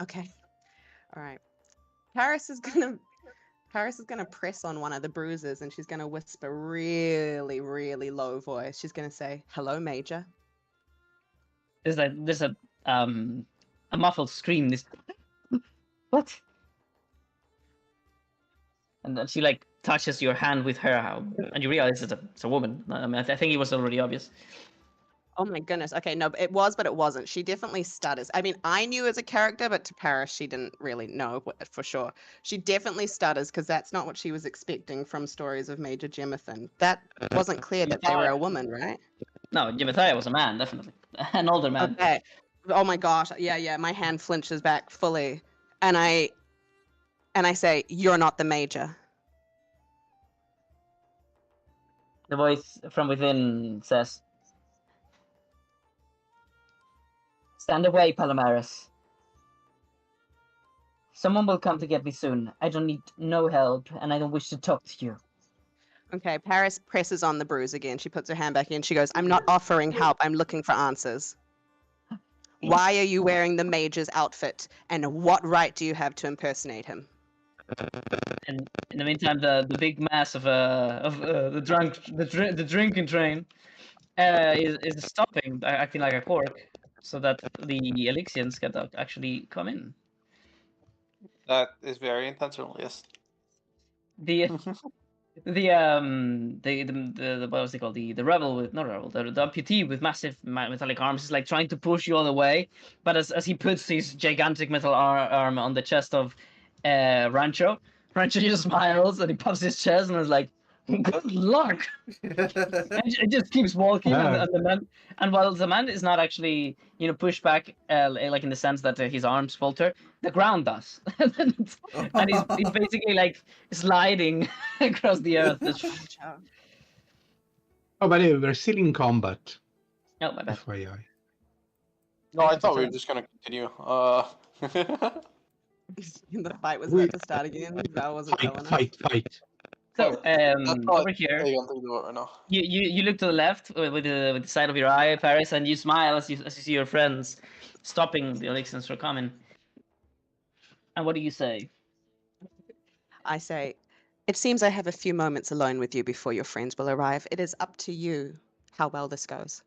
Okay. All right. Paris is gonna Paris is gonna press on one of the bruises and she's gonna whisper really, really low voice. She's gonna say, "Hello, Major." There's um a muffled scream. This what? And then she like touches your hand with her, and you realize it's a woman. I mean, I think it was already obvious. Oh my goodness. Okay, no, it was, but it wasn't. She definitely stutters. I mean, I knew as a character, but to Paris, she didn't really know for sure. She definitely stutters because that's not what she was expecting from stories of Major Jemison. That wasn't clear that they were a woman, right? No, Jemethiah was a man, definitely, an older man. Okay. Oh my gosh. Yeah, yeah. My hand flinches back fully, and I say, "You're not the Major." The voice from within says, "Stand away, Palomares. Someone will come to get me soon. I don't need no help, and I don't wish to talk to you." Okay. Paris presses on the bruise again. She puts her hand back in. She goes, "I'm not offering help. I'm looking for answers. Why are you wearing the Major's outfit, and what right do you have to impersonate him?" And in the meantime, the big mass of the drinking train is stopping, acting like a cork, so that the Elixians can actually come in. That is very intentional, yes. The the what was it called? The rebel with not rebel, the amputee with massive metallic arms is like trying to push you all the way, but as he puts his gigantic metal arm on the chest of Rancho, Rancho just smiles and he puffs his chest and is like, "Good luck." And it just keeps walking, and the man, and while the man is not actually pushed back, like in the sense that his arms falter, the ground does, and he's basically like sliding across the earth. Oh, by the way, we're still in combat. Oh, my bad. FYI. No, I thought we were just gonna continue. The fight was about to start again. Val wasn't going. Fight. So over here, I don't think right now. you look to the left with the side of your eye, Paris, and you smile as you see your friends stopping the Elixians from coming. And what do you say? I say, "It seems I have a few moments alone with you before your friends will arrive. It is up to you how well this goes."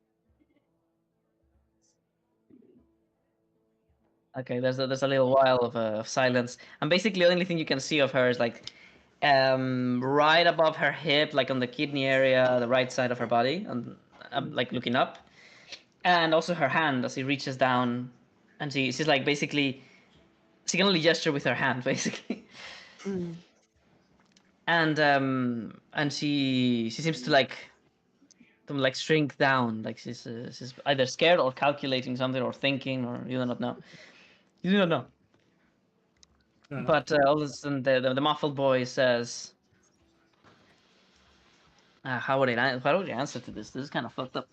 Okay, there's a little while of silence, and basically the only thing you can see of her is like right above her hip, like on the kidney area, the right side of her body, and like looking up, and also her hand as she reaches down, and she's like basically she can only gesture with her hand basically, and she seems to like shrink down, like she's either scared or calculating something or thinking, or you do not know. You do not know. But all of a sudden, the muffled voice says, how would you answer to this? This is kind of fucked up.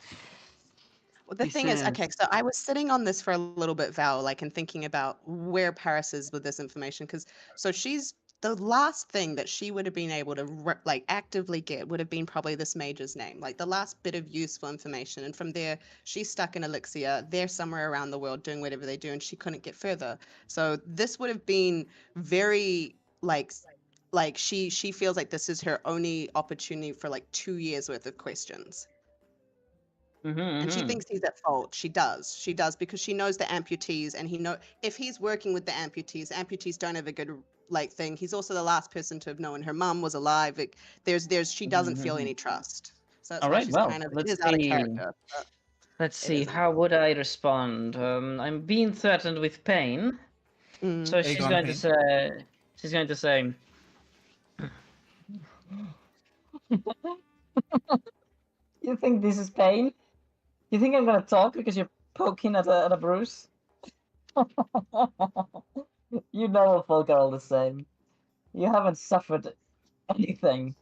Well, the thing is, okay, so I was sitting on this for a little bit, Val, like, and thinking about where Paris is with this information, because so she's the last thing that she would have been able to like actively get would have been probably this Major's name, like the last bit of useful information, and from there she's stuck in Elixir. They're somewhere around the world doing whatever they do, and she couldn't get further. So this would have been very like she feels like this is her only opportunity for like 2 years worth of questions. And she thinks he's at fault. She does because she knows the amputees, and if he's working with the amputees don't have a good like thing. He's also the last person to have known her mum was alive. She doesn't feel any trust. So that's All why right, she's well, kind of let's out of see. character. Let's see. How would I respond? I'm being threatened with pain, so she's going to say. She's going to say. You think this is pain? You think I'm gonna talk because you're poking at a bruise? You know folk are all the same. You haven't suffered anything,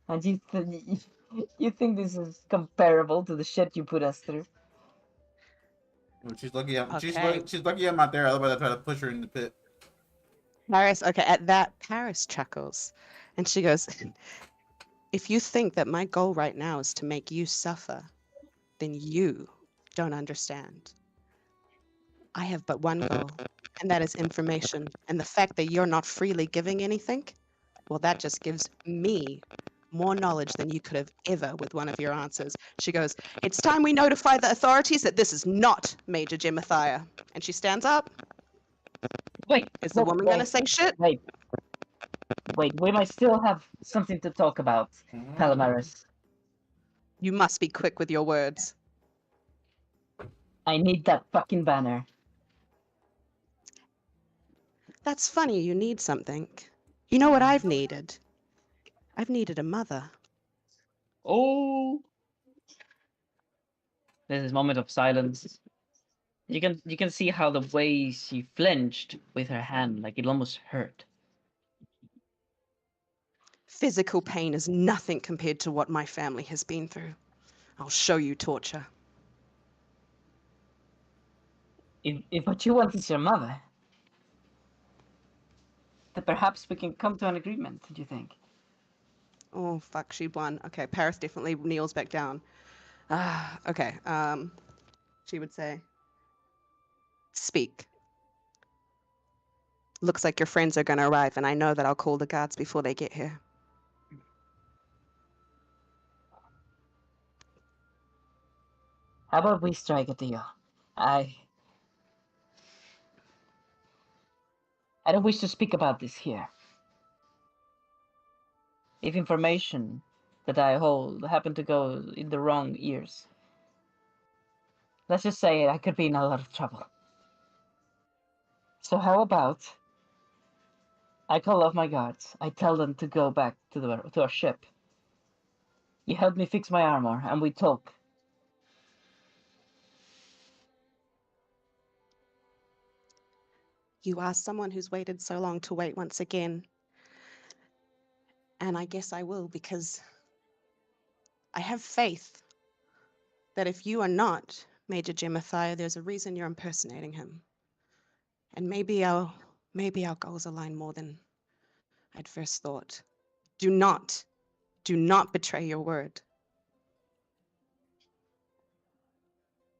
and you think this is comparable to the shit you put us through? She's lucky. Okay. She's lucky I'm not there. Otherwise, I try to push her in the pit. Paris, okay, at that, Paris chuckles, and she goes, "If you think that my goal right now is to make you suffer, then you don't understand. I have but one goal, and that is information. And the fact that you're not freely giving anything, well, that just gives me more knowledge than you could have ever with one of your answers. She goes, it's time we notify the authorities that this is not Major Jemathia. And she stands up. Wait, Is the woman going to say shit? Wait, we might still have something to talk about, Palomares. You must be quick with your words. I need that fucking banner. That's funny, you need something. You know what I've needed? I've needed a mother. Oh. There's this moment of silence. You can see how the way she flinched with her hand, like it almost hurt. Physical pain is nothing compared to what my family has been through. I'll show you torture. If what you want is your mother, then perhaps we can come to an agreement, do you think? Oh, fuck, she won. Okay, Paris definitely kneels back down. Okay, she would say, speak. Looks like your friends are gonna arrive, and I know that I'll call the guards before they get here. How about we strike a deal? I don't wish to speak about this here. If information that I hold happen to go in the wrong ears, let's just say I could be in a lot of trouble. So how about I call off my guards, I tell them to go back to our ship. You help me fix my armor, and we talk. You are someone who's waited so long to wait once again. And I guess I will, because I have faith that if you are not Major Jemathia, there's a reason you're impersonating him. And maybe our goals align more than I'd first thought. Do not betray your word.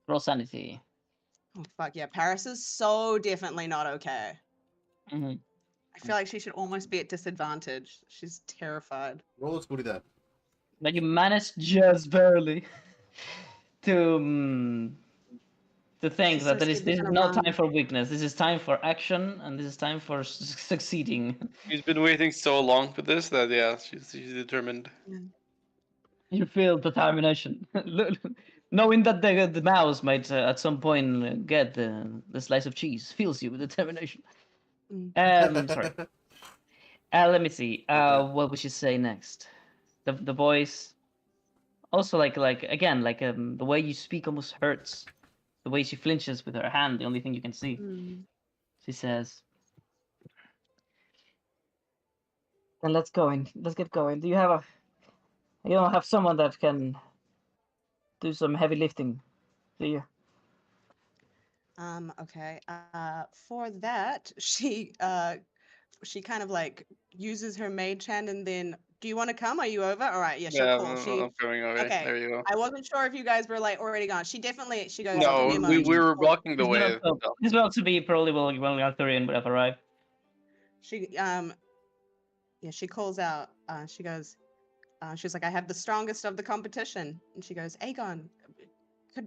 Roll sanity. Oh fuck yeah, Paris is so definitely not okay. Mm-hmm. I feel like she should almost be at disadvantage. She's terrified. Roll a scooty that. But you managed just barely to think She's that so this scared they're is gonna no run. time for weakness. This is time for action, and this is time for succeeding. She's been waiting so long for this that yeah, she's determined. Yeah. You feel determination, knowing that the mouse might at some point get the slice of cheese fills you with determination. Sorry. Let me see. What would you say next? The voice. Also, like again, like the way you speak almost hurts. The way she flinches with her hand, the only thing you can see. She says, "Then let's get going. Do you don't have someone that can do some heavy lifting, do you?" Okay. For that, she kind of like uses her mage hand and then, do you want to come? Are you over? All right, yeah, she'll Yeah, call. I'm coming already. Okay. There you go. I wasn't sure if you guys were like already gone. She goes, No, give me a we moment. were blocking the way. This will also be probably when Arthurian would have arrived. She she calls out, she goes, she's like, I have the strongest of the competition. And she goes, Aegon,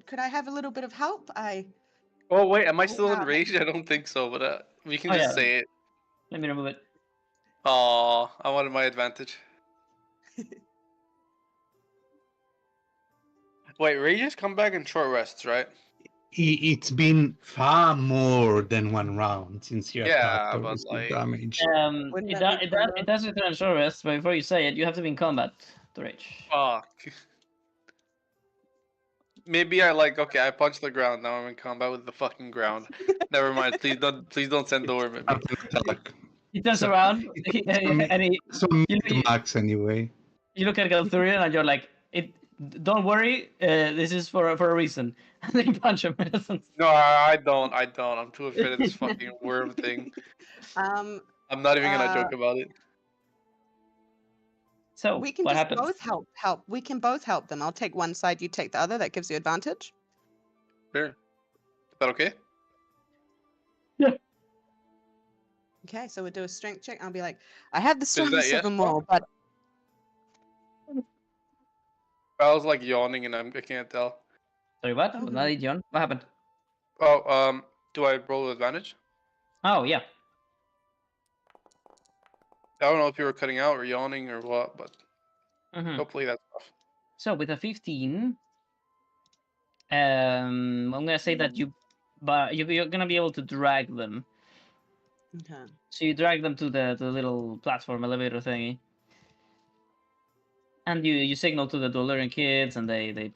could I have a little bit of help? Oh wait, am I still wow. enraged? I don't think so, but we can Oh, just yeah. say it. Let me remove it. Oh, I wanted my advantage. Wait, Ray just come back in short rests, right? It's been far more than one round since you Yeah, attacked or but received like, damage. Wouldn't It that be does return short rest, but before you say it, you have to be in combat to rage. fuck. Maybe okay, I punched the ground. Now I'm in combat with the fucking ground. Never mind. Please don't send the orb at me. Up an attack. He turns So- around Some, and some you, max anyway. you look at Galthurian and you're like, don't worry, this is for a reason. And then you punch him in essence. No, I don't. I'm too afraid of this fucking worm thing. I'm not even gonna joke about it. So we can what just happens? both help. We can both help them. I'll take one side, you take the other. That gives you advantage. Sure. Is that okay? Yeah. Okay, so we'll do a strength check. I'll be like, I have the Is that strongest of yes? them all, but I was like yawning and I can't tell. Sorry, what? Oh, Was no. that it, John? What happened? Oh, do I roll with advantage? Oh, yeah. I don't know if you were cutting out or yawning or what, but Hmm. hopefully that's off. So with a 15, I'm gonna say that you're gonna be able to drag them. okay. So you drag them to the little platform elevator thingy, and you signal to the Dolurian kids, and they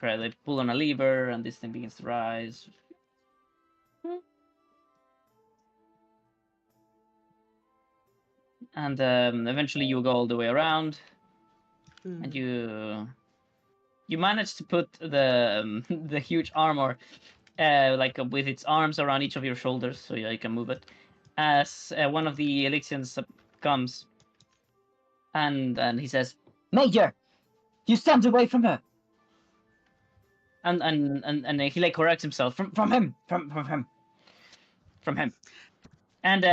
pull on a lever, and this thing begins to rise. And eventually you go all the way around, and you manage to put the the huge armor like with its arms around each of your shoulders, so you can move it. As one of the Elixians comes, and he says, "Major, you stand away from her." And he like corrects himself from him. And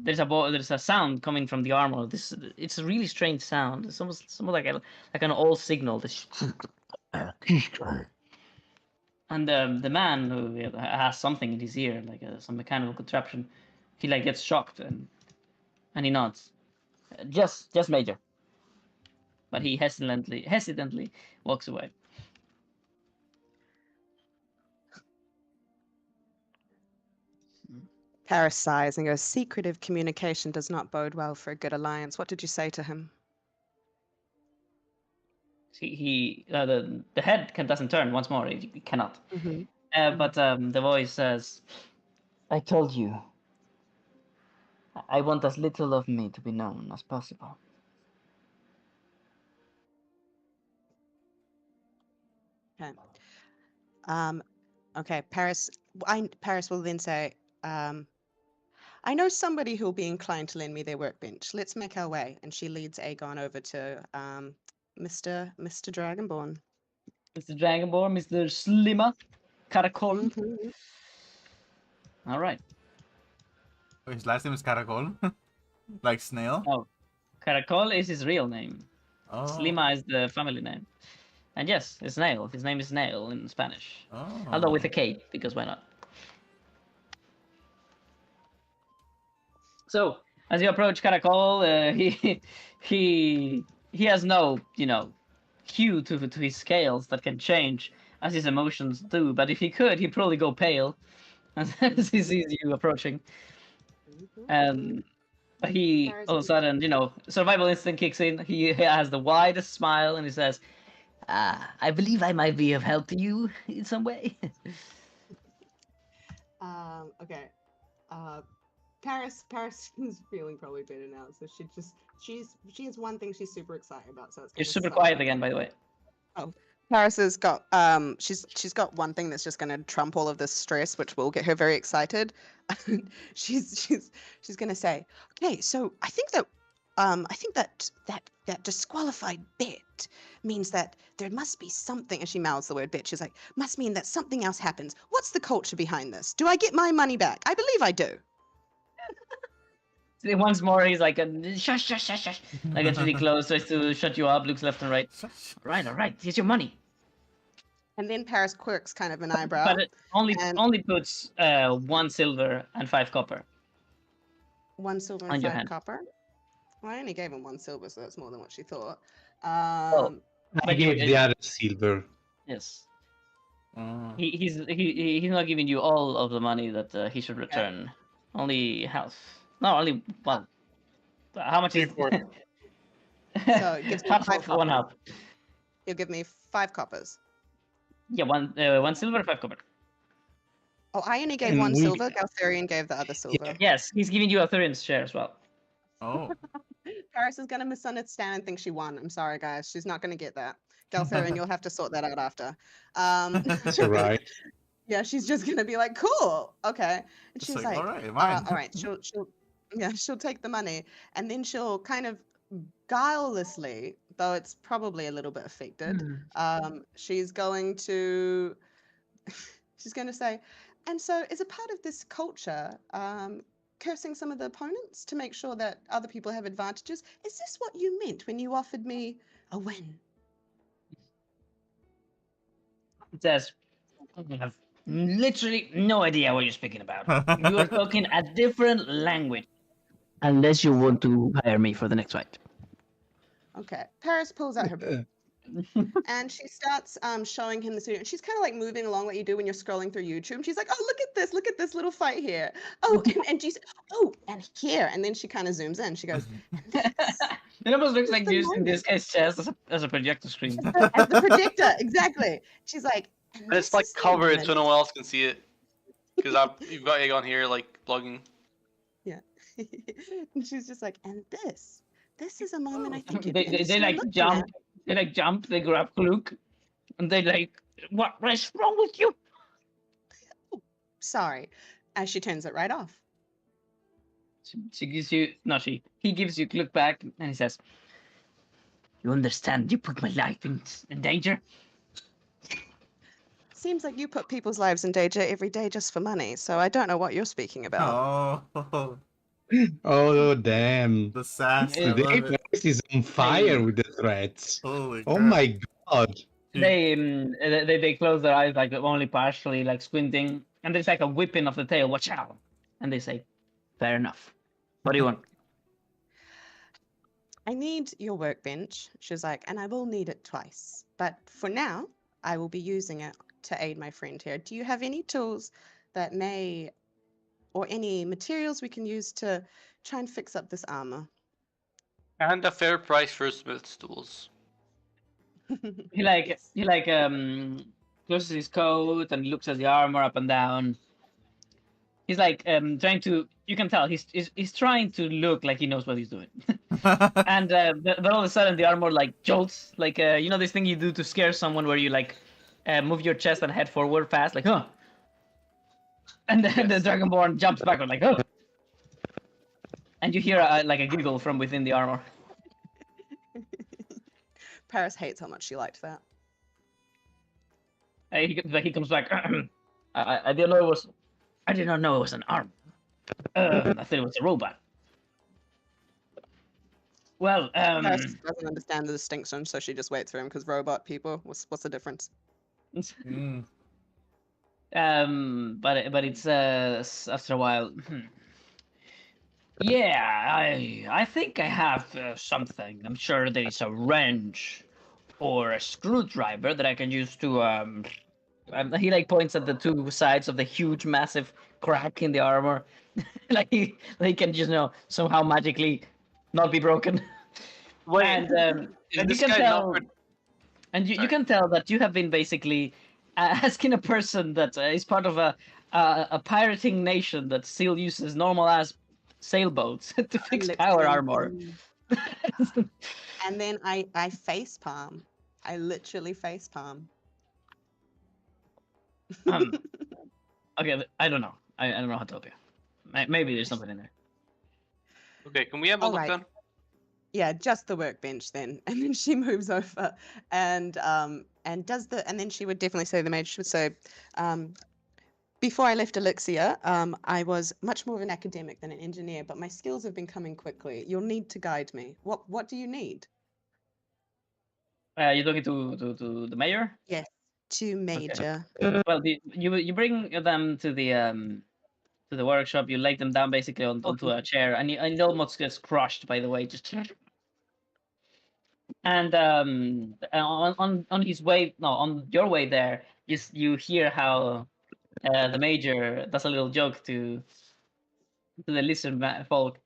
there's a sound coming from the armor. It's a really strange sound. It's almost like an old signal. This and the man who has something in his ear, like some mechanical contraption, he like gets shocked and he nods. Just Major. But he hesitantly walks away. Paris sighs and goes, secretive communication does not bode well for a good alliance. What did you say to him? The head doesn't turn once more. It cannot. Mm-hmm. But the voice says, "I told you. I want as little of me to be known as possible." Okay. Okay, Paris will then say, I know somebody who'll be inclined to lend me their workbench. Let's make our way. And she leads Aegon over to Mr. Dragonborn. Mr. Dragonborn, Mr. Slima, Caracol. Mm-hmm. All right. His last name is Caracol. Like snail. Oh, Caracol is his real name. Oh. Slima is the family name. And yes, it's Nail. His name is Nail in Spanish. Oh. Although with a K, because why not? So, as you approach Caracol, he has no, cue to his scales that can change as his emotions do. But if he could, he'd probably go pale as he sees you approaching. And he all of a sudden, survival instinct kicks in. He has the widest smile and he says, I believe I might be of help to you in some way. Okay. Paris is feeling probably better now, so she has one thing she's super excited about. So it's You're gonna super suck quiet up. again, by the way. Oh, Paris has got she's got one thing that's just going to trump all of this stress, which will get her very excited. she's going to say, okay, so I think that disqualified bet means that there must be something, and she mouths the word bet. She's like, must mean that something else happens. What's the culture behind this? Do I get my money back? I believe I do. Once more, he's like, shush, shush, shush, shush. Like, gets really close, tries to shut you up, looks left and right. All right, here's your money. And then Paris quirks kind of an eyebrow. But it only puts 1 silver and 5 copper. 1 silver on and your 5 hand. copper. Well, I only gave him 1 silver, so that's more than what she thought. Oh, I but gave the other silver. Yes. Oh. He's not giving you all of the money that he should return. Only half. No, only well. How much is? Three-fourths. So it gives me half 5 of one copper. half. He'll give me 5 coppers. Yeah, 1 silver, 5 copper. Oh, I only gave And 1 we- silver. Galtharian gave the other silver. Yes, he's giving you a Thurian's share as well. Oh. Paris is going to misunderstand and think she won. I'm sorry, guys. She's not going to get that. Galtharian, you'll have to sort that out after. It's all right. Yeah, she's just going to be like, cool. Okay. And she's like, all right, mine. all right. She'll take the money, and then she'll kind of guilelessly, though it's probably a little bit affected, she's going to say, and so as a part of this culture, cursing some of the opponents to make sure that other people have advantages? Is this what you meant when you offered me a win? It says, I have literally no idea what you're speaking about. You are talking a different language. Unless you want to hire me for the next fight. Okay. Paris pulls out her book and she starts showing him the video. And she's kind of like moving along what you do when you're scrolling through YouTube. And she's like, oh, look at this little fight here. Oh, and she's, oh, and here. And then she kind of zooms in. She goes, and this. It almost looks This like is using the this guy's chest as a projector screen. as the projector, exactly. She's like, and And it's this like is the covered so moment. no one else can see it. Because you've got egg on here like plugging. Yeah. And she's just like, and this is a moment I think you'd they, be they, interested they in like looking jump. at. They like jump. They grab Luke, and they like, what is wrong with you? Sorry. As she turns it right off. She gives you he gives you Luke back, and he says, "You understand? You put my life in danger." Seems like you put people's lives in danger every day just for money, so I don't know what you're speaking about. Oh, Oh, damn. the sass. I Today, love it. Paris is on fire Hey. with the threats. Holy Oh crap. my god. They close their eyes like only partially, like squinting, and there's like a whipping of the tail. Watch out! And they say, "Fair enough. What do you want?" I need your workbench. She's like, and I will need it twice. But for now, I will be using it to aid my friend here. Do you have any tools that may, or any materials we can use to try and fix up this armor? And a fair price for Smith's tools. He closes his coat and looks at the armor up and down. He's like trying to. You can tell he's trying to look like he knows what he's doing. And but all of a sudden the armor like jolts, like you know this thing you do to scare someone where you like move your chest and head forward fast, like huh. And then the Yes. Dragonborn jumps backward, like huh. And you hear like a giggle from within the armor. Paris hates how much she liked that. He comes back. I didn't know it was. I did not know it was an arm. I thought it was a robot. Well, Paris doesn't understand the distinction, so she just waits for him because robot people. What's the difference? Mm. but it's after a while. Yeah, I think I have something. I'm sure there is a wrench or a screwdriver that I can use to he like points at the two sides of the huge massive crack in the armor. like he can just somehow magically not be broken. Wait, and is and you this can guy tell not? and you Sorry. can tell that you have been basically asking a person that is part of a pirating nation that still uses normal ass sailboats to fix power armor. And then I face palm. I literally face palm. Okay, I don't know. I don't know how to help you. Maybe there's something in there. Okay, can we have a All look right. then? Yeah, just the workbench then. And then she moves over and does and then she would definitely say the mage would say, before I left Elixir, I was much more of an academic than an engineer, but my skills have been coming quickly. You'll need to guide me. What do you need? You're talking to the mayor? Yes, to Major. Well, you bring them to the workshop. You lay them down basically onto a chair, and it almost gets crushed by the way. Just and on his way, no, on your way there, you hear how the major does a little joke to the lizard folk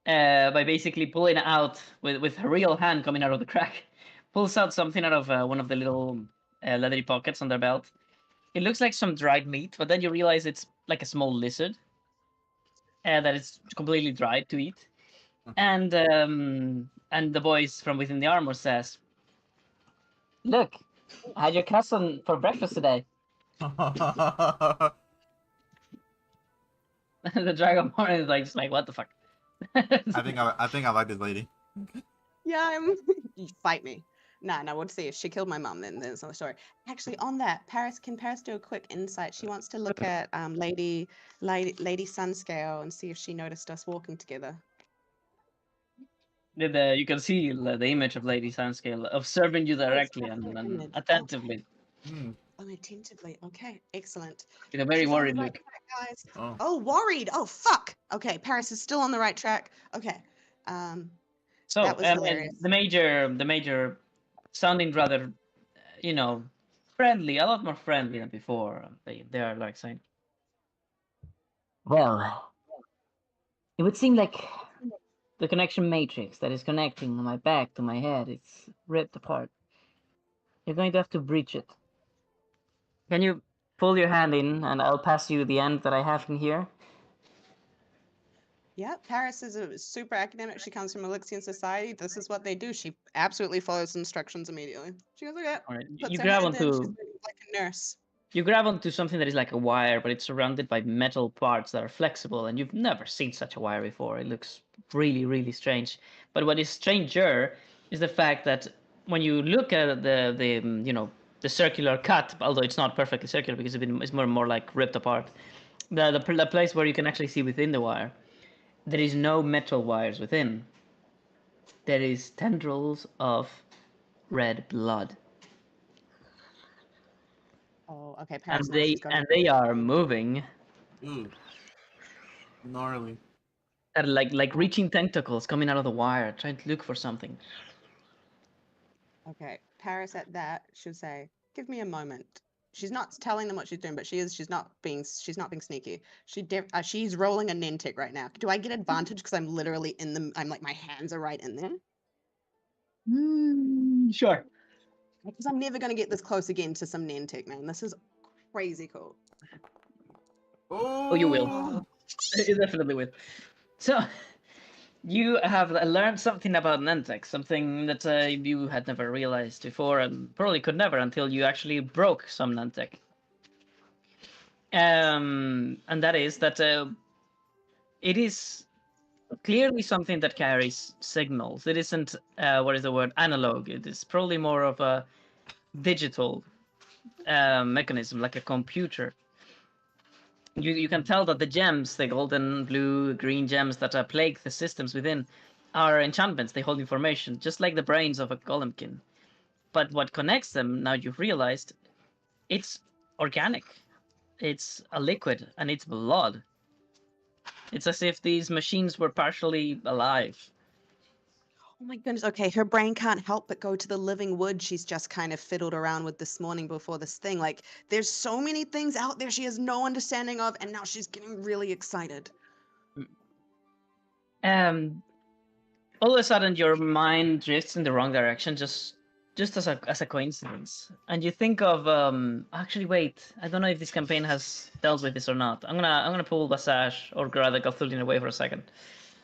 by basically pulling out with her real hand coming out of the crack, pulls out something out of one of the little leathery pockets on their belt. It looks like some dried meat, but then you realize it's like a small lizard that is completely dried to eat. And the voice from within the armor says, "Look, I had your cousin for breakfast today." The Dragonborn is like, just like, what the fuck? I think I like this lady. Yeah, you fight me. No, we'll see. If she killed my mum, then there's another story. Actually, on that, can Paris do a quick insight? She wants to look at Lady Sunscale and see if she noticed us walking together. You can see the image of Lady Sunscale observing you Oh, it's directly got her and image. attentively Hmm. Oh, attentively. Okay, excellent. with a very She's on the worried right look. track, guys. Oh. Oh, worried. Oh, fuck. Okay, Paris is still on the right track. Okay. So That was hilarious. the major, sounding rather, friendly, a lot more friendly than before. They are like saying, Well, it would seem like the connection matrix that is connecting my back to my head is ripped apart. You're going to have to breach it. Can you pull your hand in and I'll pass you the end that I have in here? Yeah, Paris is a super academic. She comes from Elixian society. This is what they do. She absolutely follows instructions immediately. She goes, okay, all right, puts you her grab hand in. She's onto like a nurse. you grab onto something that is like a wire, but it's surrounded by metal parts that are flexible, and you've never seen such a wire before. It looks really, really strange. But what is stranger is the fact that when you look at the circular cut, although it's not perfectly circular because it's more like ripped apart, the place where you can actually see within the wire, there is no metal wires within. There is tendrils of red blood, Oh, okay. and Paris knows they she's got and to. they are moving. Ooh. Gnarly. That are like reaching tentacles coming out of the wire, trying to look for something. Okay, Paris at that should say, "Give me a moment." She's not telling them what she's doing, but she's not being sneaky. She's rolling a Nintic right now. Do I get advantage because I'm literally in the? I'm like my hands are right in there. Sure. Because I'm never gonna get this close again to some Nintic, man. This is crazy cool. Oh, you will. Oh. You definitely will. So, you have learned something about Nantex, something that you had never realized before, and probably could never until you actually broke some Nantec. And that is that it is clearly something that carries signals. It isn't what is the word, analog. It is probably more of a digital mechanism, like a computer. You can tell that the gems, the golden, blue, green gems that plague the systems within, are enchantments. They hold information, just like the brains of a golemkin. But what connects them, now you've realized, it's organic. It's a liquid, and it's blood. It's as if these machines were partially alive. Oh my goodness. Okay, her brain can't help but go to the living wood she's just kind of fiddled around with this morning before this thing. Like, there's so many things out there she has no understanding of, and now she's getting really excited. All of a sudden, your mind drifts in the wrong direction, just as a coincidence, and you think of actually wait, I don't know if this campaign has dealt with this or not. I'm gonna pull Basage or rather Cthulhu away for a second.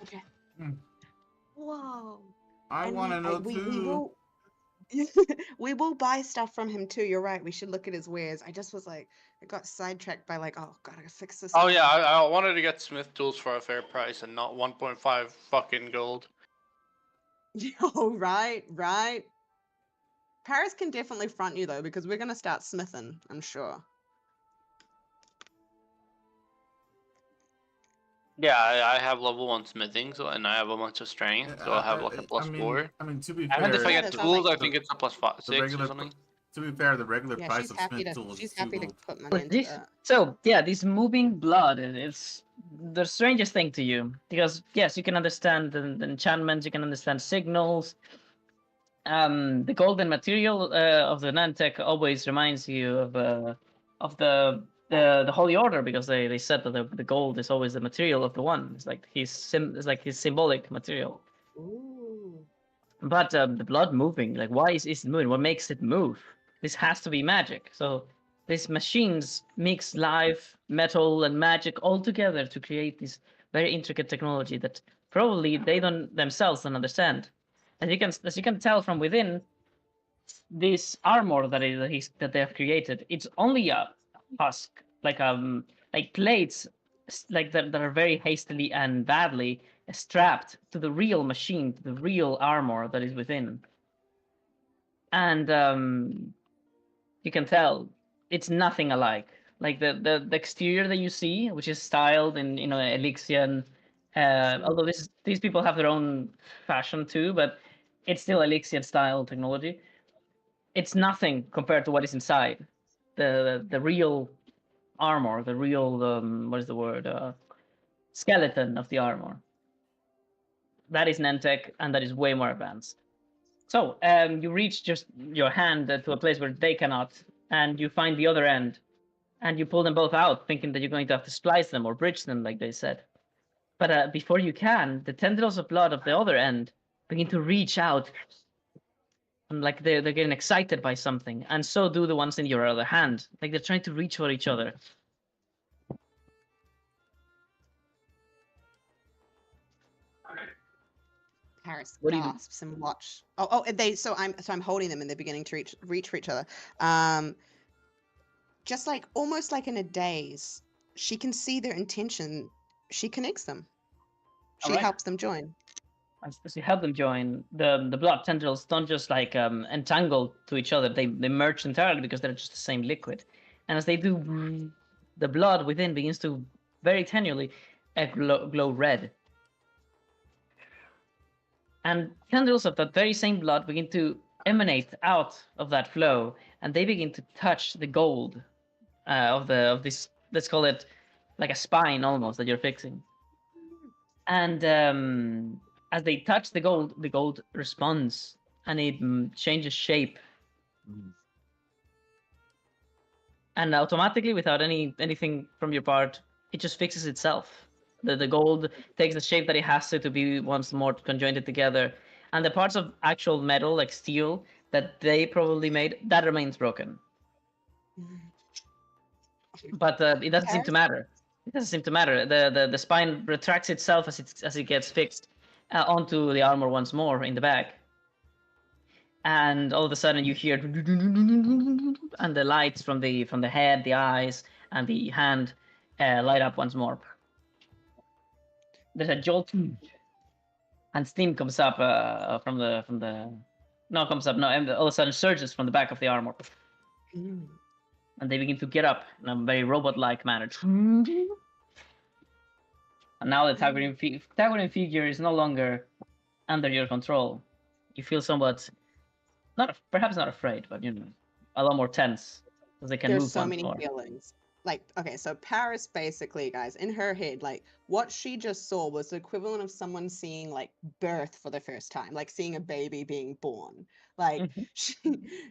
Okay. Hmm. Whoa. I And want to know we too. will we will buy stuff from him too. You're right. We should look at his wares. I just was like, I got sidetracked by like, oh, gotta fix this. Oh yeah, I wanted to get Smith tools for a fair price and not 1.5 fucking gold. Oh, right. Paris can definitely front you though, because we're gonna start smithing, I'm sure. Yeah, I have level 1 smithing, so and I have a bunch of strength, so I have like a plus 4. I mean, to be And if I fair, Yeah, get that sounds tools, like I think it's a plus 5, the 6 or regular, something. to be fair, the regular Yeah, price she's of happy Smith to tools she's is 2 happy to gold. put money But into this, that. so yeah, this moving blood, it's the strangest thing to you because yes, you can understand the enchantments, you can understand signals. The golden material of the Nantec always reminds you of the Holy Order because they said that the gold is always the material of the one. It's like his symbolic material. Ooh. But the blood moving, like why is it moving? What makes it move? This has to be magic. So these machines mix life, metal, and magic all together to create this very intricate technology that probably they don't themselves don't understand. As you can tell from within, this armor that they have created, it's only a husk, like plates, like that are very hastily and badly strapped to the real machine, to the real armor that is within. and you can tell it's nothing alike. Like the exterior that you see, which is styled in Elysian, although these people have their own fashion too, but it's still Elysian style technology. It's nothing compared to what is inside. The real armor, the real what is the word? Skeleton of the armor. That is Nentech, and that is way more advanced. So you reach just your hand to a place where they cannot, and you find the other end, and you pull them both out, thinking that you're going to have to splice them or bridge them, like they said. But before you can, the tendrils of blood of the other end begin to reach out, and like they're getting excited by something, and so do the ones in your other hand. Like they're trying to reach for each other. Paris What do you do? gasps and watch. So I'm holding them and they're beginning to reach for each other. Just like almost like in a daze, she can see their intention. She connects them. She Alright. helps them join. As you help them join, the blood tendrils don't just like entangle to each other; they merge entirely because they're just the same liquid. And as they do, the blood within begins to very tenuously glow red. And tendrils of that very same blood begin to emanate out of that flow, and they begin to touch the gold of this. Let's call it like a spine almost that you're fixing. And as they touch the gold responds, and it changes shape, and automatically, without anything from your part, it just fixes itself. The gold takes the shape that it has to be once more conjoined together, and the parts of actual metal, like steel, that they probably made, that remains broken. But it doesn't seem to matter. It doesn't seem to matter. The spine retracts itself as it gets fixed onto the armor once more in the back, and all of a sudden you hear and the lights from the head, the eyes, and the hand light up once more. There's a jolt, and steam comes up from the no comes up no, and all of a sudden surges from the back of the armor, and they begin to get up in a very robot-like manner. And now the Tagorian figure is no longer under your control. You feel somewhat perhaps not afraid, but a lot more tense because they can There's move so once many more. feelings. Like, okay, so Paris basically, guys, in her head, like what she just saw was the equivalent of someone seeing like birth for the first time, like seeing a baby being born. Like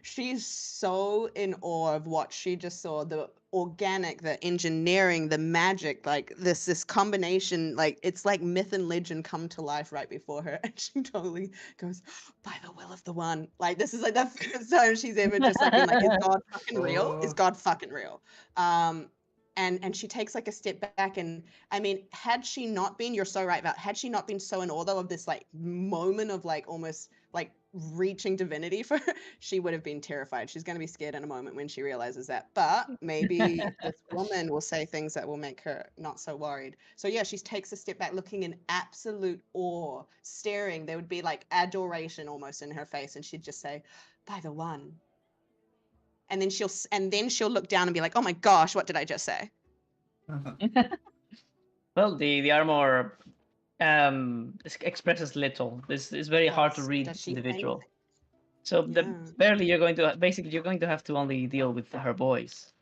she's so in awe of what she just saw, the organic, the engineering, the magic, like this combination, like it's like myth and legend come to life right before her. And she totally goes, by the will of the one. Like this is like the first time she's ever just like been like, is God fucking real? Is God fucking real? And she takes like a step back, and I mean, had she not been, you're so right about, had she not been so in awe though of this like moment of like almost like reaching divinity for her, she would have been terrified. She's going to be scared in a moment when she realizes that, but maybe this woman will say things that will make her not so worried. So yeah, she takes a step back, looking in absolute awe, staring. There would be like adoration almost in her face, and she'd just say, by the one. And then she'll look down and be like, oh my gosh, what did I just say? Well, the armor expresses little. This is very hard to read Does she individual. think? So Yeah. barely you're going to have to only deal with her voice.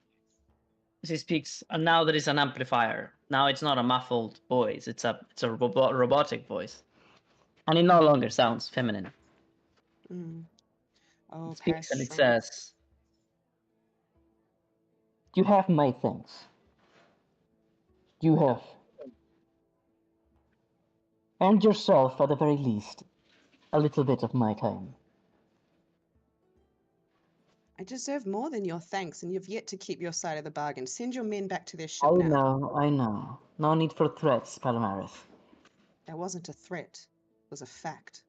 She speaks, and now there is an amplifier. Now it's not a muffled voice; it's a robotic voice, and it no longer sounds feminine. Oh, It speaks and it Paris says, You have my thanks. You have earned yourself, at the very least, a little bit of my time. I deserve more than your thanks, and you've yet to keep your side of the bargain. Send your men back to their I ship now. know, I know. No need for threats, Palomares. That wasn't a threat. It was a fact.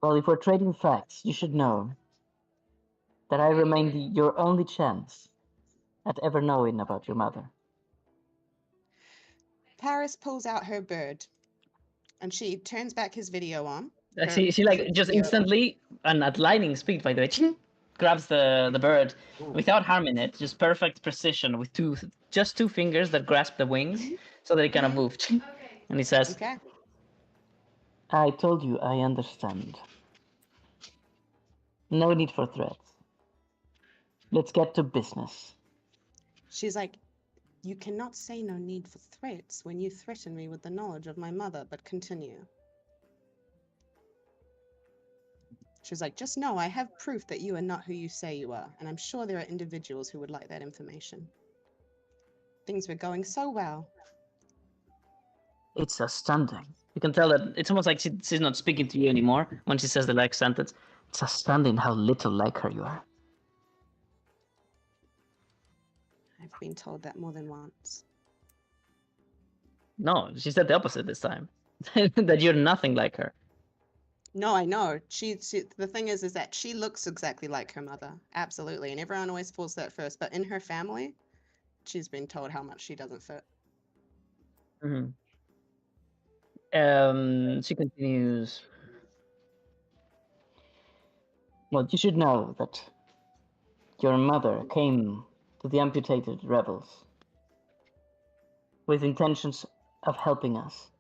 Well, if we're trading facts, you should know that I remain your only chance at ever knowing about your mother. Paris pulls out her bird, and she turns back his video on, She like just spirit. instantly and at lightning speed, by the way, ching, grabs the bird without harming it, just perfect precision with just two fingers that grasp the wings so that it kind of move. Ching. And he says, Okay. I told you I understand. No need for threats. Let's get to business. She's like, you cannot say no need for threats when you threaten me with the knowledge of my mother, but continue. She's like, just know I have proof that you are not who you say you are, and I'm sure there are individuals who would like that information. Things were going so well. It's astounding. you can tell that it's almost like she's not speaking to you anymore when she says the like sentence. It's astounding how little like her you are. I've been told that more than once. No, she said the opposite this time. That you're nothing like her. No, I know. She the thing is that she looks exactly like her mother. Absolutely. And everyone always falls that first. But in her family, she's been told how much she doesn't fit. Mm-hmm. She continues. Well, you should know that your mother came to the amputated rebels with intentions of helping us.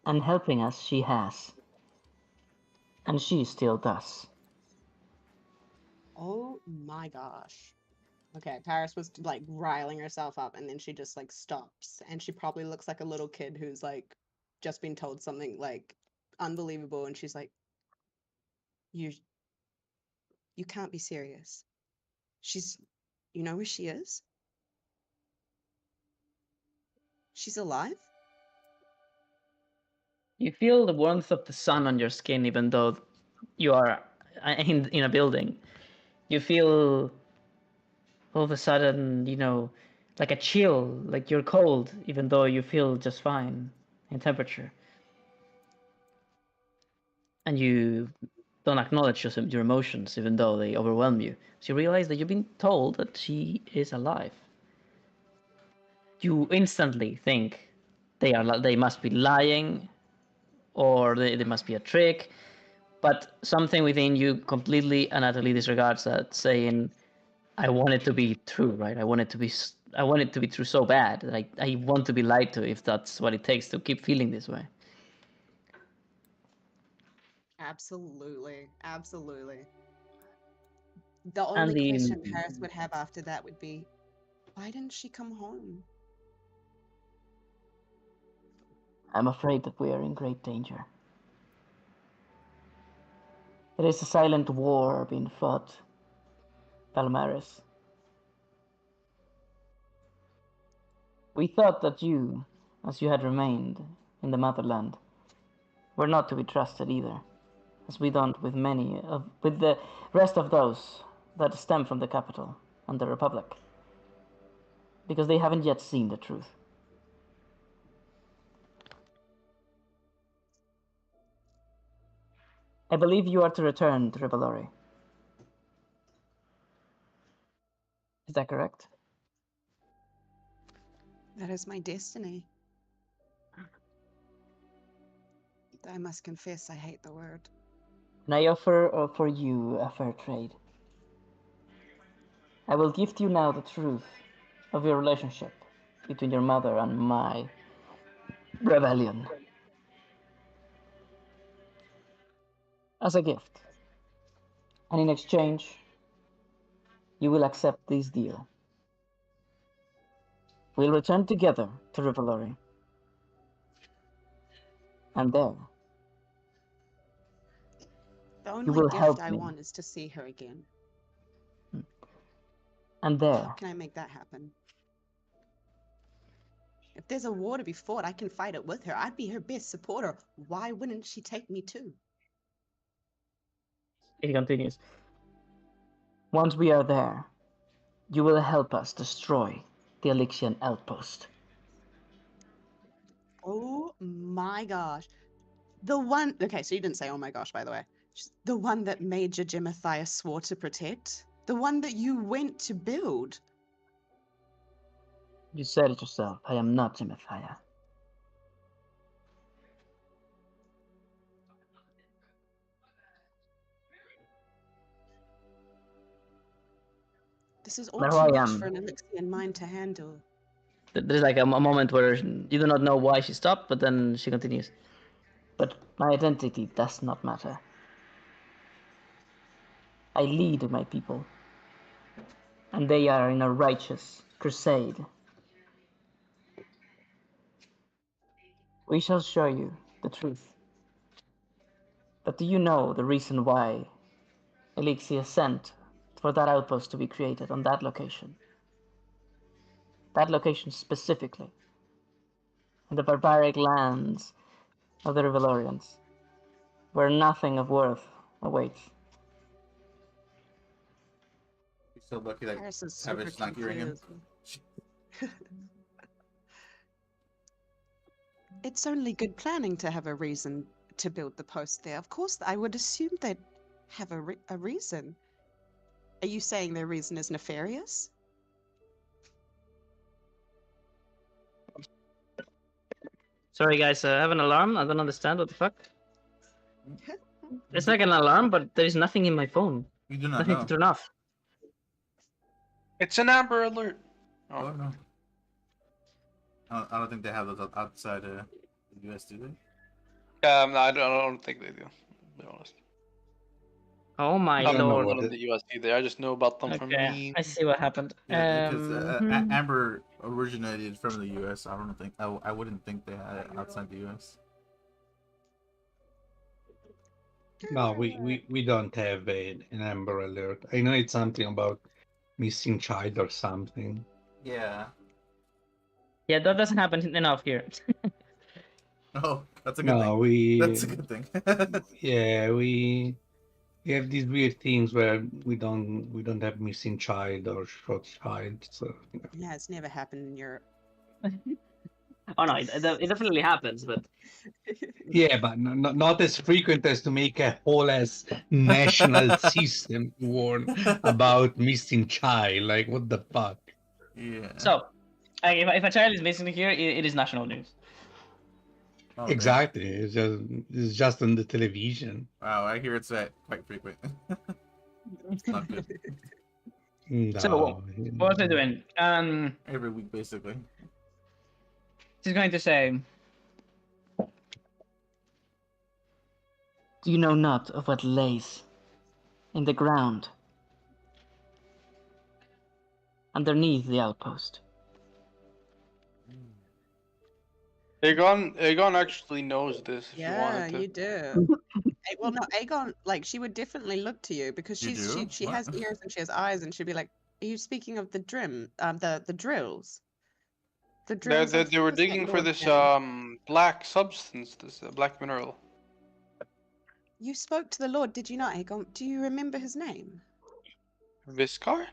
And helping us she has. And she still does. Oh my gosh. Okay, Paris was like riling herself up and then she just like stops and she probably looks like a little kid who's like just been told something like unbelievable and she's like, you you can't be serious. She's you know where she is? She's alive? You feel the warmth of the sun on your skin, even though you are in a building. You feel all of a sudden, like a chill, like you're cold, even though you feel just fine in temperature. And you don't acknowledge your emotions, even though they overwhelm you. So you realize that you've been told that she is alive. You instantly think they must be lying, or they must be a trick. But something within you completely and utterly disregards that, saying, "I want it to be true, right? I want it to be true so bad that I want to be lied to if that's what it takes to keep feeling this way." Absolutely. Absolutely. The And only the question Paris would have after that would be, why didn't she come home? I'm afraid that we are in great danger. There is a silent war being fought, Palmares. We thought that you, as you had remained in the motherland, were not to be trusted either, as we don't with the rest of those that stem from the capital and the Republic, because they haven't yet seen the truth. I believe you are to return to Rivalori. Is that correct? That is my destiny. I must confess I hate the word. And I offer for you a fair trade. I will gift you now the truth of your relationship between your mother and my rebellion as a gift. And in exchange, you will accept this deal. We'll return together to Rivalori. And there, The you only will gift help I me. want is to see her again. And How there, can I make that happen? If there's a war to be fought, I can fight it with her. I'd be her best supporter. Why wouldn't she take me too? he continues. once we are there, you will help us destroy the Elixian outpost. Oh my gosh. The one, okay, so you didn't say oh my gosh, by the way. The one that Major Jematthias swore to protect? The one that you went to build? You said it yourself, I am not Jematthias. This is all There too I much am. for an Alexian mind to handle. There's like a moment where you do not know why she stopped, but then she continues. But my identity does not matter. I lead my people, and they are in a righteous crusade. We shall show you the truth. But do you know the reason why Elixir sent for that outpost to be created on that location? That location specifically, in the barbaric lands of the Revelorians, where nothing of worth awaits. He's so lucky that Paris is Avish super is not hearing him. confused. It's only good planning to have a reason to build the post there. Of course, I would assume they'd have a reason. Are you saying their reason is nefarious? Sorry, guys, I have an alarm. I don't understand what the fuck. It's like an alarm, but there is nothing in my phone. You do not Nothing to know. turn off. It's an Amber Alert. Oh Oh, no. I don't think they have those outside the US, do they? no, I don't think they do. To be honest, Oh my I'm don't know not lord. on what the US either. I just know about them from Okay, me. I see what happened. Yeah, because Amber originated from the US. I don't think I wouldn't think they had it outside the US. No, we don't have an Amber Alert. I know it's something about missing child or something. Yeah. Yeah, that doesn't happen enough here. Oh, that's a good No, thing. That's a good thing. yeah, we have these weird things where we don't have missing child or short child. So Yeah, it's never happened in Europe. Oh no, it definitely happens, but yeah, but not as frequent as to make a whole as national system warn about missing child. Like what the fuck? Yeah. so if a child is missing here, it is national news. Oh, really? Exactly. It's just on the television. Wow, I hear it's quite frequent. Not good. So No. what was I doing? Every week, basically. She's going to say, Do you know not of what lays in the ground underneath the outpost? Aegon actually knows this if you Yeah, wanted to. you do. Well, no, Aegon, like she would definitely look to you because You do? she What? has ears and she has eyes, and she'd be like, "Are you speaking of the the drills? The drills of They were the Snake digging for Lord this men?" black substance, this black mineral. You spoke to the Lord, did you not, Aegon? Do you remember his name? Viscar?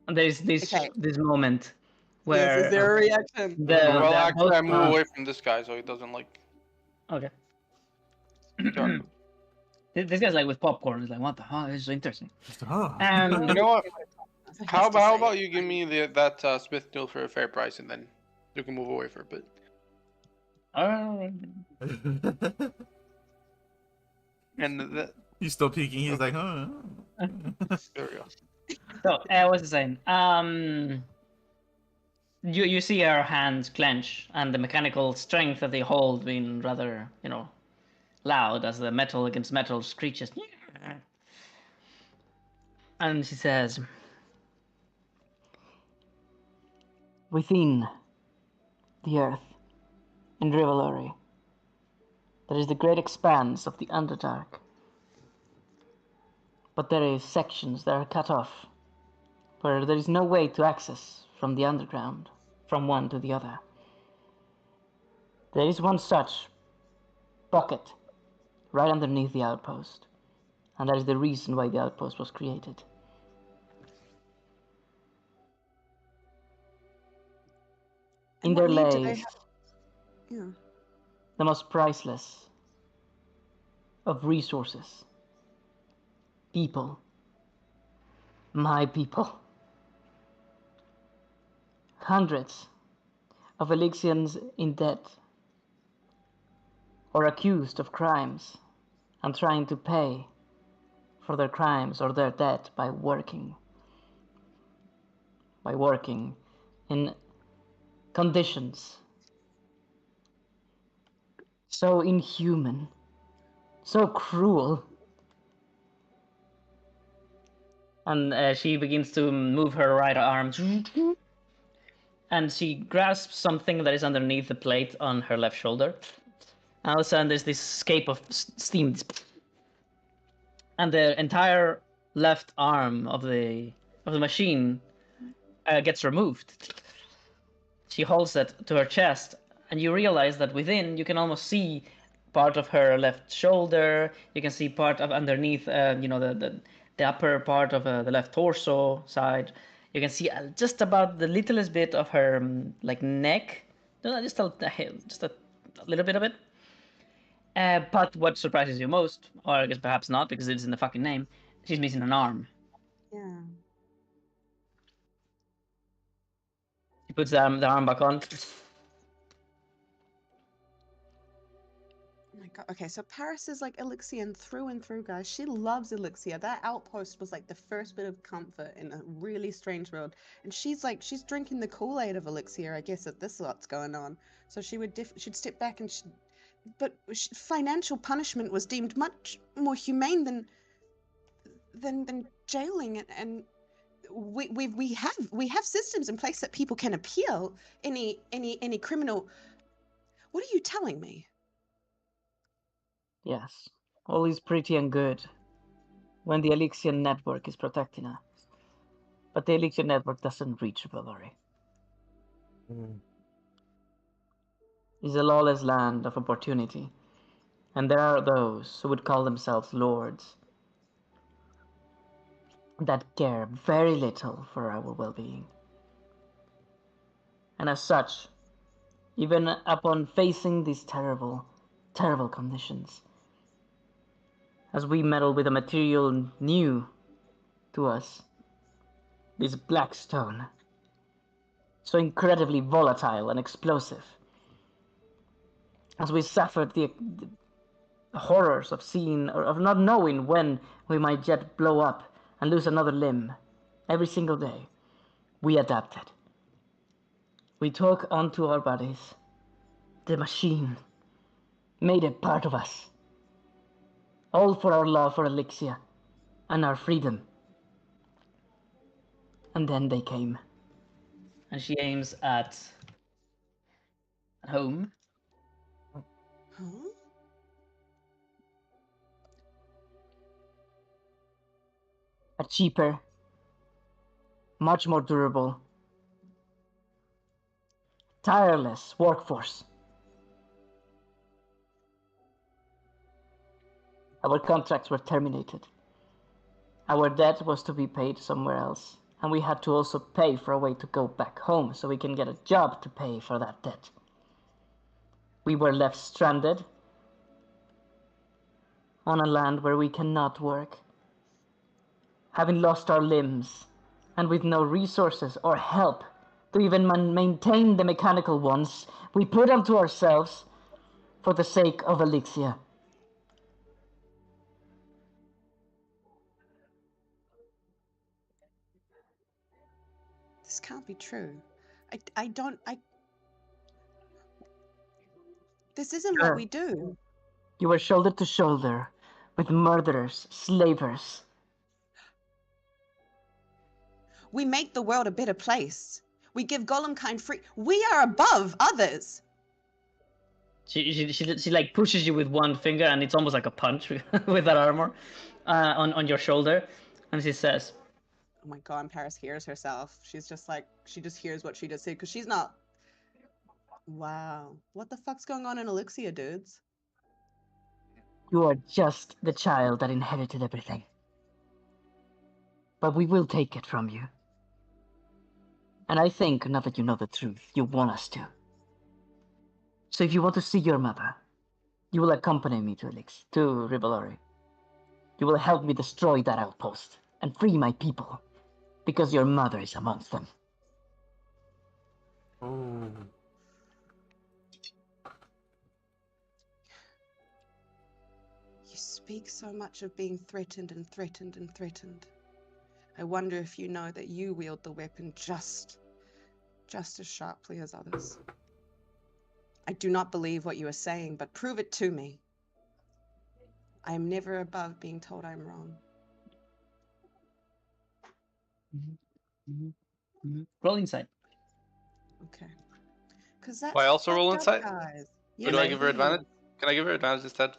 there's Okay. this moment Yes, is where there a reaction? Well, actually, I move both away from this guy so he doesn't like. okay. Talk. This guy's like with popcorn. He's like, what the hell? This is so interesting. Oh. You know what? He has How to say about it. you give me that Smith Needle for a fair price, and then you can move away for a bit. And He's still peeking. He's like, huh. there we go. So, what's he saying? You see her hands clench, and the mechanical strength that they hold being rather, loud as the metal against metal screeches. And she says, Within the earth, in Rivalry, there is the great expanse of the Underdark. But there is sections that are cut off, where there is no way to access from the underground, from one to the other. There is one such bucket right underneath the outpost, and that is the reason why the outpost was created. In And there what need do they lays have? Yeah. the most priceless of resources. People. My people. Hundreds of Elixians in debt or accused of crimes and trying to pay for their crimes or their debt by working. by working in conditions so inhuman, so cruel. And she begins to move her right arm, and she grasps something that is underneath the plate on her left shoulder. And all of a sudden, there's this escape of steam, and the entire left arm of the machine gets removed. She holds it to her chest, and you realize that within you can almost see part of her left shoulder. You can see part of underneath, the upper part of the left torso side. You can see just about the littlest bit of her like neck, no, just a little bit of it. But what surprises you most, or I guess perhaps not, because it's in the fucking name, she's missing an arm. Yeah. She puts the arm back on. Oh my god. Okay, so Paris is like Elixian through and through, guys. She loves Elixir. That outpost was like the first bit of comfort in a really strange world. And she's drinking the Kool-Aid of Elixir, I guess, at this lot's going on. So she'd step back and financial punishment was deemed much more humane than jailing, and we have systems in place that people can appeal any criminal. What are you telling me? Yes, all is pretty and good when the Elixian network is protecting us. But the Elixian network doesn't reach Valori. It's a lawless land of opportunity, and there are those who would call themselves lords that care very little for our well-being. And as such, even upon facing these terrible, terrible conditions, as we meddle with a material new to us, this black stone, so incredibly volatile and explosive, as we suffered the horrors of seeing or of not knowing when we might yet blow up and lose another limb every single day, we adapted. We took onto our bodies the machine, made it part of us, all for our love for Elixir and our freedom. And then they came. And she aims at home. Huh? A cheaper, much more durable, tireless workforce. Our contracts were terminated. Our debt was to be paid somewhere else, and we had to also pay for a way to go back home so we can get a job to pay for that debt. We were left stranded on a land where we cannot work, having lost our limbs, and with no resources or help to even maintain the mechanical ones we put onto ourselves for the sake of Elixir. This can't be true. I don't. This isn't what we do. You were shoulder to shoulder with murderers, slavers. We make the world a better place. We give Golem kind free. We are above others. She like pushes you with one finger, and it's almost like a punch with that armor on your shoulder, and she says, Oh my god, and Paris hears herself. She's just like, she just hears what she just said, because she's not. Wow. What the fuck's going on in Elixir, dudes? You are just the child that inherited everything. But we will take it from you. And I think, now that you know the truth, you want us to. So if you want to see your mother, you will accompany me to Rivalori. You will help me destroy that outpost and free my people, because your mother is amongst them. Oh. You speak so much of being threatened and threatened and threatened. I wonder if you know that you wield the weapon just as sharply as others. I do not believe what you are saying, but prove it to me. I am never above being told I'm wrong. Roll insight. Okay. Because Do that's I also roll fucked up, insight? guys. Or Yes, do I give her please. advantage? Can I give her advantage instead?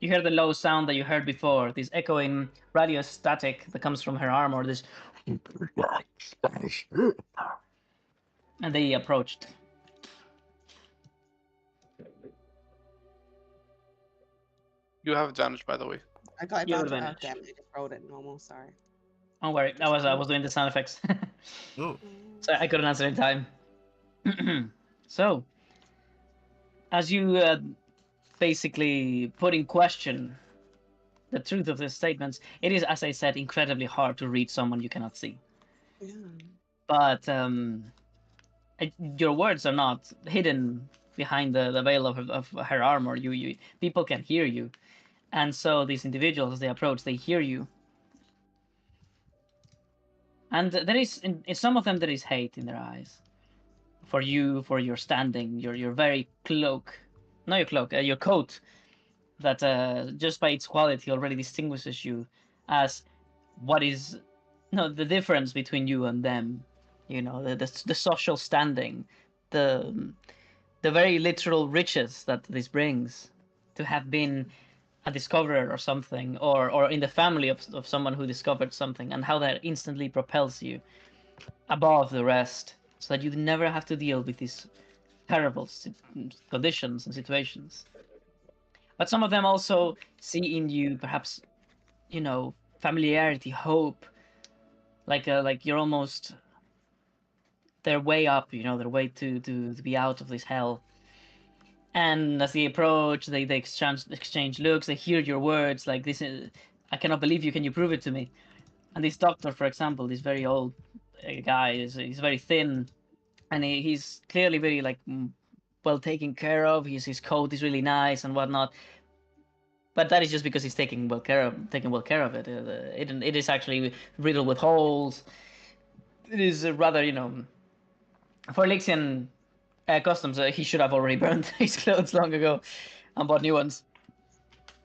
You hear the low sound that you heard before, this echoing radio static that comes from her armor, this. And they approached. You have advantage, by the way. I got You have advantage. Oh, advantage. damn, I just rolled it normal. Sorry. Don't worry, I was doing the sound effects, Oh, so I couldn't answer in time. So, as you basically put in question the truth of these statements, it is, as I said, incredibly hard to read someone you cannot see. Yeah. But your words are not hidden behind the veil of her armor. You people can hear you, and so these individuals, as they approach, they hear you. And there is in some of them there is hate in their eyes for you, for your standing, your very cloak, not your cloak, your coat that just by its quality already distinguishes you as what is no the difference between you and them. You know the social standing, the the very literal riches that this brings, to have been a discoverer or something, or in the family of someone who discovered something, and how that instantly propels you above the rest, so that you never have to deal with these terrible conditions and situations. But some of them also see in you perhaps, you know, familiarity, hope, like you're almost their way up, you know, their way to be out of this hell. And as they approach, they exchange looks, they hear your words, like this is, I cannot believe you, can you prove it to me? And this doctor, for example, this very old guy, he's very thin, and he's clearly very like well taken care of. His coat is really nice and whatnot. But that is just because he's taking well care of it. It is actually riddled with holes. It is rather, you know, for Elixian customs, he should have already burned his clothes long ago and bought new ones.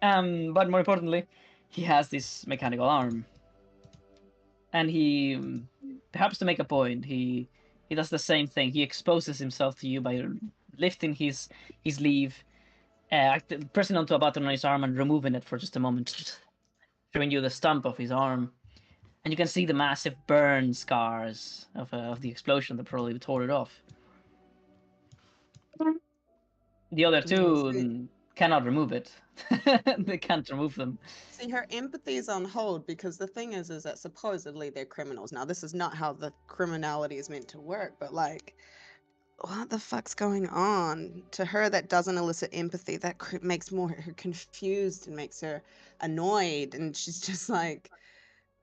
But more importantly, he has this mechanical arm, and he, perhaps to make a point, he does the same thing. He exposes himself to you by lifting his sleeve, pressing onto a button on his arm and removing it for just a moment, showing you the stump of his arm, and you can see the massive burn scars of the explosion that probably tore it off. The other Yeah, two see, cannot remove it. They can't remove them. see, her empathy is on hold because the thing is that supposedly they're criminals. Now, this is not how the criminality is meant to work, but like, what the fuck's going on? To her, that doesn't elicit empathy. That makes more her confused and makes her annoyed. And she's just like,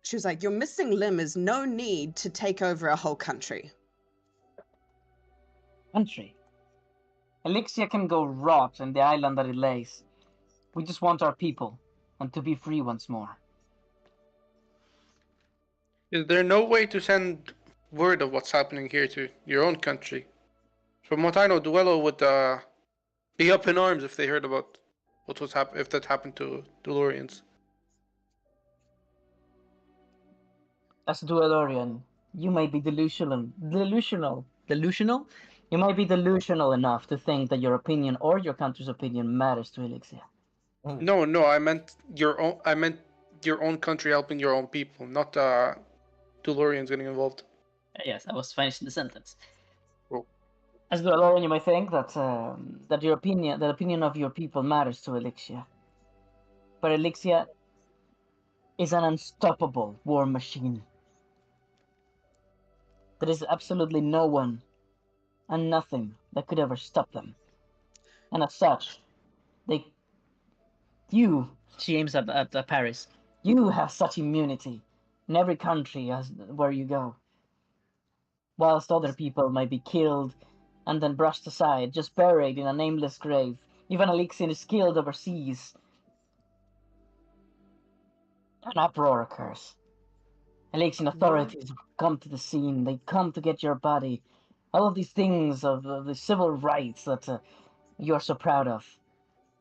she was like, your missing limb is no need to take over a whole country. Country. Elixir can go rot in the island that it lays. We just want our people, and to be free once more. Is there no way to send word of what's happening here to your own country? From what I know, Duello would be up in arms if they heard about if that happened to Delorians. As Duelorian, you may be delusional? You might be delusional enough to think that your opinion or your country's opinion matters to Elixir. oh. No, I meant your own. I meant your own country helping your own people, not Delorians getting involved. Yes, I was finishing the sentence. Oh. As Duelorian, you may think that the opinion of your people matters to Elixir. But Elixir is an unstoppable war machine. There is absolutely no one and nothing that could ever stop them. And as such, they, you, She aims at Paris. you have such immunity in every country as where you go, whilst other people might be killed and then brushed aside, just buried in a nameless grave. Even Elixir is killed overseas. An uproar occurs. Alexian authorities come to the scene. They come to get your body. All of these things of the civil rights that you're so proud of.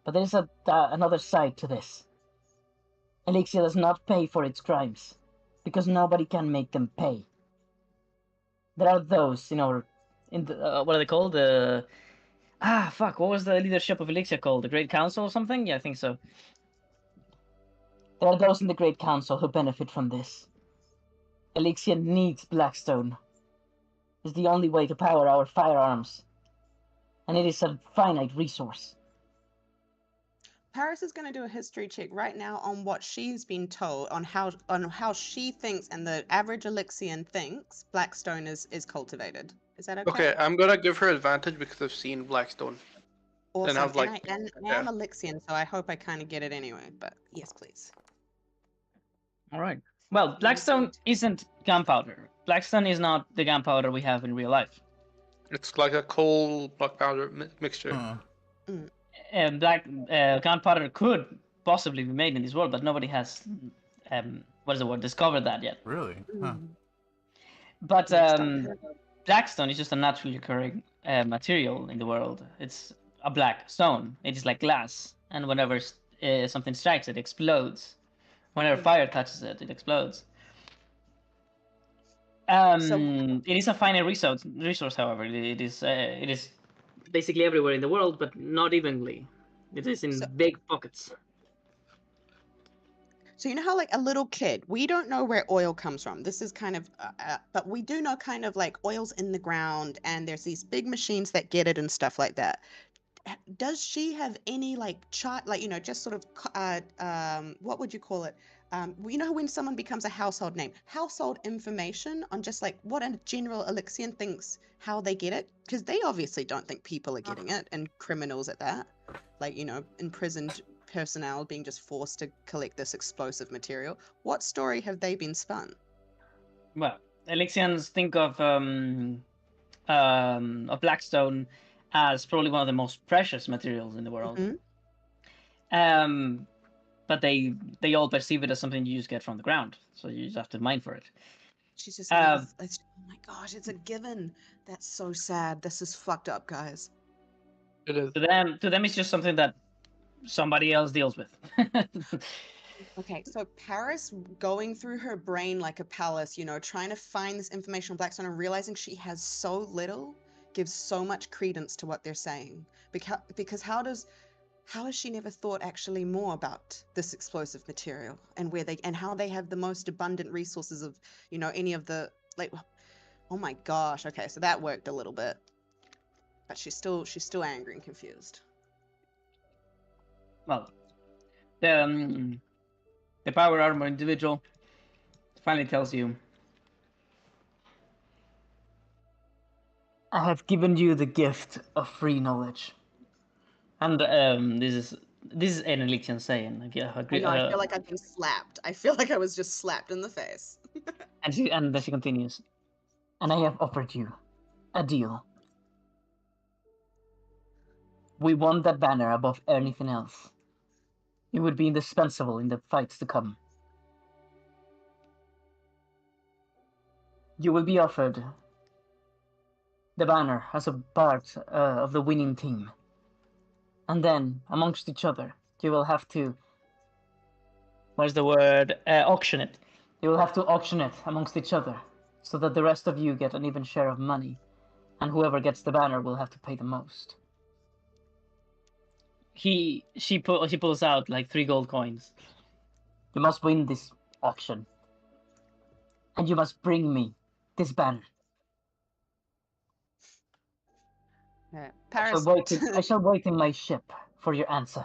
But there's another side to this. Elixir does not pay for its crimes because nobody can make them pay. There are those, in the what are they called? Fuck, what was the leadership of Elixir called? The Great Council or something? Yeah, I think so. There are those in the Great Council who benefit from this. Elixir needs Blackstone. It's the only way to power our firearms. And it is a finite resource. Paris is going to do a history check right now on what she's been told, on how she thinks and the average Elixian thinks Blackstone is cultivated. Is that okay? Okay, I'm gonna give her advantage because I've seen Blackstone. Awesome. And I was like, and I am Elixian, so I hope I kind of get it anyway. But yes, please. All right. Well, Blackstone isn't gunpowder. Blackstone is not the gunpowder we have in real life. it's like a coal black powder mixture. Gunpowder could possibly be made in this world, but nobody has, discovered that yet. Really? Huh. But Blackstone is just a naturally occurring material in the world. It's a black stone. It is like glass, and whenever something strikes it, explodes. Whenever fire touches it, it explodes. It is a finite resource, however. It is basically everywhere in the world, but not evenly. It is in big pockets. So you know how like a little kid, we don't know where oil comes from. This is kind of, but we do know kind of like oil's in the ground, and there's these big machines that get it and stuff like that. Does she have any like chart, like just sort of, what would you call it? When someone becomes a household name, household information on just like what a general Elixian thinks how they get it, because they obviously don't think people are getting it, and criminals at that, like imprisoned personnel being just forced to collect this explosive material. What story have they been spun? Well, Elixians think of Blackstone as probably one of the most precious materials in the world. But they all perceive it as something you just get from the ground, so you just have to mine for it. She's just oh my gosh, it's a given. That's so sad. This is fucked up, guys. It is. To them, it's just something that somebody else deals with. Okay, so Paris going through her brain like a palace, trying to find this information on Blackstone and realizing she has so little gives so much credence to what they're saying. Because how has she never thought actually more about this explosive material and how they have the most abundant resources of, any of the like, oh my gosh. Okay, so that worked a little bit. But she's still angry and confused. Well, the power armor individual finally tells you, I have given you the gift of free knowledge. And this is an Elixian saying. I feel like I've been slapped. I feel like I was just slapped in the face. and then she continues, and I have offered you a deal. We want that banner above anything else. It would be indispensable in the fights to come. You will be offered the banner as a part of the winning team. And then, amongst each other, you will have to... What's the word? Auction it. You will have to auction it amongst each other, so that the rest of you get an even share of money, and whoever gets the banner will have to pay the most. She pulls out like 3 gold coins. You must win this auction, and you must bring me this banner. Paris. I shall wait in my ship for your answer.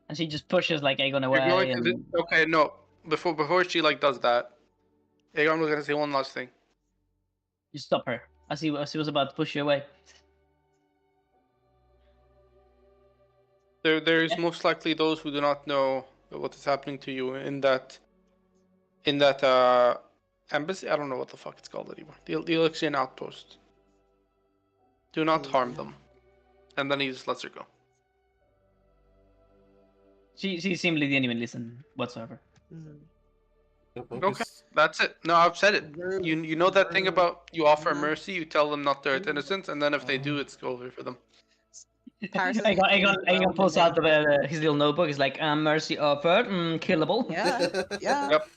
And she just pushes like Aegon away. Okay, no. Before she does that, Aegon was gonna say one last thing. You stop her as he was about to push you away. There is most likely those who do not know what is happening to you in that embassy. I don't know what the fuck it's called anymore. The Elixian outpost. Do not harm them. And then he just lets her go. She seemingly didn't even listen whatsoever. Mhm. The book Okay, is that's it. No, I've said it. Rude, You know that thing rude. about you offer Mhm. mercy, you tell them not to hurt Mhm. innocents, and then if they do, it's over for them. Paris is extremely Egon well pulls out behaved. his little notebook. He's like, mercy offered, killable. Yeah, yeah. Yep.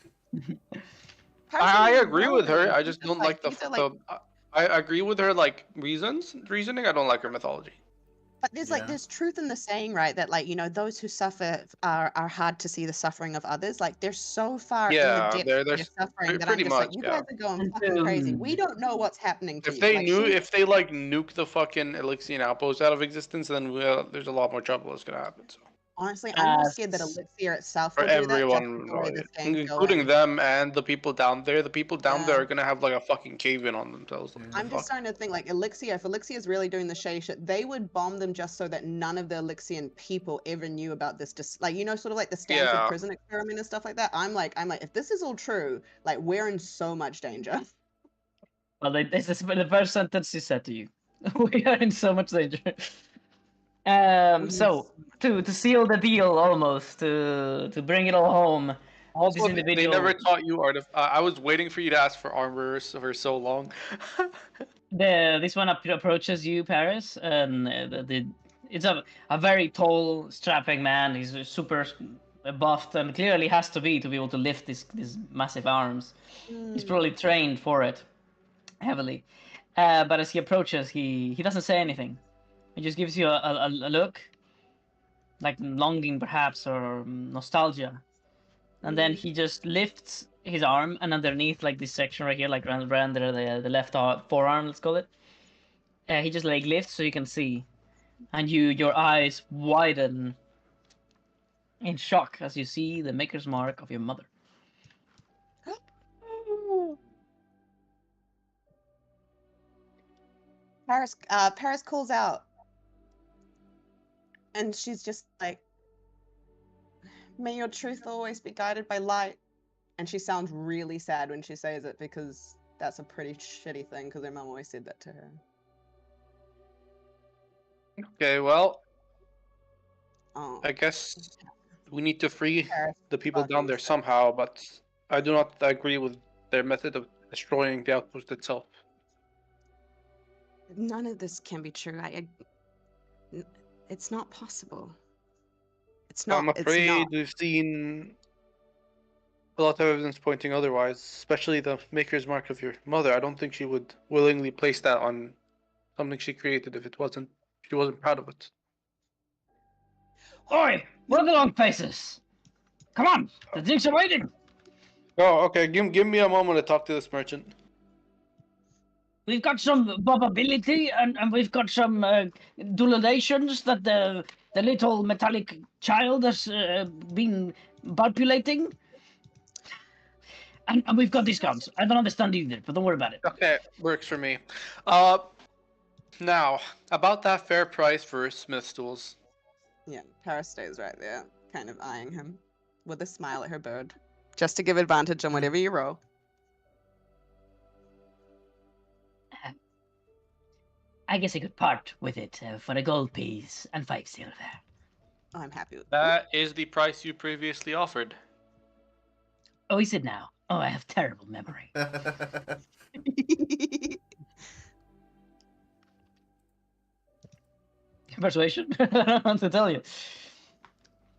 Paris I is agree well with her. behaved. I He's just just don't like like these are like I agree with her like reasoning. I don't like her mythology. But there's like Yeah. there's truth in the saying, right? That like those who suffer are hard to see the suffering of others. Like they're so far in the Yeah, depths of they're their suffering that I'm pretty just like, much, you yeah. guys are going And fucking crazy. We don't know what's happening to If you. they Like knew, she, if they like nuke the fucking Elixir outpost out of existence, then there's a lot more trouble that's gonna happen. So. honestly, I'm more scared that as Elixir itself For will do that just everyone, with the way right? this game's Including going. them and the people down there. The people down there Yeah. are gonna have like a fucking cave in on themselves. Like, Yeah. I'm just fuck. starting to think like Elixir, if Elixir is really doing the shady shit, they would bomb them just so that none of the Elixian people ever knew about this. Just like sort of like the Stanford Yeah. prison experiment and stuff like that. I'm like, if this is all true, like we're in so much danger. well, this is the first sentence he said to you. We are in so much danger. So to seal the deal, almost to bring it all home, this Also, they individual. never taught you art of. I was waiting for you to ask for armor for so long. This one approaches you, Paris, and it's a very tall, strapping man. He's super buffed and clearly has to be able to lift these massive arms. He's probably trained for it heavily. But as he approaches, he doesn't say anything. He just gives you a look, like longing perhaps or nostalgia, and then he just lifts his arm, and underneath like this section right here, like around the left forearm, let's call it. He just like lifts so you can see, and your eyes widen in shock as you see the maker's mark of your mother. Paris calls out, and she's just like, "May your truth always be guided by light." And she sounds really sad when she says it because that's a pretty shitty thing. Because her mom always said that to her. Okay, well, Oh, I guess we need to free Paris the people down fucking there sad. somehow, but I do not agree with their method of destroying the outpost itself. None of this can be true. It's not possible. It's I'm not. It's not. afraid we've seen a lot of evidence pointing otherwise, especially the maker's mark of your mother. I don't think she would willingly place that on something she created if she wasn't proud of it. Oi! What are the long faces? Come on! The drinks are waiting! Oh, okay. Give me a moment to talk to this merchant. We've got some probability and we've got some dulations that the little metallic child has been populating. And we've got discounts. I don't understand either, but don't worry about it. Okay, works for me. Now about that fair price for Smith tools. Yeah, Paris stays right there, kind of eyeing him with a smile at her bird, just to give advantage on whatever you roll. I guess I could part with it for a gold piece and 5 silver. Oh, I'm happy with That is the price you previously offered. Oh, is it now? Oh, I have terrible memory. that. Persuasion? I don't want to tell you.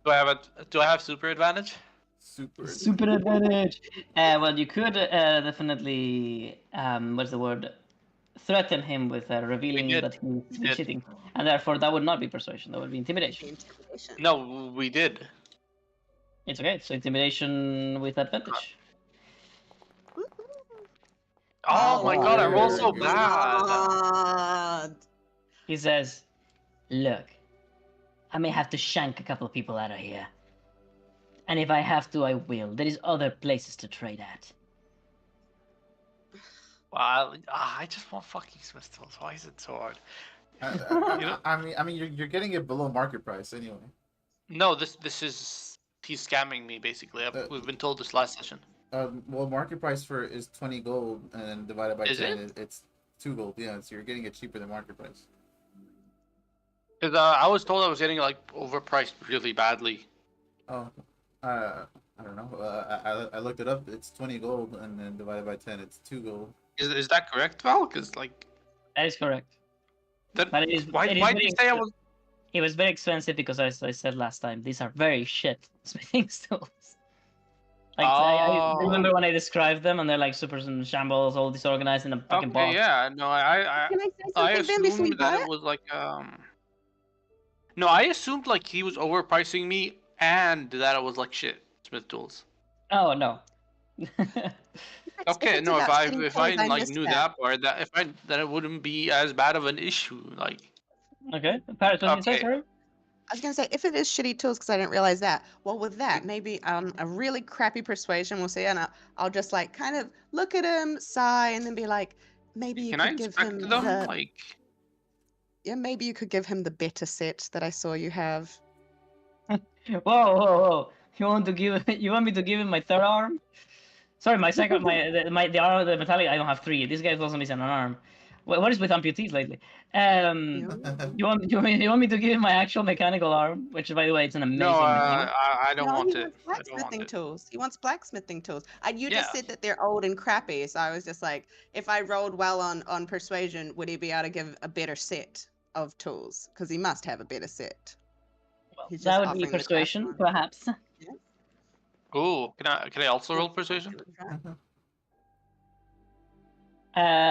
Do I have super advantage? Super advantage. Well, you could definitely what's the word? Threaten him with revealing did. that he's We did. cheating, and therefore that would not be persuasion. That would be intimidation. Intimidation. No, we did. It's okay. So intimidation with advantage. Oh my god, I rolled so very good. bad. God. He says, "Look, I may have to shank a couple of people out of here, and if I have to, I will. There is other places to trade at." Well, I just want fucking Smith tools. Why is it so hard? You know- I mean, you're getting it below market price anyway. No, this is he's scamming me basically. We've been told this last session. Well, market price for is 20 gold, and then divided by Is 10, it's 2 gold. Yeah, so you're getting it cheaper than market price. Cause I was told I was getting like overpriced really badly. Oh, I don't know. I looked it up. It's 20 gold, and then divided by 10, it's 2 gold. Is that correct, Val? Because like That is correct. that. But it is Why it is why did very you say I was? it was very expensive because as I said last time, these are very shit smithing tools. Like I Oh, remember when I described them and they're like super in shambles, all disorganized in a fucking okay, box. yeah. No, Can I say I something then before assumed you that buy it it? was like No, I assumed like he was overpricing me and that it was like shit Smith tools. Oh no. If Okay, it's no, about if shitty I tools, I like missed knew that. that part, that if I then it wouldn't be as bad of an issue. Like, Okay. Paris, what did you say, okay, sorry? I was gonna say if it is shitty tools because I didn't realize that. Well, with that, maybe a really crappy persuasion we'll see, and I'll just like kind of look at him, sigh, and then be like, maybe you can I could give inspect him them? the Like, yeah, maybe you could give him the better set that I saw you have. Whoa, whoa, whoa. You want me to give him my third arm? Sorry, my second the arm the metallic I don't have three. This guy's also missing an arm. What is with amputees lately? Yeah. You want me to give him my actual mechanical arm, which by the way it's an no, amazing mechanic. I don't No, he want it. wants I don't want blacksmithing it. tools. He wants blacksmithing tools. And you just Yeah. said that they're old and crappy, so I was just like, if I rolled well on persuasion, would he be able to give a better set of tools? Because he must have a better set. Well, He's that just would be offering the crappy persuasion, one. perhaps. Yeah. Oh, can I also roll Let's persuasion? give it a try.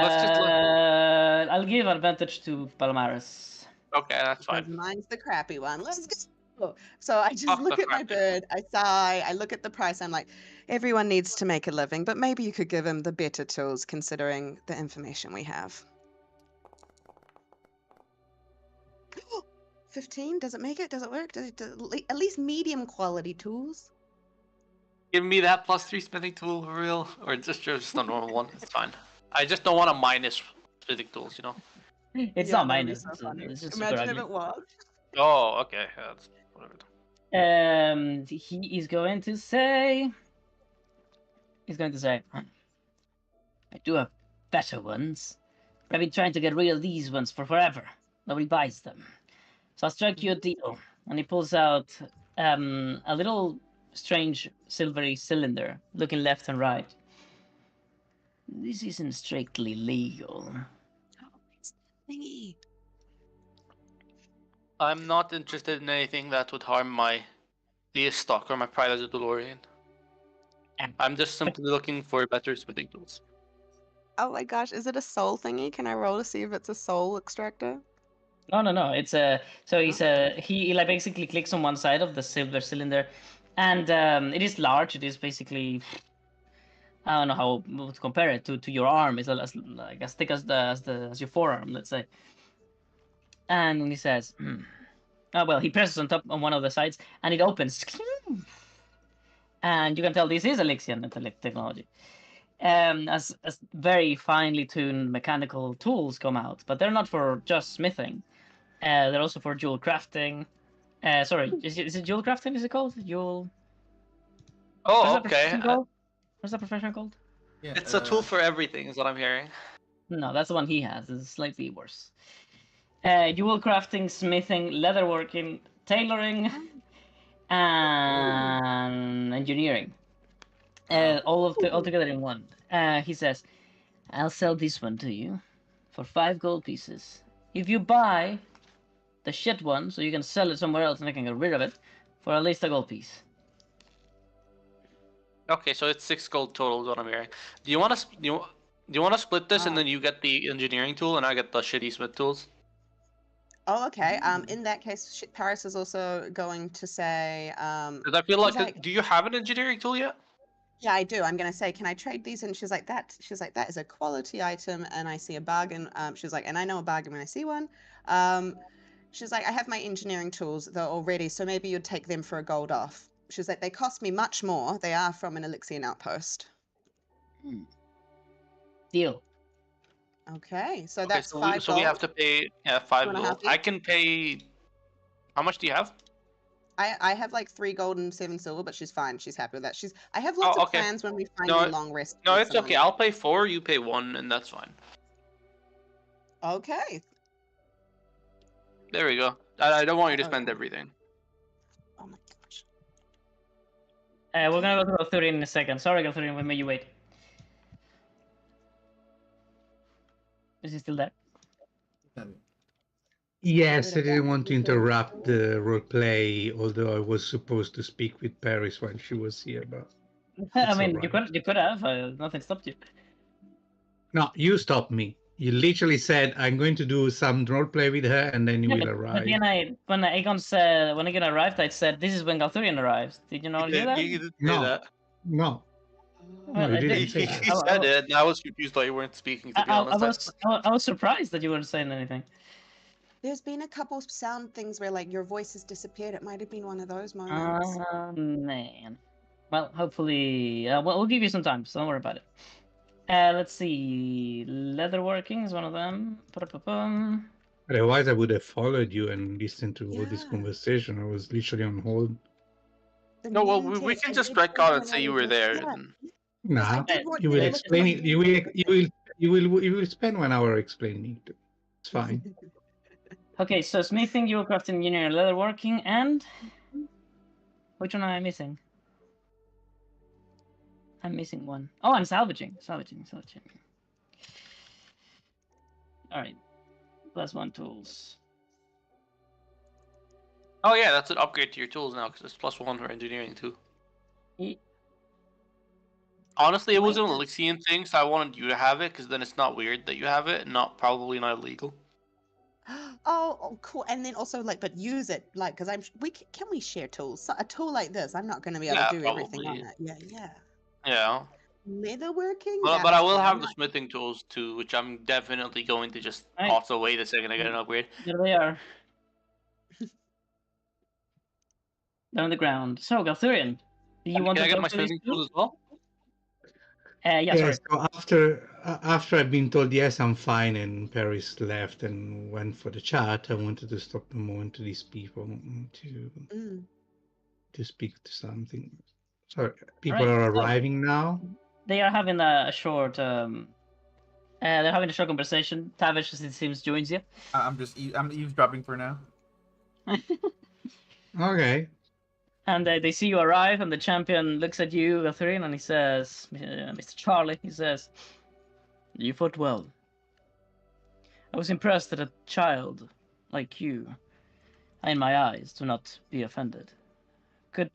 Let's just look. I'll give advantage to Palmares. Okay, that's Because fine. mine's the crappy one. Let's go. So I just Fuck the look at my crappy one. bird, I sigh, I look at the price, I'm like, everyone needs to make a living, but maybe you could give him the better tools considering the information we have. 15? Does it make it? Does it work? At least medium quality tools? Give me that +3 smithing tool for real, or just a normal one. It's fine. I just don't want a minus smithing tools, you know. It's Yeah, not that'd be minus. so funny. It's just super Imagine if ugly. it was. Oh, okay. Yeah, that's whatever. He is going to say. He's going to say, I do have better ones. But I've been trying to get rid of these ones for forever. Nobody buys them. So I'll strike you a deal. And he pulls out a little strange silvery cylinder, looking left and right. This isn't strictly legal. Oh, it's thingy. I'm not interested in anything that would harm my stock or my pride as a DeLorean. I'm just simply looking for better smithing tools. Oh my gosh, is it a soul thingy? Can I roll to see if it's a soul extractor? No. It's a so he's Oh. he like basically clicks on one side of the silver cylinder, and it is large. It is basically I don't know how to compare it to your arm. It's like as thick as as your forearm, let's say. And he says, oh well, he presses on top on one of the sides, and it opens, and you can tell this is Elixian technology. As very finely tuned mechanical tools come out, but they're not for just smithing. They're also for jewel crafting. Sorry, is it jewel crafting? Is it called jewel? What is Oh, that okay. profession called? What's that profession called? Yeah. It's a tool for everything, is what I'm hearing. No, that's the one he has. It's slightly worse. Jewel crafting, smithing, leatherworking, tailoring, and engineering. All together in one. He says, "I'll sell this one to you for 5 gold pieces. If you buy the shit one, so you can sell it somewhere else and I can get rid of it for at least a gold piece." Okay, so it's 6 gold total, is what I'm hearing. Do you want to do you want to split this and then you get the engineering tool and I get the shitty smith tools? Oh, okay. In that case, Paris is also going to say, Because I feel she's like, like, do you have an engineering tool yet? yeah, I do. I'm gonna say, can I trade these? And she's like, that. She's like, that is a quality item, and I see a bargain. She's like, and I know a bargain when I see one. Um, she's like, I have my engineering tools. They're all ready, so maybe you'd take them for a gold off. She's like, they cost me much more. They are from an Elixian outpost. Deal. Okay, so Okay, that's so 5 we gold. have to pay 5 2.5 gold. each? I can pay. How much do you have? I have like 3 gold and 7 silver, but she's fine. She's happy with that. I have lots Oh, of okay. plans when we finally No, long rest. no, with it's someone. okay. I'll pay 4. You pay 1, and that's fine. Okay. There we go. I don't want you to Oh, spend yeah. everything. Oh my gosh. We're gonna go to Galthurian in a second. Sorry, Galthurian, we made you wait. Is he still there? Yes, I didn't want to interrupt the roleplay, although I was supposed to speak with Paris when she was here, but I it's mean, alright. you could have. Nothing stopped you. No, you stopped me. You literally said, I'm going to do some roleplay with her and then you Yeah, will but arrive. then when Aegon said when Aegon arrived, I said this is when Galthurian arrives. Did you not hear that? He did say No, that. no, no, Well, you I didn't did. say He that. said it, and I was confused why you weren't speaking. To be honest, I was surprised that you weren't saying anything. There's been a couple sound things where like your voice has disappeared. It might have been one of those moments. Man. Well, hopefully, we'll give you some time, so don't worry about it. Let's see. Leatherworking is one of them. Pa-da-pa-pum. Otherwise, I would have followed you and listened to all this Yeah. conversation. I was literally on hold. The no. Well, meme we tip. can I just did think retcon and when I say you was were there. yeah, And because I Nah, did Right. want you to will look at the explain it. meme tip. You will spend 1 hour explaining it. It's fine. Okay, so smithing, you crafting, engineering, leatherworking, and which one am I missing? I'm missing one. Oh, I'm salvaging. Salvaging. Alright. +1 tools. oh yeah, that's an upgrade to your tools now because it's +1 for engineering too. Honestly, it was an Elysian thing, so I wanted you to have it because then it's not weird that you have it, and probably not illegal. Oh, cool. And then also like, but use it like because can we share tools? So, a tool like this, I'm not going to be able Yeah, to do everything on probably. it. Yeah, yeah. Yeah. Leatherworking. But That's I will cool. have the smithing tools too, which I'm definitely going to just Right. toss away the second I get an upgrade. There they are. Down on the ground. So, Galthurian, do you want Can to I get go my for these smithing two? tools as well? Yeah, sorry. So after I've been told yes, I'm fine, and Paris left and went for the chat, I wanted to stop a moment to these people Mm. to speak to something. So people Alright, are so arriving now. they are having a short they're having a short conversation. Tavish, as it seems, joins you. I'm eavesdropping for now. Okay. And they see you arrive, and the champion looks at you, Galthurian, and he says, Mr. Charlie, he says, you fought well. I was impressed that a child like you, in my eyes, do not be offended, could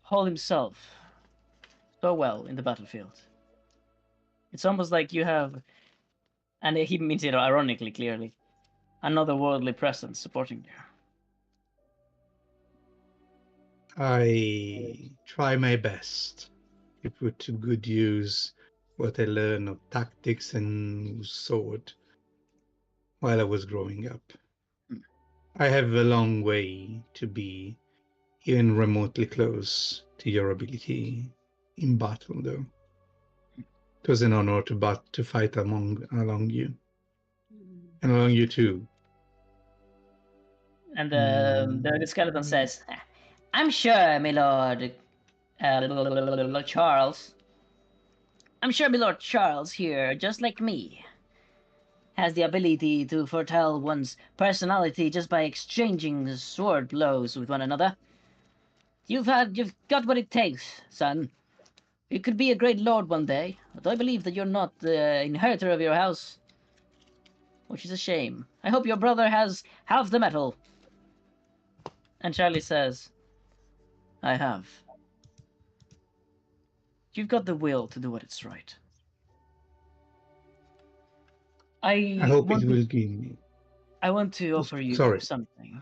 hold himself so well in the battlefield. It's almost like you have, and he means it ironically, clearly, another worldly presence supporting you. I try my best to put to good use what I learned of tactics and sword while I was growing up. I have a long way to be even remotely close to your ability in battle, though. It was an honor to fight along you, and along you too. And the skeleton says, I'm sure, my lord Charles. I'm sure my lord Charles here, just like me, has the ability to foretell one's personality just by exchanging sword blows with one another. You've got what it takes, son. You could be a great lord one day, but I believe that you're not the inheritor of your house, which is a shame. I hope your brother has half the metal. And Charlie says, I have. You've got the will to do what is right. I hope it will give me. I want to offer you Sorry. something.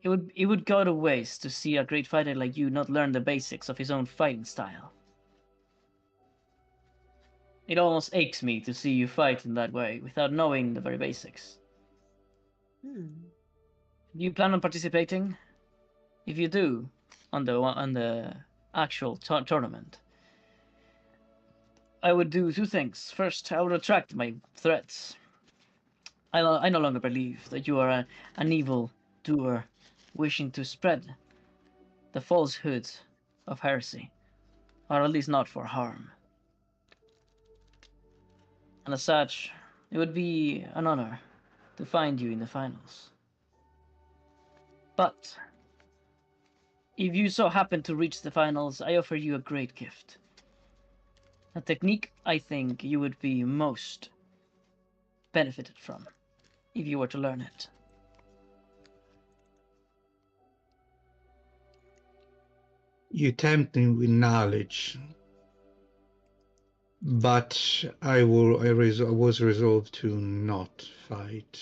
It would go to waste to see a great fighter like you not learn the basics of his own fighting style. It almost aches me to see you fight in that way without knowing the very basics. Do you plan on participating? If you do, on the actual tournament, I would do two things. First, I would retract my threats. I no longer believe that you are an evil doer wishing to spread the falsehoods of heresy, or at least not for harm. And as such, it would be an honor to find you in the finals. But if you so happen to reach the finals, I offer you a great gift. A technique I think you would be most benefited from if you were to learn it. You tempt me with knowledge, but I was resolved to not fight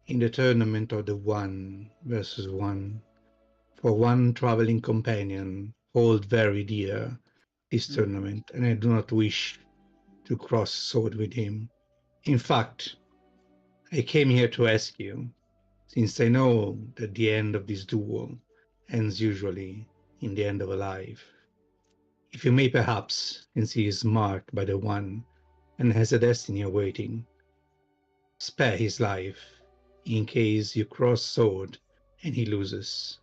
in the tournament of the 1 versus 1. For one traveling companion, hold very dear this tournament, and I do not wish to cross sword with him. In fact, I came here to ask you, since I know that the end of this duel ends usually in the end of a life. If you may perhaps, since he is marked by the 1 and has a destiny awaiting, spare his life in case you cross sword and he loses.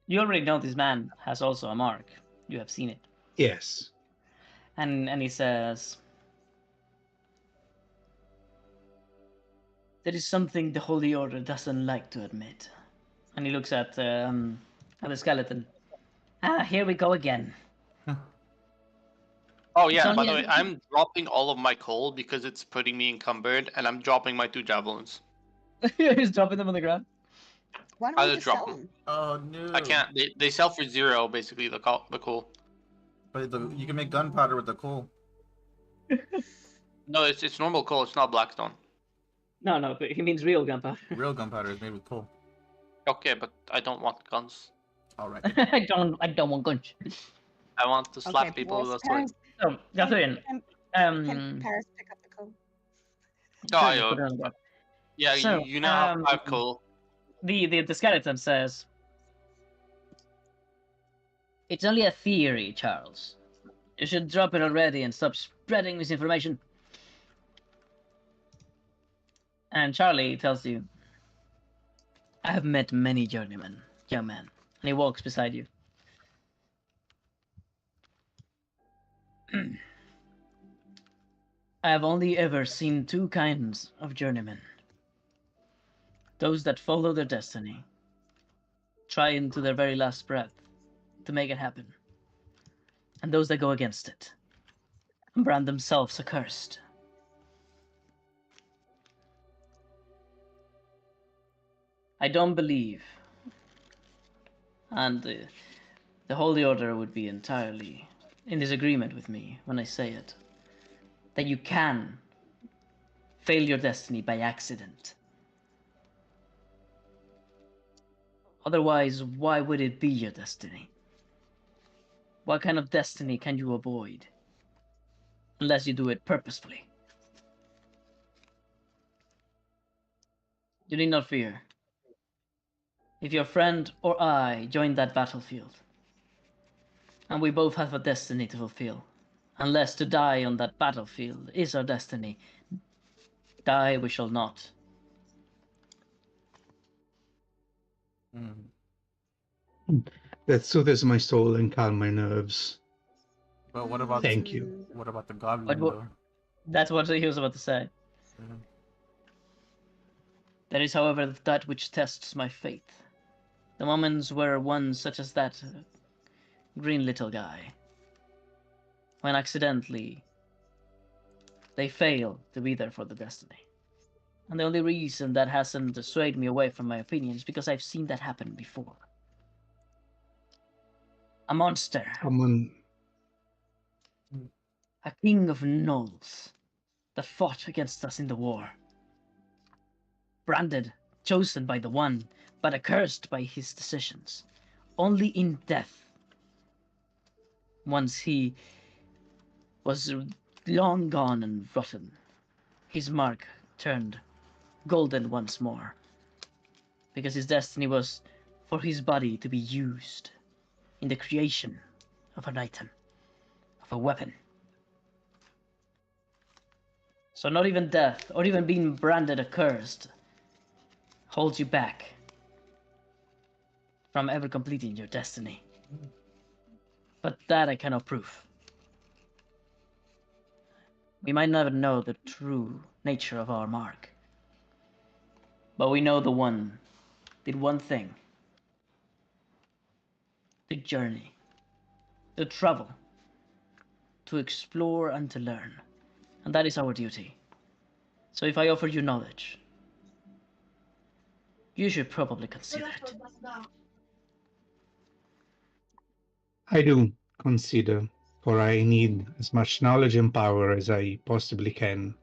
You already know this man has also a mark. You have seen it. Yes. And he says, there is something the Holy Order doesn't like to admit. And he looks at the skeleton. Ah, here we go again. Oh It's yeah, by only the way, I'm dropping all of my coal because it's putting me encumbered, and I'm dropping my 2 javelins. He's dropping them on the ground. Why don't I we just just drop sell them. them? Oh no! I can't. They sell for 0 basically. The coal. But you can make gunpowder with the coal. No, it's normal coal. It's not blackstone. No, but he means real gunpowder. Real gunpowder is made with coal. Okay, but I don't want guns. All right. I don't want guns. I want to slap Okay, people with a Paris, sword. So, Catherine, can Paris pick up the coal? Oh, Paris, put it on the ground. yeah, So, you now have 5 coal. The skeleton says, it's only a theory, Charles. You should drop it already and stop spreading misinformation. And Charlie tells you, I have met many journeymen, young man. And he walks beside you. I have only ever seen 2 kinds of journeymen. Those that follow their destiny, try into their very last breath to make it happen. And those that go against it, and brand themselves accursed. I don't believe, and the Holy Order would be entirely in disagreement with me when I say it, that you can fail your destiny by accident. Otherwise, why would it be your destiny? What kind of destiny can you avoid? Unless you do it purposefully. You need not fear. If your friend or I join that battlefield, and we both have a destiny to fulfill, unless to die on that battlefield is our destiny, die we shall not. Mm. That soothes my soul and calm my nerves. But what about Thank you. what about the goblin though? That's what he was about to say. Mhm. There is, however, that which tests my faith. The moments where one such as that green little guy, when accidentally they fail to be there for the destiny. And the only reason that hasn't swayed me away from my opinion is because I've seen that happen before. A monster, Someone, a king of gnolls, that fought against us in the war. Branded, chosen by the 1, but accursed by his decisions. Only in death, once he was long gone and rotten, his mark turned golden once more. Because his destiny was for his body to be used in the creation of an item, of a weapon. So not even death, or even being branded accursed, holds you back from ever completing your destiny. But that I cannot prove. We might never know the true nature of our mark, But we know the one did one thing: to journey, to travel, to explore, and to learn. And that is our duty. So if I offer you knowledge, you should probably consider it. I do consider, for I need as much knowledge and power as I possibly can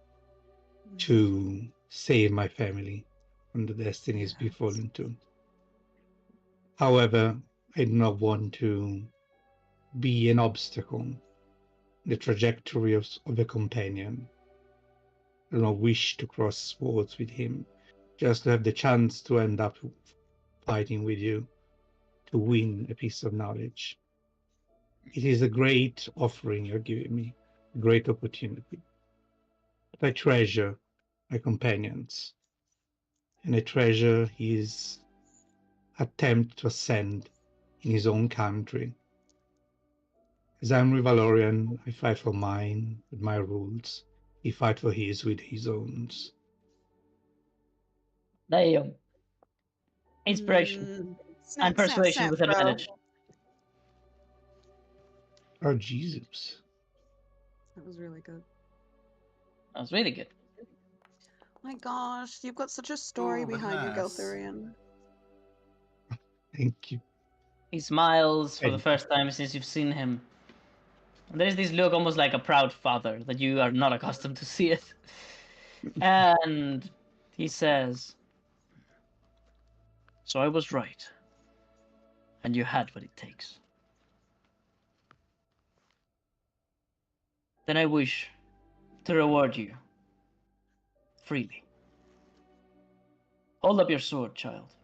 to save my family from the destinies befallen to. However, I do not want to be an obstacle in the trajectory of a companion. I do not wish to cross swords with him, just to have the chance to end up fighting with you to win a piece of knowledge. It is a great offering you're giving me, a great opportunity. But I treasure my companions, and I treasure his attempt to ascend in his own country. As I'm Rivalorian, I fight for mine with my rules. He fight for his with his own. Damn. Inspiration and Snap, snap, persuasion snap, with bro. advantage. Oh Jesus! That was really good. That was really good. My gosh, you've got such a story Oh, but behind you, nice. Gelthurian. Thank you. He smiles for the Thank you. first time since you've seen him. And there is this look almost like a proud father that you are not accustomed to see it. And he says, "So I was right, and you had what it takes. Then I wish to reward you freely. Hold up your sword, child.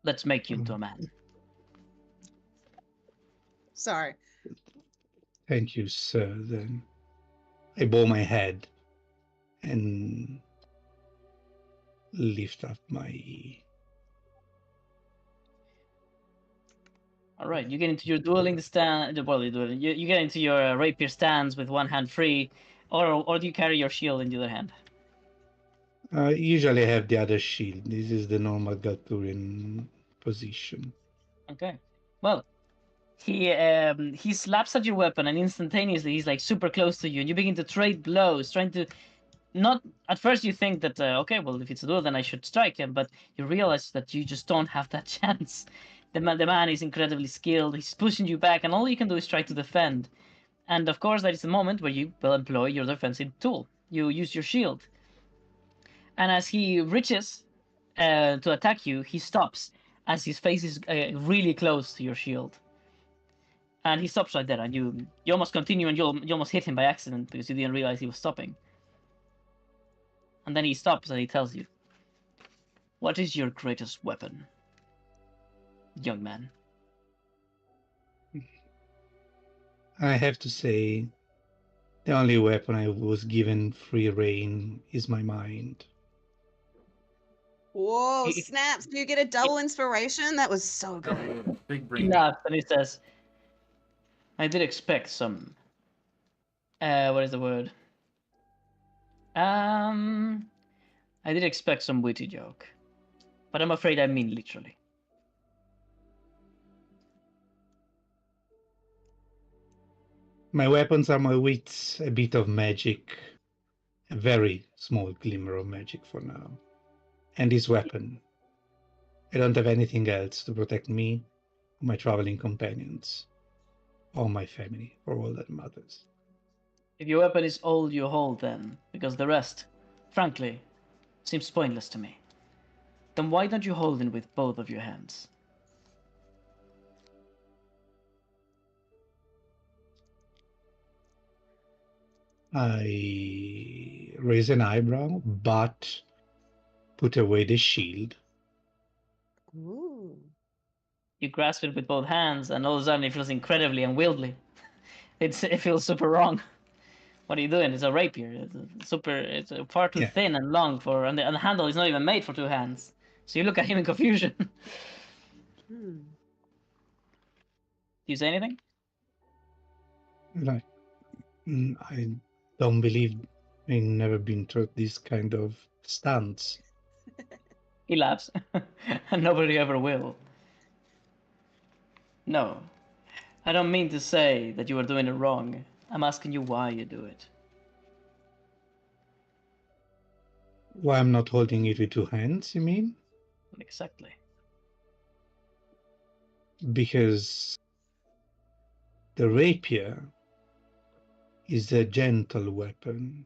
Let's make you into a man." Sorry. Thank you, sir. Then I bow my head and lift up my. All right, you get into your dueling stand. Well, you get into your rapier stance with one hand free, or do you carry your shield in the other hand? Usually I have the other shield. This is the normal Galturian position. Okay. Well, he slaps at your weapon, and instantaneously he's like super close to you, and you begin to trade blows, trying to not. At first, you think that okay, well, if it's a duel, then I should strike him, but you realize that you just don't have that chance. The man is incredibly skilled. He's pushing you back, and all you can do is try to defend. And of course, that is the moment where you will employ your defensive tool. You use your shield, and as he reaches to attack you, he stops as his face is really close to your shield. And he stops right there, and you almost continue, and you almost hit him by accident because you didn't realize he was stopping. And then he stops and he tells you, "What is your greatest weapon, young man?" I have to say, the only weapon I was given free reign is my mind. Whoa, He, snaps. Do you get a he, double inspiration? That was so good. Big he brain. laughs and he says, "I did expect some. What is the word? Um, I did expect some witty joke, but I'm afraid I mean literally." My weapons are my wits, a bit of magic, a very small glimmer of magic for now. And this weapon. I don't have anything else to protect me, or my traveling companions, or my family, for all that matters. If your weapon is all you hold, then, because the rest, frankly, seems pointless to me, then why don't you hold it with both of your hands? I raise an eyebrow, but put away the shield. Ooh. You grasp it with both hands, and all of a sudden it feels incredibly unwieldy. It feels super wrong. What are you doing? It's a rapier. It's far too Yeah, thin and long for, and the handle is not even made for two hands. So you look at him in confusion. Do Hmm. you say anything? like I don't believe I've never been taught this kind of stance. He laughs, and nobody ever will. No, I don't mean to say that you are doing it wrong. I'm asking you why you do it. Why I'm not holding it with two hands, you mean? Exactly. Because the rapier is a gentle weapon.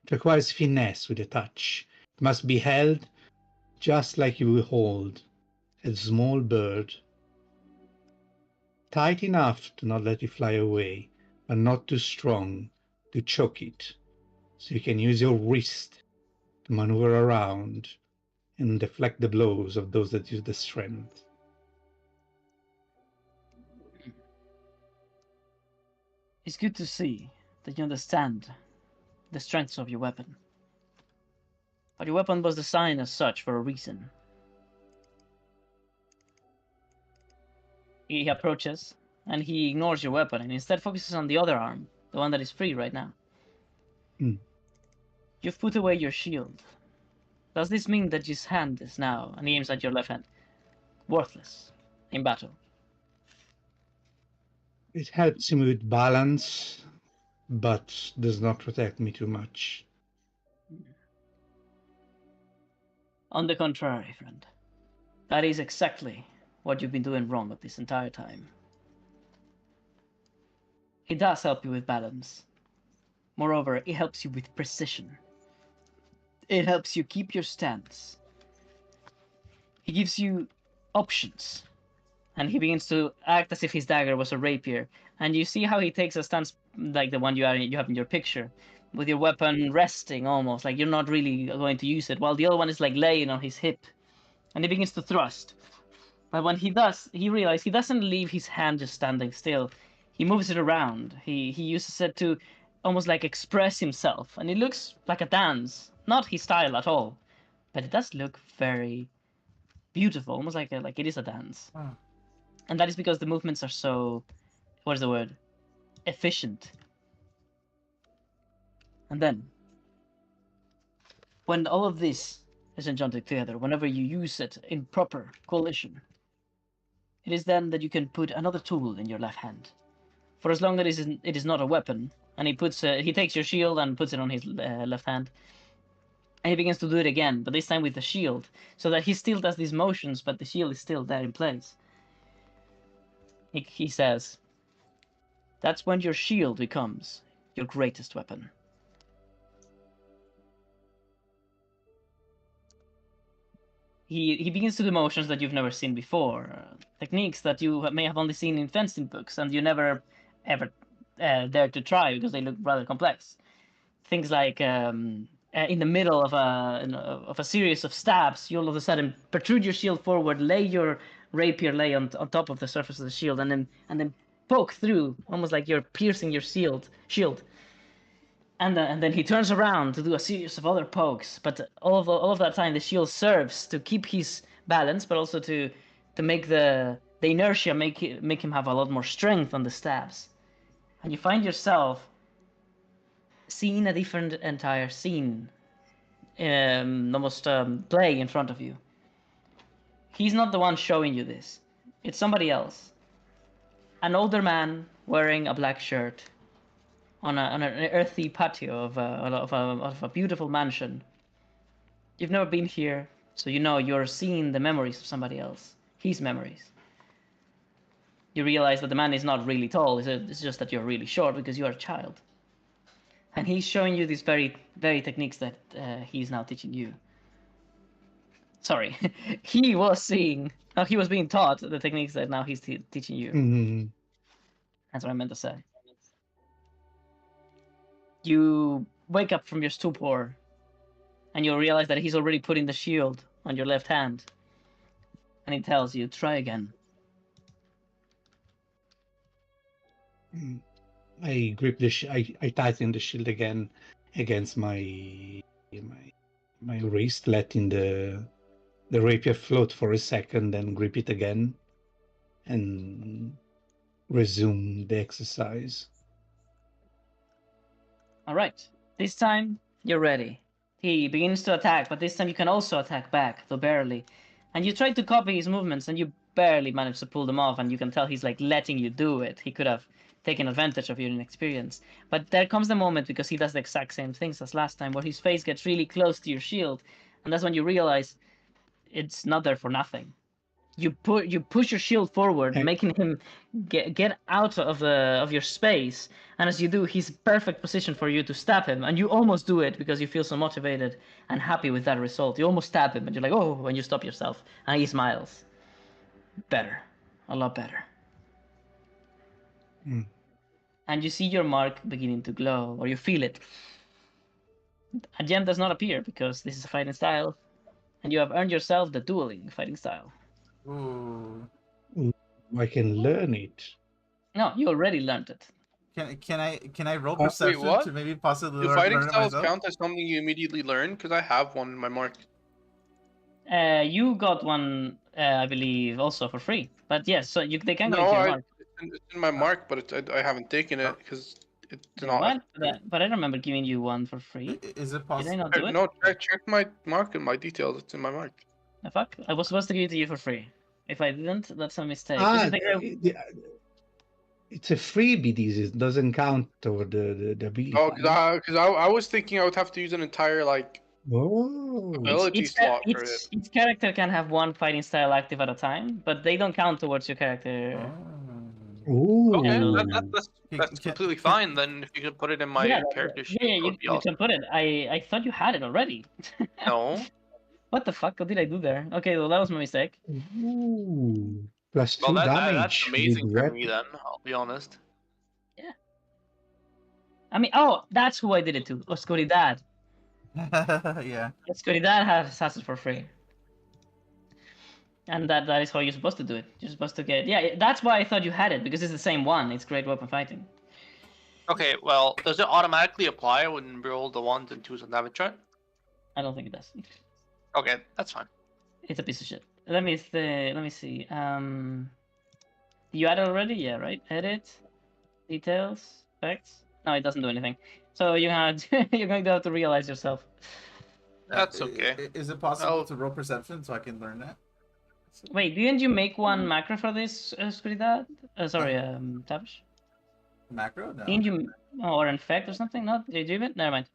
It requires finesse with a touch. It must be held just like you would hold a small bird. Tight enough to not let it fly away, but not too strong to choke it. So you can use your wrist to maneuver around and deflect the blows of those that use the strength. It's good to see that you understand the strengths of your weapon. But your weapon was designed as such for a reason. He approaches, and he ignores your weapon, and instead focuses on the other arm, the one that is free right now. Mm. You've put away your shield. Does this mean that his hand is now, and he aims at your left hand, worthless in battle? It helps me with balance, but does not protect me too much. On the contrary, friend. That is exactly what you've been doing wrong this entire time. It does help you with balance. Moreover, it helps you with precision. It helps you keep your stance. He gives you options, and he begins to act as if his dagger was a rapier. And you see how he takes a stance like the one you have in your picture, with your weapon resting almost, like you're not really going to use it, while the other one is like laying on his hip. And he begins to thrust. But when he does, he realizes he doesn't leave his hand just standing still. He moves it around. He uses it to almost like express himself, and it looks like a dance, not his style at all, but it does look very beautiful, almost like it is a dance. Oh. And that is because the movements are so, what is the word, efficient. And then, when all of this is enchanted together, whenever you use it in proper coalition, it is then that you can put another tool in your left hand. For as long as it is not a weapon, and he takes your shield and puts it on his left hand, and he begins to do it again, but this time with the shield, so that he still does these motions, but the shield is still there in place. He says, that's when your shield becomes your greatest weapon. He begins to do motions that you've never seen before, techniques that you may have only seen in fencing books, and you never ever dared to try because they look rather complex. Things like in the middle of a series of stabs, you all of a sudden protrude your shield forward, lay your rapier lay on top of the surface of the shield, and then poke through, almost like you're piercing your shield. And then he turns around to do a series of other pokes, but all of that time the shield serves to keep his balance, but also to make the inertia make him have a lot more strength on the stabs. And you find yourself seeing a different entire scene, almost play in front of you. He's not the one showing you this. It's somebody else. An older man wearing a black shirt on an earthy patio of a beautiful mansion. You've never been here, so you know you're seeing the memories of somebody else. His memories. You realize that the man is not really tall, it's just that you're really short because you're a child. And he's showing you these very, very techniques that he's now teaching you. Sorry, he was being taught the techniques that now he's teaching you. Mm-hmm. That's what I meant to say. You wake up from your stupor, and you realize that he's already putting the shield on your left hand. And he tells you, try again. I grip I tighten the shield again against my wrist, letting the rapier float for a second, then grip it again and resume the exercise. All right, this time you're ready. He begins to attack, but this time you can also attack back, though barely. And you try to copy his movements, and you barely manage to pull them off, and you can tell he's like letting you do it. He could have taken advantage of your inexperience. But there comes the moment, because he does the exact same things as last time, where his face gets really close to your shield, and that's when you realize it's not there for nothing. You push your shield forward, Hey. making him get out of your space, and as you do, he's perfect position for you to stab him, and you almost do it because you feel so motivated and happy with that result. You almost stab him, and you're like, oh, when you stop yourself, and he smiles. Better, a lot better. Mm. And you see your mark beginning to glow, or you feel it. A gem does not appear because this is a fighting style, and you have earned yourself the dueling fighting style. Ooh. I can learn it. No, you already learned it. Can I roll Wait, perception what? to maybe possibly Do fighting learn it styles myself? count as something you immediately learn? Because I have one in my mark. You got one, I believe, also for free. But yes, so they can go No, into your mark. it's in my mark, but I haven't taken it because it's Wait, not. what? But I remember giving you one for free. Is it Did I possible? not do it? No, check my mark and my details. It's in my mark. The fuck? I was supposed to give it to you for free. If I didn't, that's a mistake. This Ah, is the great... it's a freebie. This it doesn't count toward the ability. Oh, because I was thinking I would have to use an entire like Oh, ability slot for it. each character can have one fighting style active at a time, but they don't count towards your character. Ooh. Okay, so- that's completely fine. Then if you could put it in my character sheet, Yeah, that would be you awesome. can put it. I thought you had it already. No, What the fuck? What did I do there? Okay, well, that was my mistake. Ooh. Plus well 2 that's damage. amazing with for rep. me. Then I'll be honest. I mean, oh, that's who I did it to. Oscuridad. Yeah. Oscuridad has it for free. And that is how you're supposed to do it. You're supposed to get... Yeah, that's why I thought you had it, because it's the same one. It's great weapon fighting. Okay, well, does it automatically apply when we roll the 1s and 2s on damage chart? I don't think it does. Okay, that's fine. It's a piece of shit. Let me see. You added already? Yeah, right? Edit. Details. Effects. No, it doesn't do anything. So you had you're going to have to realize yourself. That's okay. Is it possible Oh. to roll perception so I can learn that? Wait, didn't you make one macro for this, Oscuridad? Sorry, Tavish? Macro? No. Didn't you... Oh, or infect or something? No? Did you do it? Never mind.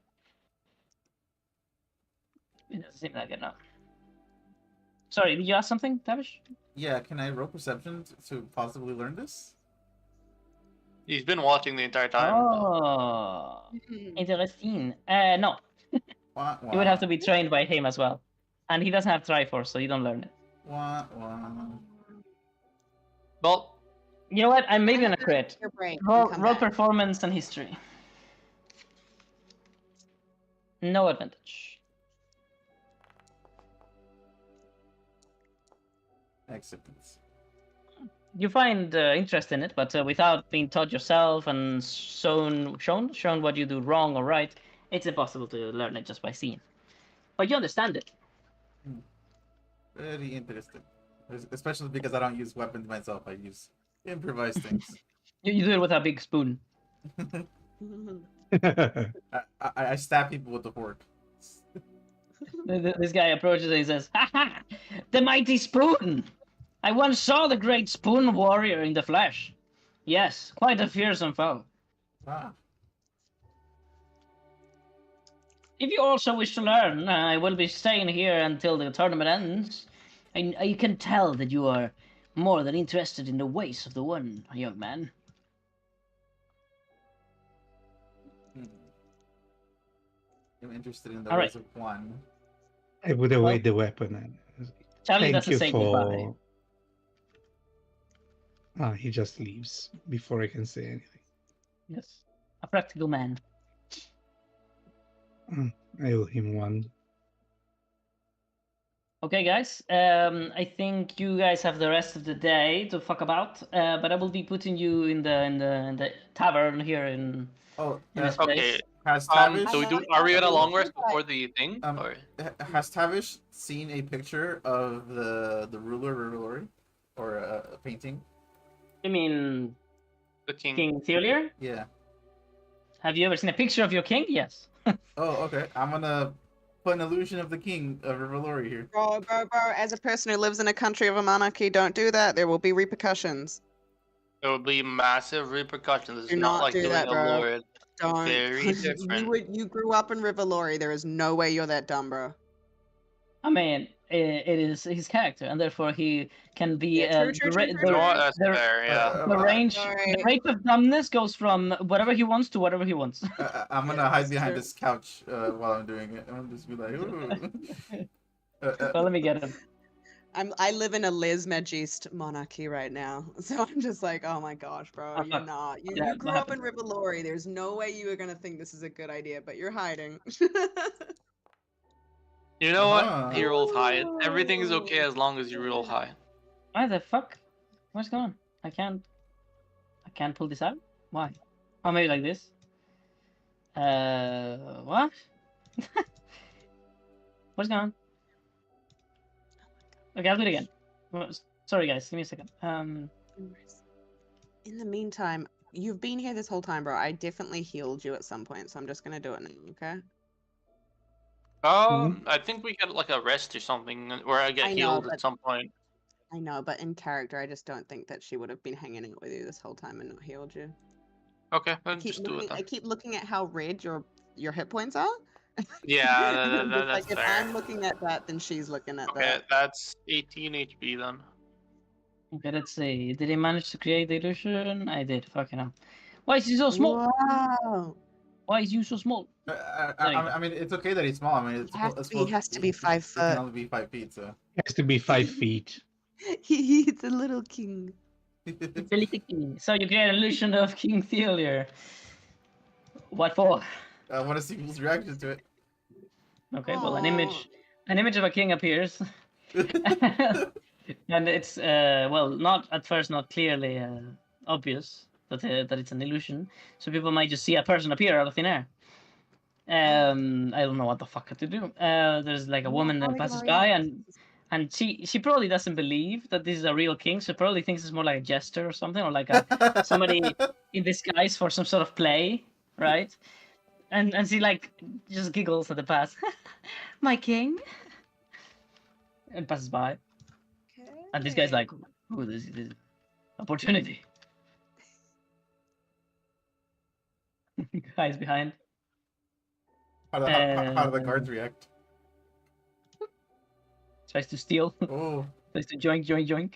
It doesn't seem like it now. Sorry, did you ask something, Tavish? Yeah, can I roll perception to possibly learn this? He's been watching the entire time. Oh, interesting. No, Wah, you would have wah, to be trained by him as well. And he doesn't have Triforce, so you don't learn it. wah, wah. Well, You know what? I'm maybe gonna crit. Your brain. can Roll come back. performance and history. No advantage. Excellent. You find interest in it, but without being taught yourself and shown what you do wrong or right, it's impossible to learn it just by seeing. But you understand it. Very interesting. Especially because I don't use weapons myself. I use improvised things. You do it with a big spoon. I stab people with the fork. This guy approaches and he says, "Ha ha! The mighty spoon! I once saw the great spoon warrior in the flesh. Yes, quite a fearsome foe. Ah. If you also wish to learn, I will be staying here until the tournament ends. I can tell that you are more than interested in the ways of the one, young man." I'm interested in the All ways right. of one. I would await the weapon. Charlie Thank doesn't you say for. goodbye. Ah, he just leaves before I can say anything. Yes, a practical man. I owe him one. Okay, guys. I think you guys have the rest of the day to fuck about. But I will be putting you in the tavern here in Oh, this okay. place. has Tavish Are we gonna long rest before the thing? Or has Tavish seen a picture of the ruler Rulori? Or a painting? You mean the king? King Theolier? Yeah. Have you ever seen a picture of your king? Yes. Oh, okay. I'm gonna put an illusion of the king of Rivalori here. Bro, as a person who lives in a country of a monarchy, don't do that. There will be repercussions. There will be massive repercussions. It's Do not not like do doing that, a bro. lord. Don't. Very different. You grew up in Rivalori. There is no way you're that dumb, bro. I mean, it is his character, and therefore he can be Yeah, true, true, true, true, You know what? true. That's fair, yeah. the range, the Alright. range of dumbness goes from whatever he wants to whatever he wants. I'm gonna Yeah, hide that's behind true. this couch while I'm doing it. I'm just be like, ooh. Well, let me get him. I live in a Les Magist monarchy right now, so I'm just like, oh my gosh, bro, Oh, you're fuck. not. You Yeah, you grew what up in Rivalori. There's no way you were gonna think this is a good idea, but you're hiding. You know Uh-huh. what? He rolled high. Everything is okay as long as you roll high. Why the fuck? What's going on? I can't pull this out. Why? Oh, maybe like this. What? What's going on? Okay, I'll do it again. Sorry, guys. Give me a second. In the meantime, you've been here this whole time, bro. I definitely healed you at some point, so I'm just gonna do it now, okay? I think we get like a rest or something, or I get I know, healed but- at some point. I know, but in character, I just don't think that she would have been hanging out with you this whole time and not healed you. Okay, I then just do it I then. keep looking at how red your hit points are. Yeah, I'm just that's like, if fair. I'm looking at that, then she's looking at Okay, that. that's 18 HP then. Okay, let's see. Did he manage to create the illusion? I did. Fucking hell. Why is he so small? Wow. Why is you so small? I mean, it's okay that he's small. I mean, it's He has to be 5 He can foot. only be 5 feet, so. Has to be 5 feet. He's a little king. So you create an illusion of King Theolier. What for? I want to see people's reaction to it. Okay, well, an image of a king appears. And it's well, not at first, not clearly obvious that it's an illusion. So people might just see a person appear out of thin air. I don't know what the fuck to do. There's like a woman that passes by, and she probably doesn't believe that this is a real king. So probably thinks it's more like a jester or something, or like a somebody in disguise for some sort of play, right? And she like just giggles at the pass, my king, and passes by. And this guy's like, "Ooh, this opportunity." Guys behind. How do the guards react? Tries to steal. Oh. Tries to joink.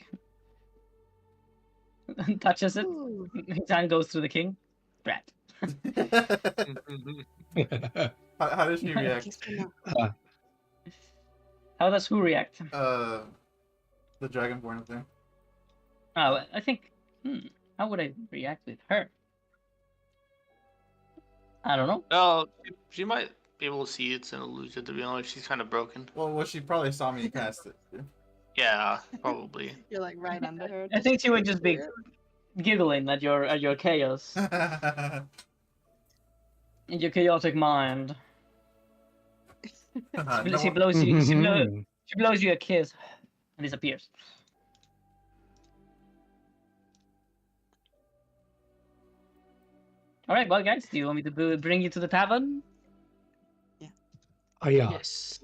And touches it. Ooh. His hand goes through the king. Brat. How does she react? How does who react? The dragonborn up there. Oh, I think. How would I react with her? I don't know. Well, she might be able to see it's an illusion, to be honest. She's kind of broken. Well, she probably saw me cast it. Yeah, probably. You're like right under her. I think she would just be giggling at your chaos, in your chaotic mind. She blows you. She blows you a kiss, and disappears. All right, well, guys, do you want me to bring you to the tavern? Oh, yeah. Yes.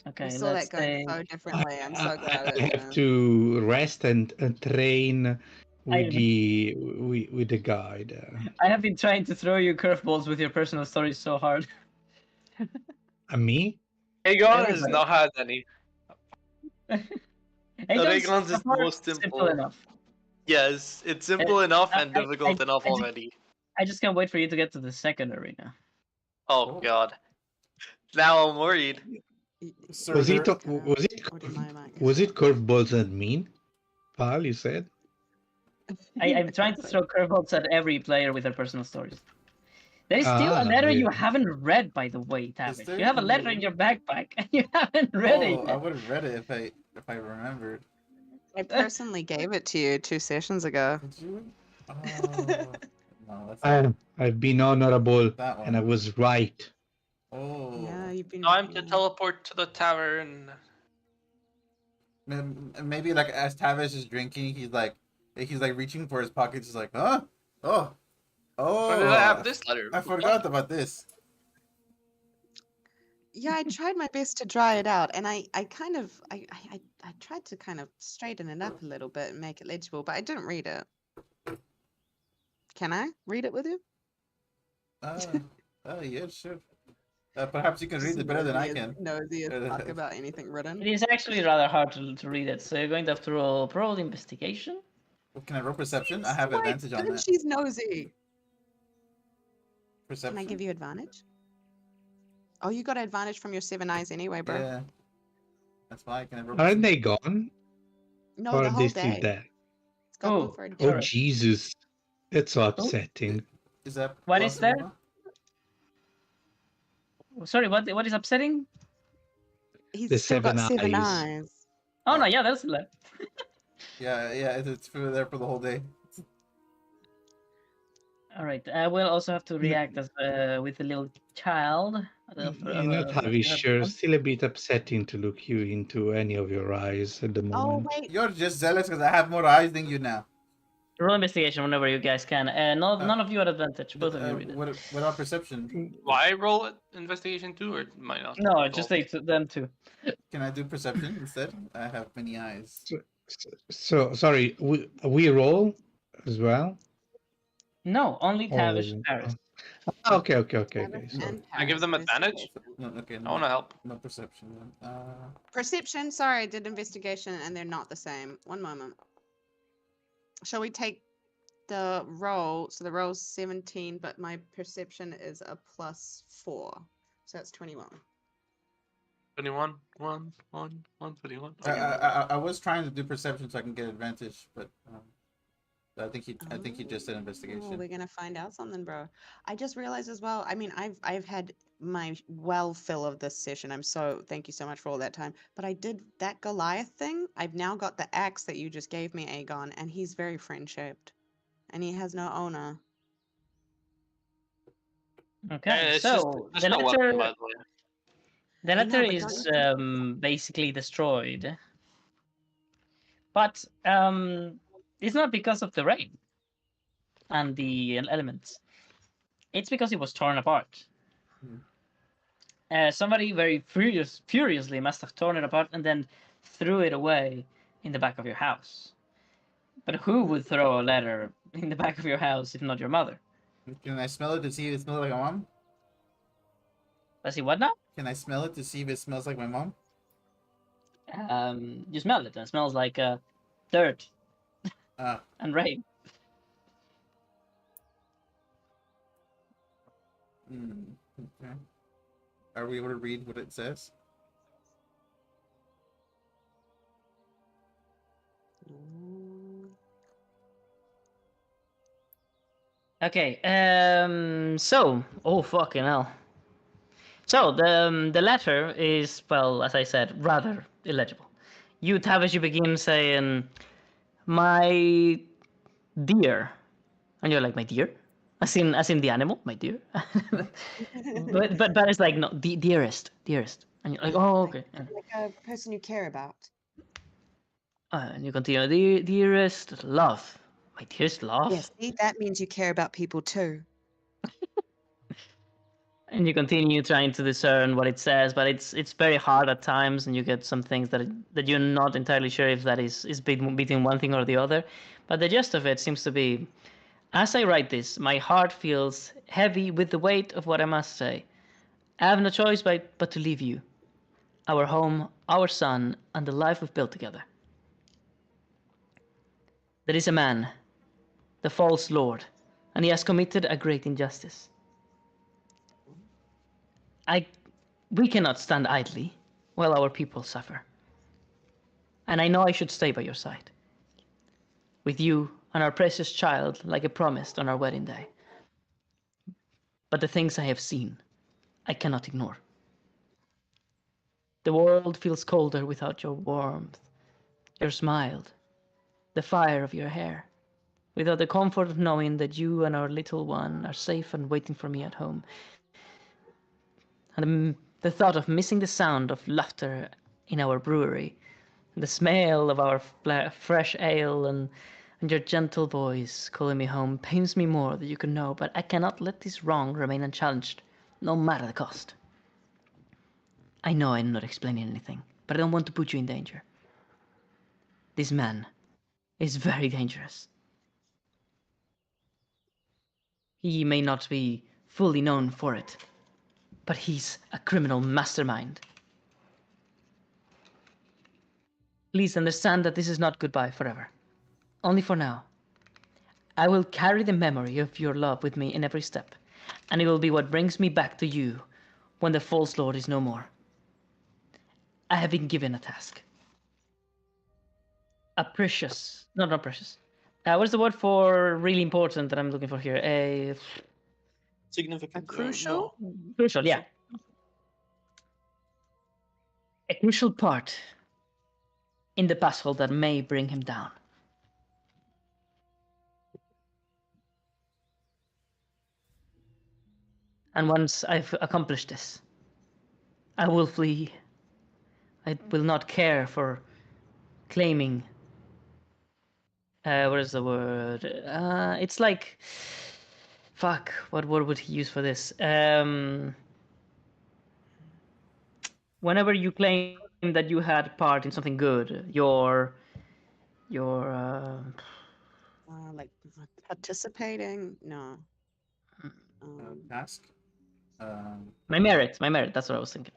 Okay, I saw let's that going say so differently. I'm so glad I it have to rest and train with I- the guide. I have been trying to throw you curveballs with your personal stories so hard. Me? Aegon has Everybody. not had any. Aegon's is the most simple simple. enough. Yes, it's simple enough and difficult enough I just- already. I just can't wait for you to get to the second arena. Oh god. Now I'm worried. Sir, Was it there- was it curveballs that mean? Pal, you said? I'm trying to throw curveballs at every player with their personal stories. There is still a letter you haven't read, by the way, Tavish. there? You have a letter in your backpack, and you haven't read it Oh, yet. I would have read it if I remembered. I personally gave it to you 2 sessions ago. Did you? Oh, no, that's I've been honorable that one. and I was right. Oh. Yeah, you've been. Time to teleport to the tavern. Maybe like as Tavish is drinking, he's like reaching for his pockets. He's like, huh? Oh. Why did I have this letter? I forgot about this. Yeah, I tried my best to dry it out, and I kind of I tried to kind of straighten it up a little bit and make it legible, but I didn't read it. Can I read it with you? Uh, yeah, sure. Perhaps you can Just read it better than I can. nosy as fuck about anything written. It is actually rather hard to read it, so you're going to have to roll investigation. Can I roll perception? I Yes, have my advantage on God, that. she's nosy. Perception. Can I give you advantage? Oh, you got advantage from your 7 eyes anyway, bro. Yeah. That's why. Can I roll Aren't perception? they gone? No, Or the are whole they still day. there? It's got them Oh, for a day. Oh, sorry. Jesus. That's so upsetting. Is that What is possible? there? Sorry, what is upsetting? He's The still got 7 7 eyes. eyes. Oh no, yeah, that's left. Yeah, it's there for the whole day. All right, I will also have to react as with a little child. You're not Harvey, sure. Still a bit upsetting to look you into any of your eyes at the Oh, moment. wait. You're just jealous because I have more eyes than you now. Roll investigation whenever you guys can. None of you at advantage. Both of you read it. What about perception? Why roll investigation too, or might not? No, just them two. Can I do perception instead? I have many eyes. So sorry, we roll as well? No, only Tavish Or- Paris. Okay. Travis Sorry. and I give them Paris. advantage. No, okay. I want to help. No perception then. Perception. Sorry, I did investigation and they're not the same. One moment. Shall we take the roll? So the roll's 17, but my perception is a +4. So that's 21. 21, 21. I was trying to do perception so I can get advantage, but I think he just did Oh, investigation. we're gonna find out something, bro. I just realized as well. I mean, I've had my well fill of this session. Thank you so much for all that time. But I did that Goliath thing. I've now got the axe that you just gave me, Aegon, and he's very friend shaped, and he has no owner. Okay, It's so just the a weapon, by letter, the way. the I know, letter but is don't you basically destroyed, but it's not because of the rain and the elements. It's because it was torn apart. Somebody very furiously must have torn it apart and then threw it away in the back of your house. But who would throw a letter in the back of your house if not your mother? Can I smell it to see if it smells like my mom? Let's see, what now? Can I smell it to see if it smells like my mom? You smell it, and it smells like dirt Ah. and rain. Okay. Are we able to read what it says? Okay, so, oh fucking hell. So, the letter is, well, as I said, rather illegible. You, Tavish, you begin saying, my dear. And you're like, my dear? As in the animal, my dear? but it's like, no, the dearest. And you're like, oh, okay. like a person you care about? And you continue, dearest love. My dearest love? Yes, see, that means you care about people too. And you continue trying to discern what it says, but it's very hard at times, and you get some things that you're not entirely sure if that is between one thing or the other. But the gist of it seems to be, as I write this, my heart feels heavy with the weight of what I must say. I have no choice but to leave you, our home, our son, and the life we've built together. There is a man, the false lord, and he has committed a great injustice. We cannot stand idly while our people suffer. And I know I should stay by your side, with you and our precious child like I promised on our wedding day. But the things I have seen, I cannot ignore. The world feels colder without your warmth, your smile, the fire of your hair, without the comfort of knowing that you and our little one are safe and waiting for me at home. And the thought of missing the sound of laughter in our brewery, the smell of our fresh ale, and your gentle voice calling me home pains me more than you can know, but I cannot let this wrong remain unchallenged, no matter the cost. I know I'm not explaining anything, but I don't want to put you in danger. This man is very dangerous. He may not be fully known for it, but he's a criminal mastermind. Please understand that this is not goodbye forever. Only for now. I will carry the memory of your love with me in every step, and it will be what brings me back to you when the false lord is no more. I have been given a task. A precious, no, not precious. What's the word for really important that I'm looking for here? A Significant. Crucial? crucial, yeah. A crucial part in the puzzle that may bring him down. And once I've accomplished this, I will flee. I will not care for claiming. What is the word? It's like, fuck. What word would he use for this? Whenever you claim that you had part in something good, your Like participating? No. Task. my merit. That's what I was thinking.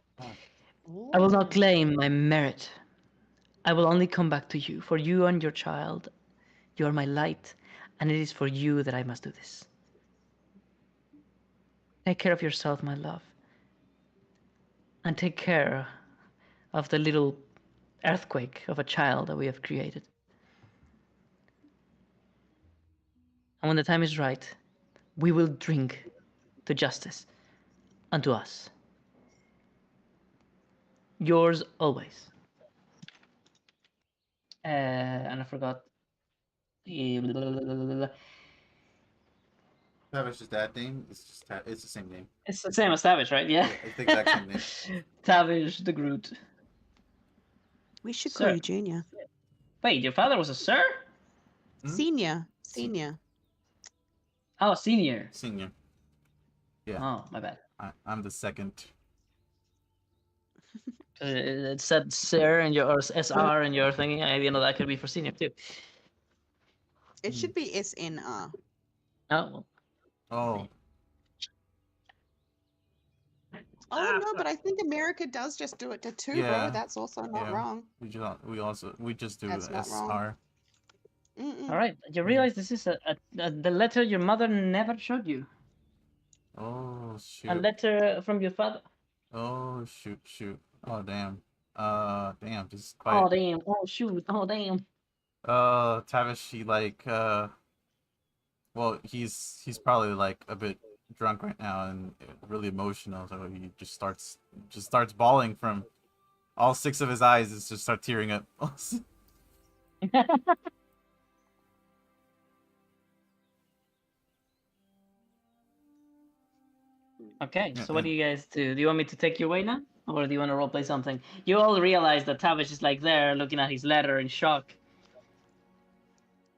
I will not Ooh. claim my merit. I will only come back to you for you and your child. You are my light, and it is for you that I must do this. Take care of yourself, my love, and take care of the little earthquake of a child that we have created. And when the time is right, we will drink to justice and to us. Yours always. And I forgot. Savage is that name. It's just it's the same name. It's the same as Tavish, right? Yeah. Yeah, it's the exact same name. Tavish the Groot. We should call Sir. you Junior. Wait, your father was a sir? Hmm? Senior. Senior. Oh, senior. Senior. Yeah. Oh, my bad. I'm the second. It said sir and your or SR and your thing. That could be for senior too. It should be SNR. Oh, Oh, Oh no, but I think America does just do it to two, yeah. bro. That's also not Yeah. wrong. We just do That's not wrong. SR. all right. You realize this is the letter your mother never showed you. Oh A shoot. letter from your father. Oh shoot. Oh damn. Damn. This is Oh quite. damn. Oh shoot. Oh damn. Tavish, he like well, he's probably like a bit drunk right now and really emotional, so he just starts bawling from all six of his eyes. Is just start tearing up. Okay. So what do you guys do? Do you want me to take you away now, or do you want to roleplay something? You all realize that Tavish is like there, looking at his letter in shock.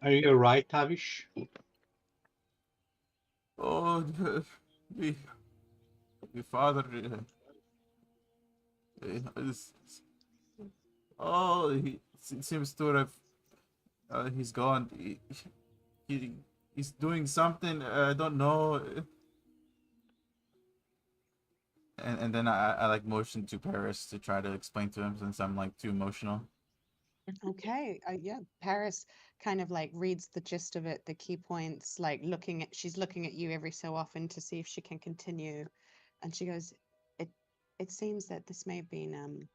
Are you alright, Tavish? Oh, the father. Is, oh, it seems to have. He's gone. He, he's doing something. I don't know. And then I like motion to Paris to try to explain to him since I'm like too emotional. Okay. Yeah. Paris kind of like reads the gist of it, the key points, like she's looking at you every so often to see if she can continue. And she goes, it seems that this may have been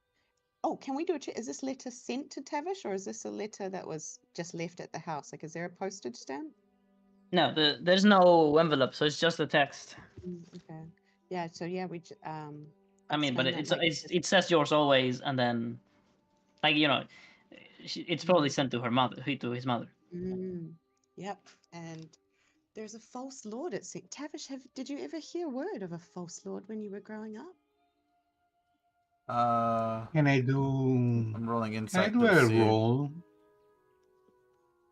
oh, can we do a check? Is this letter sent to Tavish or is this a letter that was just left at the house? Like, is there a postage stamp? No, there's no envelope, so it's just the text. Okay. Yeah. So yeah, I mean, but scan that, it says yours always, and then like it's probably sent to her mother, to his mother. Yep. And there's a false lord at Tavish. Did you ever hear word of a false lord when you were growing up? Can I do? I'm rolling Can I insight do to a see. roll?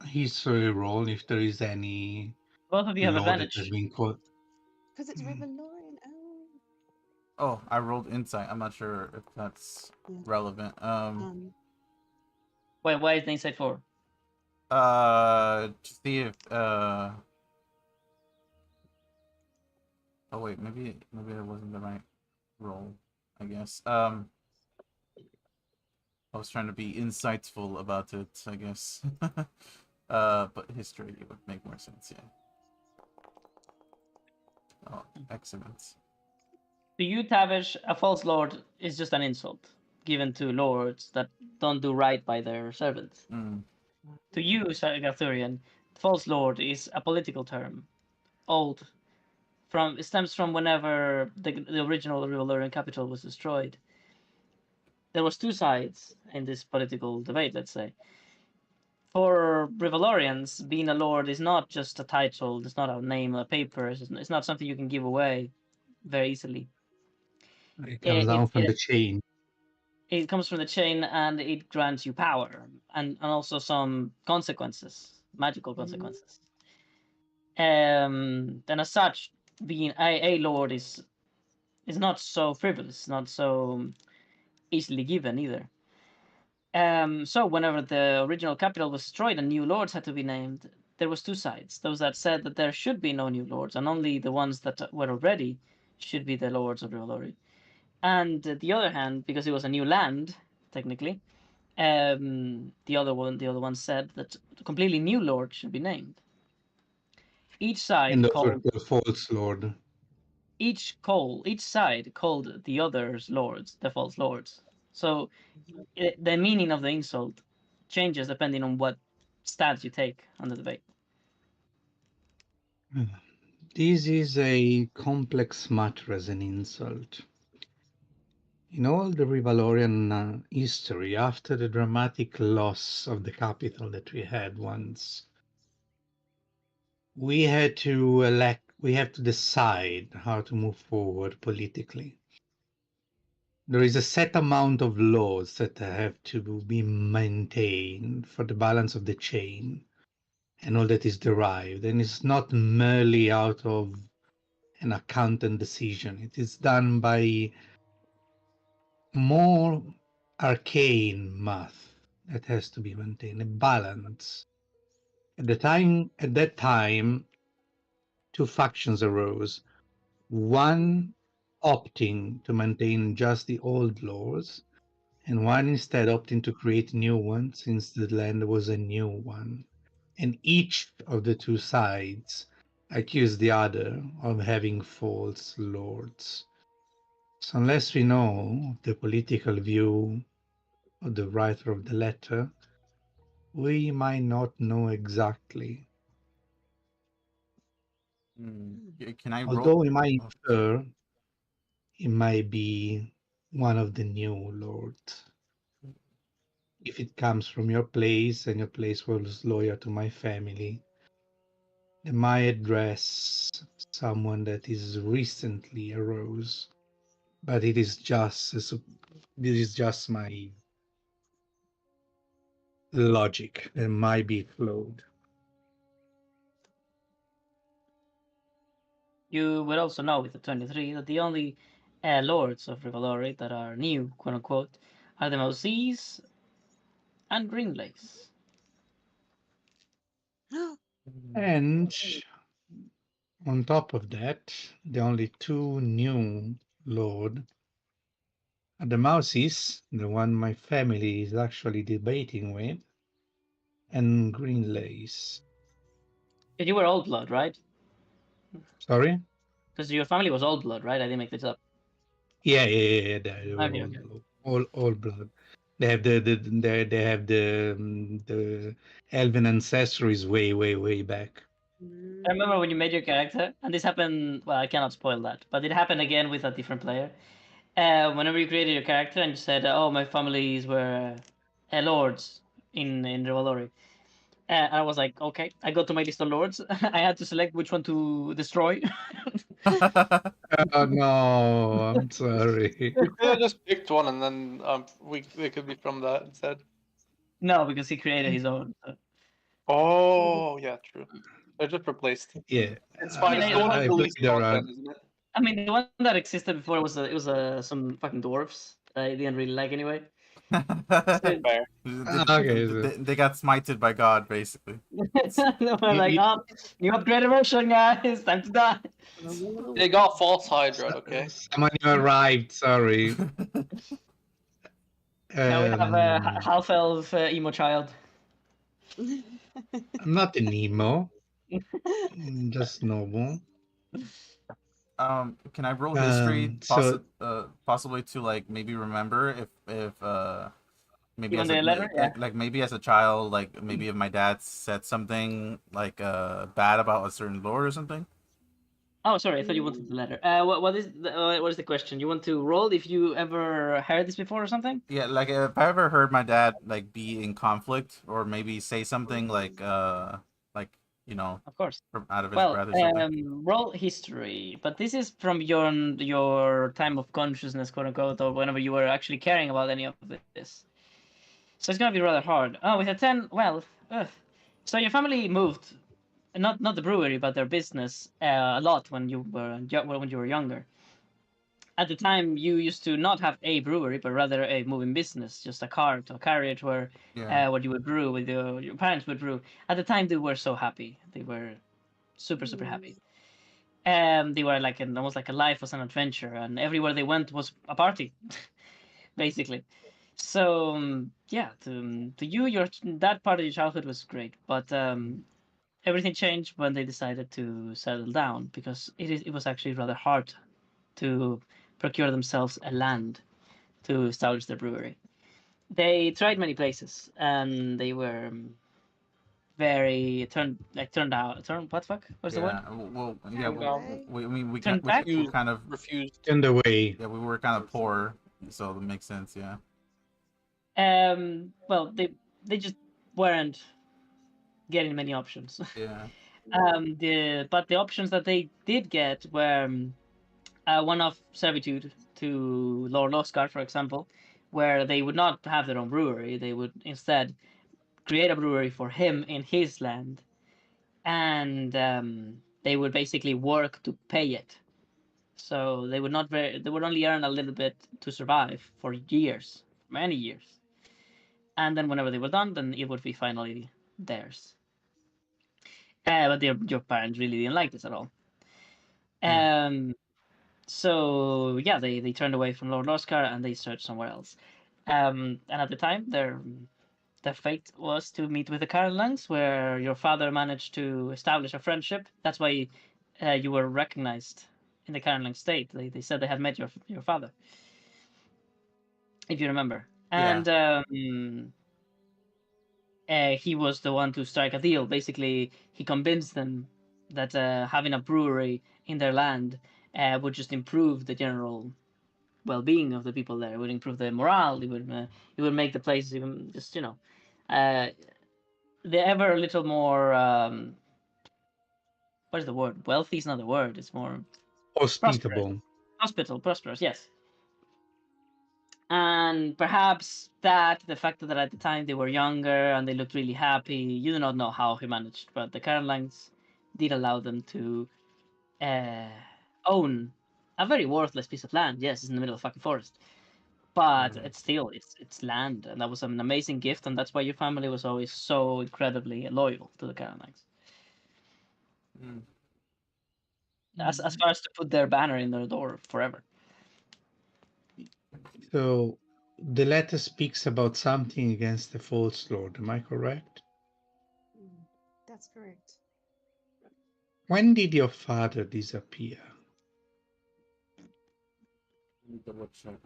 History roll if there is any Both of you have law that has advantage. been called. Because it's Revelorian. Oh. Oh, I rolled insight. I'm not sure if that's Yeah. relevant. Wait, why is the insight 4? To see if oh wait, maybe it wasn't the right roll. I guess. I was trying to be insightful about it. I guess. But history would make more sense. Yeah. Oh, excellent. To you, Tavish, a false lord is just an insult given to lords that don't do right by their servants. Mm. To you, Gathurian, false lord is a political term, old. It stems from whenever the original Rivalorian capital was destroyed. There was two sides in this political debate, let's say. For Rivalorians, being a lord is not just a title, it's not a name, a paper, it's not something you can give away very easily. It comes down from the chain. It comes from the chain and it grants you power and also some consequences, magical consequences. Then as such, being a lord is not so frivolous, not so easily given either. So whenever the original capital was destroyed and new lords had to be named, there was two sides. Those that said that there should be no new lords and only the ones that were already should be the lords of Rivalry. And the other hand, because it was a new land, technically, the other one said that a completely new lord should be named. Each And side those were called the false lord. each side called the others lords, the false lords. So the meaning of the insult changes depending on what stance you take on the debate. This is a complex matter as an insult. In all the Rivalorian history, after the dramatic loss of the capital that we had once, we have to decide how to move forward politically. There is a set amount of laws that have to be maintained for the balance of the chain and all that is derived. And it's not merely out of an accountant decision. It is done by more arcane math that has to be maintained, a balance. At that time, two factions arose. One opting to maintain just the old laws, and one instead opting to create new ones since the land was a new one. And each of the two sides accused the other of having false lords. So unless we know the political view of the writer of the letter, we might not know exactly. Can I roll? Although we might Oh, infer it might be one of the new lords. If it comes from your place and your place was loyal to my family, they might address someone that is recently arose. But it is just this is just my logic. It might be flawed. You will also know with the 23 that the only lords of Rivalry that are new, quote unquote, are the Mousees and Greenlace. And on top of that, the only two new lord are the Mouses, the one my family is actually debating with, and Greenlace. But you were old blood, right? Sorry? Because your family was old blood, right? I didn't make this up. Yeah. They were Okay, okay. all blood. They have the elven ancestries way back. I remember when you made your character, and this happened. Well, I cannot spoil that, but it happened again with a different player. Whenever you created your character and you said, "Oh, my families were lords in Rivalry," I was like, "Okay." I go to my list of lords. I had to select which one to destroy. Oh no, I'm sorry. We could have just picked one and then we could be from that instead. No, because he created his own. So. Oh yeah, true. They're just replaced. Yeah, It's fine. It's I the one with I the played least content, around. isn't it? I mean, the one that existed before was some fucking dwarfs that I didn't really like anyway. So Fair. Okay, so They got smited by God, basically. they were like, you- oh, new upgraded version, guys, time to die. They got false Hydra, okay? someone you arrived. Sorry. Now we have a Um, half elf emo child. I'm not an emo. Just normal. Can I roll history, So possibly to like maybe remember if maybe You want as a the letter? Yeah. like maybe as a child, like maybe if my dad said something like bad about a certain lord or something. Oh, sorry, I thought you wanted the letter. What is the question? You want to roll if you ever heard this before or something? Yeah, like if I ever heard my dad like be in conflict or maybe say something like you know Of course. from out of his Well, breath or something. roll history, but this is from your time of consciousness, quote unquote, or whenever you were actually caring about any of this. So it's gonna be rather hard. Oh, with a 10, well, ugh. So your family moved, not the brewery, but their business a lot when you were when you were younger. At the time, you used to not have a brewery, but rather a moving business, just a cart or carriage Yeah, where you would brew with your parents would brew. At the time, they were so happy. They were super happy. They were like almost like a life was an adventure, and everywhere they went was a party, basically. So yeah, to you, your that part of your childhood was great, but everything changed when they decided to settle down because it was actually rather hard to procure themselves a land to establish their brewery. They tried many places, and they were very turned out. What the fuck? What's the word? yeah. Well, yeah. Turned down. I mean, Turned we back. were kind of Refused. in the way. yeah, we were kind of poor, so that makes sense. Yeah. Well, they just weren't getting many options. Yeah. But the options that they did get were one of servitude to Lord Oscar, for example, where they would not have their own brewery. They would instead create a brewery for him in his land, and they would basically work to pay it. So they would not they would only earn a little bit to survive for years, many years, and then whenever they were done, then it would be finally theirs. But your parents really didn't like this at all. Yeah. Um, so yeah, they turned away from Lord Oscar and they searched somewhere else. And at the time, their fate was to meet with the Carolangs, where your father managed to establish a friendship. That's why you were recognized in the Carolang state. They said they had met your father, if you remember. Yeah. And he was the one to strike a deal. Basically, he convinced them that having a brewery in their land would just improve the general well-being of the people there. It would improve the morale. It would make the place even just uh, the ever a little more what is the word? Wealthy is not the word. It's more prosperous. Hospitable. Prosperous. Yes. And perhaps that the fact that at the time they were younger and they looked really happy. You do not know how he managed, but the Carolines did allow them to uh, own a very worthless piece of land. Yes, it's in the middle of fucking forest, but Yeah. it's still it's land, and that was an amazing gift, and that's why your family was always so incredibly loyal to the Carolines. Mm. As far as to put their banner in their door forever. So the letter speaks about something against the false lord. Am I correct? That's correct. When did your father disappear? Let me double check.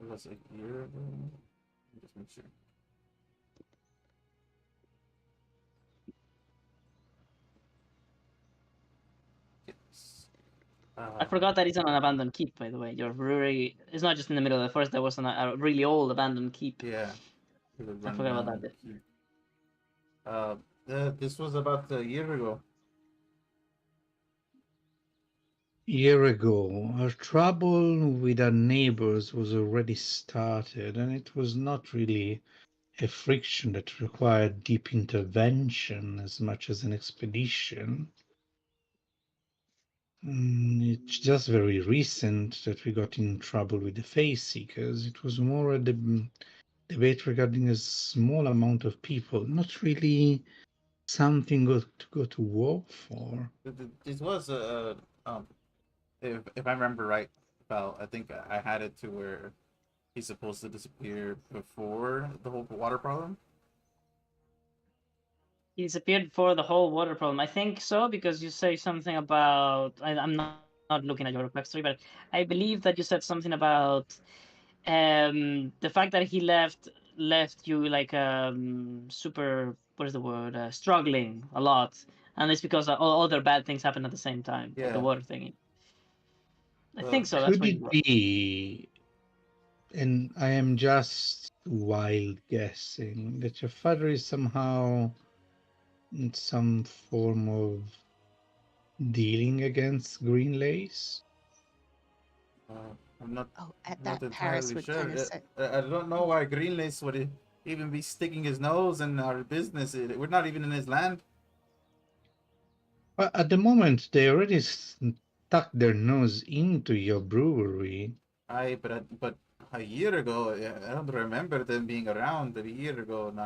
It was a year ago. Just make sure. Yes. I forgot that it's on an abandoned keep, by the way. Your brewery is not just in the middle of the forest. There was a really old abandoned keep. Yeah. I forgot about that bit. This was about a year ago. Year ago, our trouble with our neighbors was already started, and it was not really a friction that required deep intervention as much as an expedition. It's just very recent that we got in trouble with the Face Seekers. It was more a debate regarding a small amount of people, not really something to go to war for. This was if I remember right, Val, I think I had it to where he's supposed to disappear before the whole water problem. He disappeared for the whole water problem. I think so because you say something about. I'm not looking at your backstory, but I believe that you said something about the fact that he left you like super, what is the word, struggling a lot, and it's because all other bad things happen at the same time, like the Yeah. water thing. I think Well, so. That's Could what you it wrote. be, and I am just wild guessing, that your father is somehow in some form of dealing against green lace? I'm not Oh, at not that Paris entirely would kind sure. of say, I don't know why Greenlace would even be sticking his nose in our business. We're not even in his land. But at the moment, they already stuck their nose into your brewery. But a year ago, I don't remember them being around a year ago in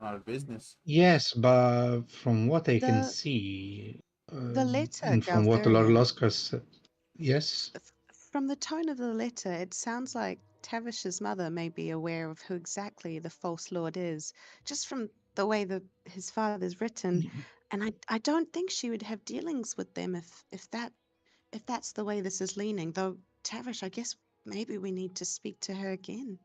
our business. Yes, but from what I can the see, the letter, and from what Lord Galtharian. Loskar said, yes, From the tone of the letter, it sounds like Tavish's mother may be aware of who exactly the false lord is, just from the way that his father's written. And I don't think she would have dealings with them if that's the way this is leaning. Though Tavish, I guess maybe we need to speak to her again.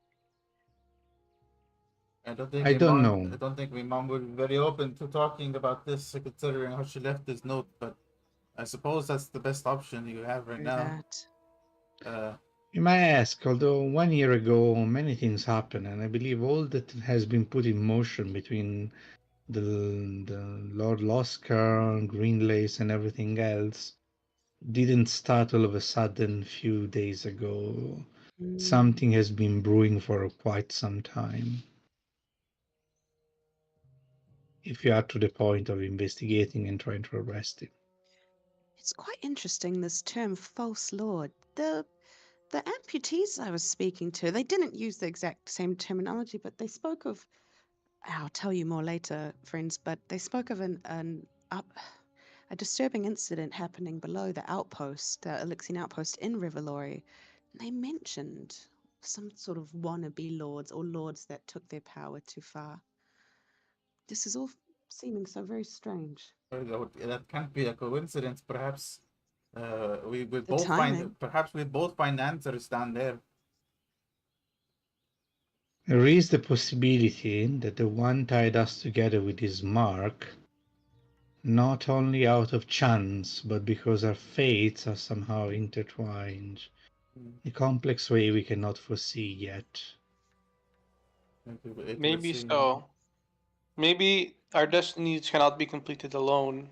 I don't know. I don't think my mom would be very open to talking about this, considering how she left this note. But I suppose that's the best option you have right Do now. that. Uh, You might ask, although 1 year ago many things happened, and I believe all that has been put in motion between the Lord Loskar, Greenlace, and everything else didn't start all of a sudden few days ago. Mm. Something has been brewing for quite some time. If you are to the point of investigating and trying to arrest him. It's quite interesting, this term false lord. The amputees I was speaking to, they didn't use the exact same terminology, but they spoke of, I'll tell you more later, friends, but they spoke of an up a disturbing incident happening below the outpost, the Elixian outpost in Rivalori. They mentioned some sort of wannabe lords or lords that took their power too far. This is all seeming so very strange. that can't be a coincidence. Perhaps we The both timing. find answers down there. There is the possibility that the one tied us together with his mark, not only out of chance, but because our fates are somehow intertwined, in a complex way we cannot foresee yet. Let's Maybe see. so. Maybe our destinies cannot be completed alone,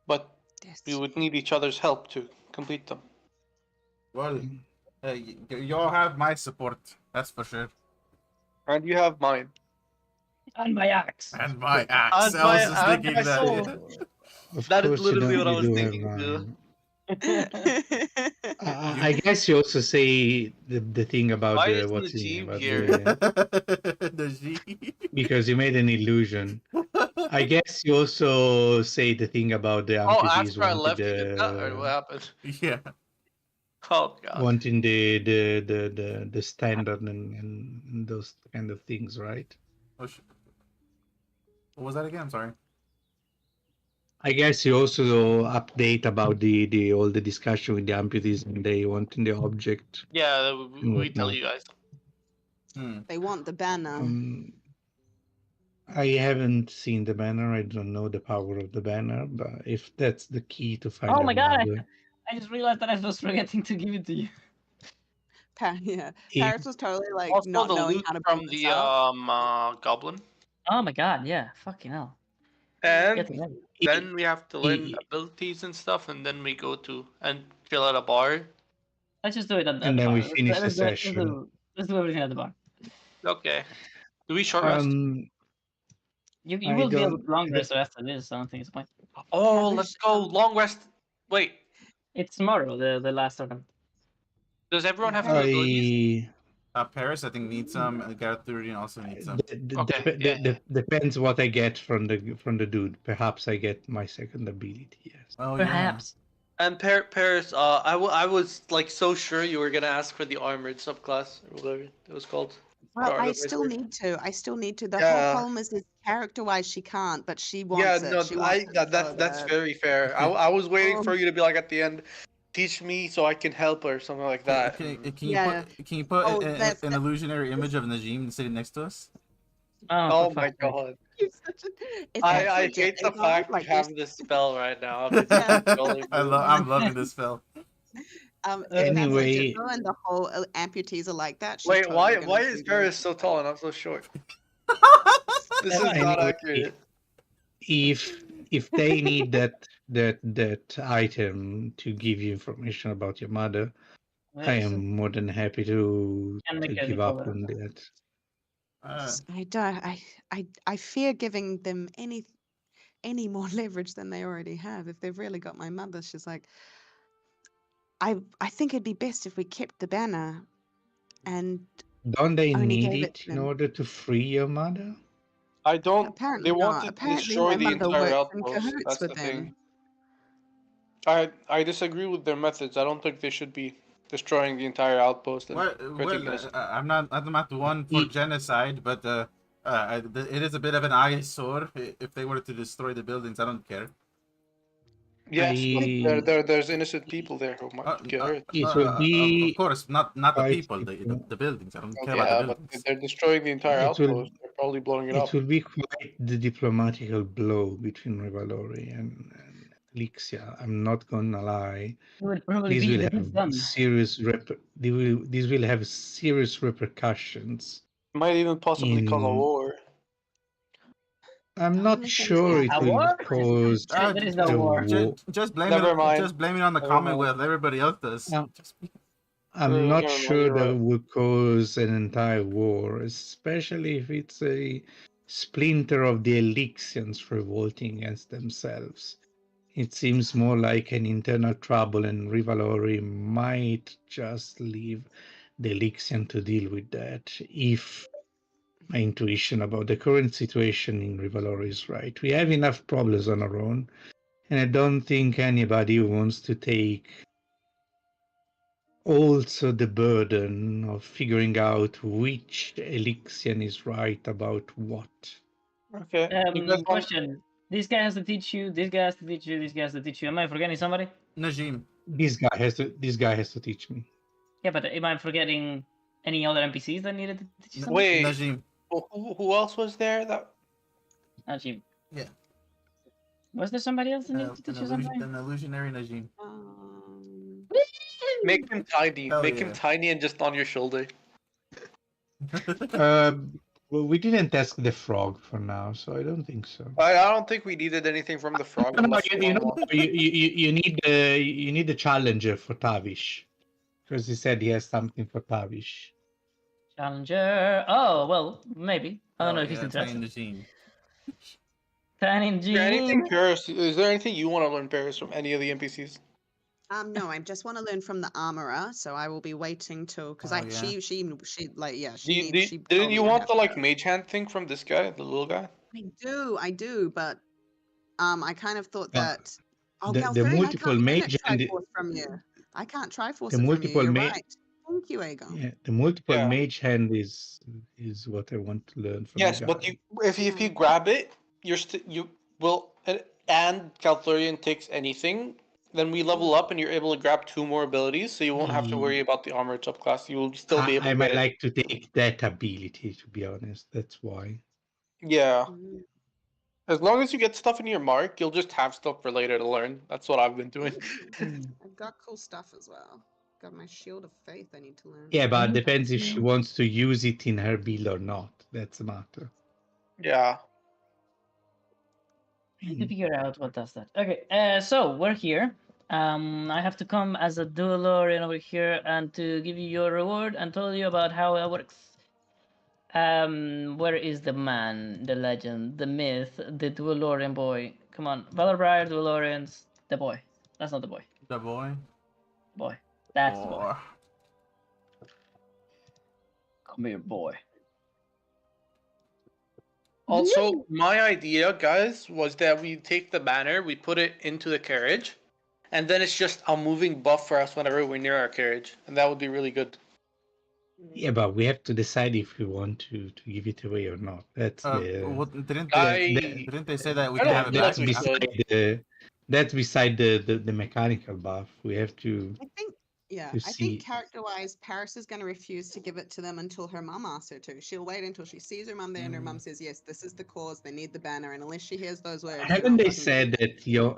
but we Yes. would need each other's help to complete them. Well, you all have my support. That's for sure. And you have mine. And my axe. And my axe. And I was my just and thinking my that. soul. Of That is course, literally what I you was do have thinking too. mine. I guess you also say the thing about Why the is what's in Najib about here? The G. because you made an illusion. I guess you also say the thing about the Oh, amputees after I left, he did that, or what happened? Yeah. Oh god. wanting the standard and those kind of things, right? Oh, what was that again? I'm sorry. I guess you also update about the all the discussion with the amputees and they wanting the object Yeah, and we tell whatnot. you guys. Hmm. They want the banner. I haven't seen the banner. I don't know the power of the banner, but if that's the key to find Oh our my god! mother, I just realized that I was forgetting to give it to you. Yeah. if Paris was totally like Also, not the knowing loot how to bring from this the up. goblin, Oh my god! Yeah. Fucking hell. And Get it ready. then we have to learn he, abilities and stuff, and then we go to and chill at a bar. Let's just do it at and the then we bar. finish the session. Let's do everything at the bar. Okay. Do we short rest? Um, You I will be able don't. to long rest after this. I don't think it's a point. Oh, let's Tavish, go long rest. Wait, It's tomorrow, the last tournament. does everyone have two abilities? Paris, I think, needs some, and Garthurian also needs some. Okay, yeah. Depends what I get from the dude. Perhaps I get my second ability. Yes. Oh Perhaps. And Paris, I was like so sure you were gonna ask for the armored subclass or whatever it was called. Well, Or I otherwise still we're- need to. I still need to. The whole Yeah. problem is character-wise, she can't, but she Yeah, wants it. no, She wants it so that's bad. very fair. I was waiting for Um, you to be like at the end, teach me so I can help her, something like yeah. that. Yeah. Can you put Oh, that's an illusionary image of Najim sitting next to us? Oh, Oh for my fuck's sake. god. it's it's I actually hate the just fact like you have this spell right now. It's Yeah. controlling me. I'm loving this spell. Anyway- and the whole amputees are like that. She's Wait, totally gonna why do is that. Paris so tall and I'm so short? This is not Anyway, accurate. if they need that item to give you information about your mother, I am more than happy to Can make a give up color. on that. I don't. I fear giving them any more leverage than they already have. If they've really got my mother, she's like, I think it'd be best if we kept the banner and Don't they only need gave it it to in them. order to free your mother? I don't. Apparently They not. wanted to Apparently destroy my the mother entire works in outpost. cahoots That's with the them. thing. I disagree with their methods. I don't think they should be destroying the entire outpost and Well, hurting us. I'm not the one for genocide, but it is a bit of an eyesore. If they were to destroy the buildings, I don't care. Yes, I- but there's innocent people there who might get hurt. It will Of be course, not the quite people, the buildings. I don't care about Yeah, the but buildings. they're destroying the entire It will- outpost. They're probably blowing it It up. will be quite the diplomatical blow between Rivalori and Elixia. I'm not gonna lie. It would probably These be will the have best done. these will have serious repercussions. Might even possibly cause a in- war. I'm The not only thing sure that it A will war? cause There is no a war. war. Just blame Never it. mind. Just blame it on the Never Commonwealth. Everybody else does. No. Just- I'm not Never mind, sure you're that right. will cause an entire war, especially if it's a splinter of the Elixians revolting against themselves. It seems more like an internal trouble, and Rivalori might just leave the Elixian to deal with that if my intuition about the current situation in Rivalori is right. We have enough problems on our own, and I don't think anybody wants to take also the burden of figuring out which Elixian is right about what. Okay. You guys want... Question. This guy has to teach you, this guy has to teach you, this guy has to teach you. Am I forgetting somebody? Najim. This guy has to teach me. Yeah, but am I forgetting any other NPCs that needed to teach you something? Wait, Najim. who else was there? That Najim. Yeah. Was there somebody else that needed to teach you something? An illusionary Najim. make him tiny. Hell Make him yeah. tiny and just on your shoulder. Well, we didn't ask the frog for now, so I don't think so. I don't think we needed anything from the frog. No, unless you someone know, wants- you need the challenger for Tavish, because he said he has something for Tavish. Challenger. Oh, well, maybe. I don't know if he's Tiny interested. Najim. Tiny Is there anything, Najim. Paris? Is there anything you want to learn, Paris, from any of the NPCs? No, I just want to learn from the armorer, so I will be waiting till because Oh, yeah. she like yeah Do you, she do, she didn't told you me I want have the like to. mage hand thing from this guy, the little guy? I do, but I kind of thought Yeah. that The Galthurian, I multiple can't learn mage it hand, Triforce from you. I can't Triforce the it from you. multiple You're ma- right. Thank you, Aegon. yeah, the multiple Yeah. mage hand is what I want to learn from Yes, the but guy. if you grab it, you will and Calthurian takes anything, then we level up and you're able to grab 2 more abilities, so you won't have to worry about the armored subclass. You will still be able I to might get it. like to take that ability, to be honest. That's why. Yeah. Mm. As long as you get stuff in your mark, you'll just have stuff for later to learn. That's what I've been doing. I've got cool stuff as well. Got my Shield of Faith I need to learn. Yeah, but it depends if she wants to use it in her build or not. That's the matter. Yeah. I need to figure out what does that. Okay, so we're here. I have to come as a Duelorian over here and to give you your reward and tell you about how it works. Where is the man, the legend, the myth, the Duelorian boy? Come on, Valorbriar, Duelorians, the boy. That's not the boy. The boy. Boy. That's the boy. Or Come here, boy. Also, my idea, guys, was that we take the banner, we put it into the carriage, and then it's just a moving buff for us whenever we're near our carriage, and that would be really good. Yeah, but we have to decide if we want to give it away or not. That's well, didn't I they say that we I can don't have it think back? we should. that's beside the mechanical buff. We have to I think, yeah, I see. think character-wise, Paris is going to refuse to give it to them until her mum asks her to. She'll wait until she sees her mum there, and her mum says, "Yes, this is the cause. They need the banner." And unless she hears those words, they're Haven't not they fucking said giving it.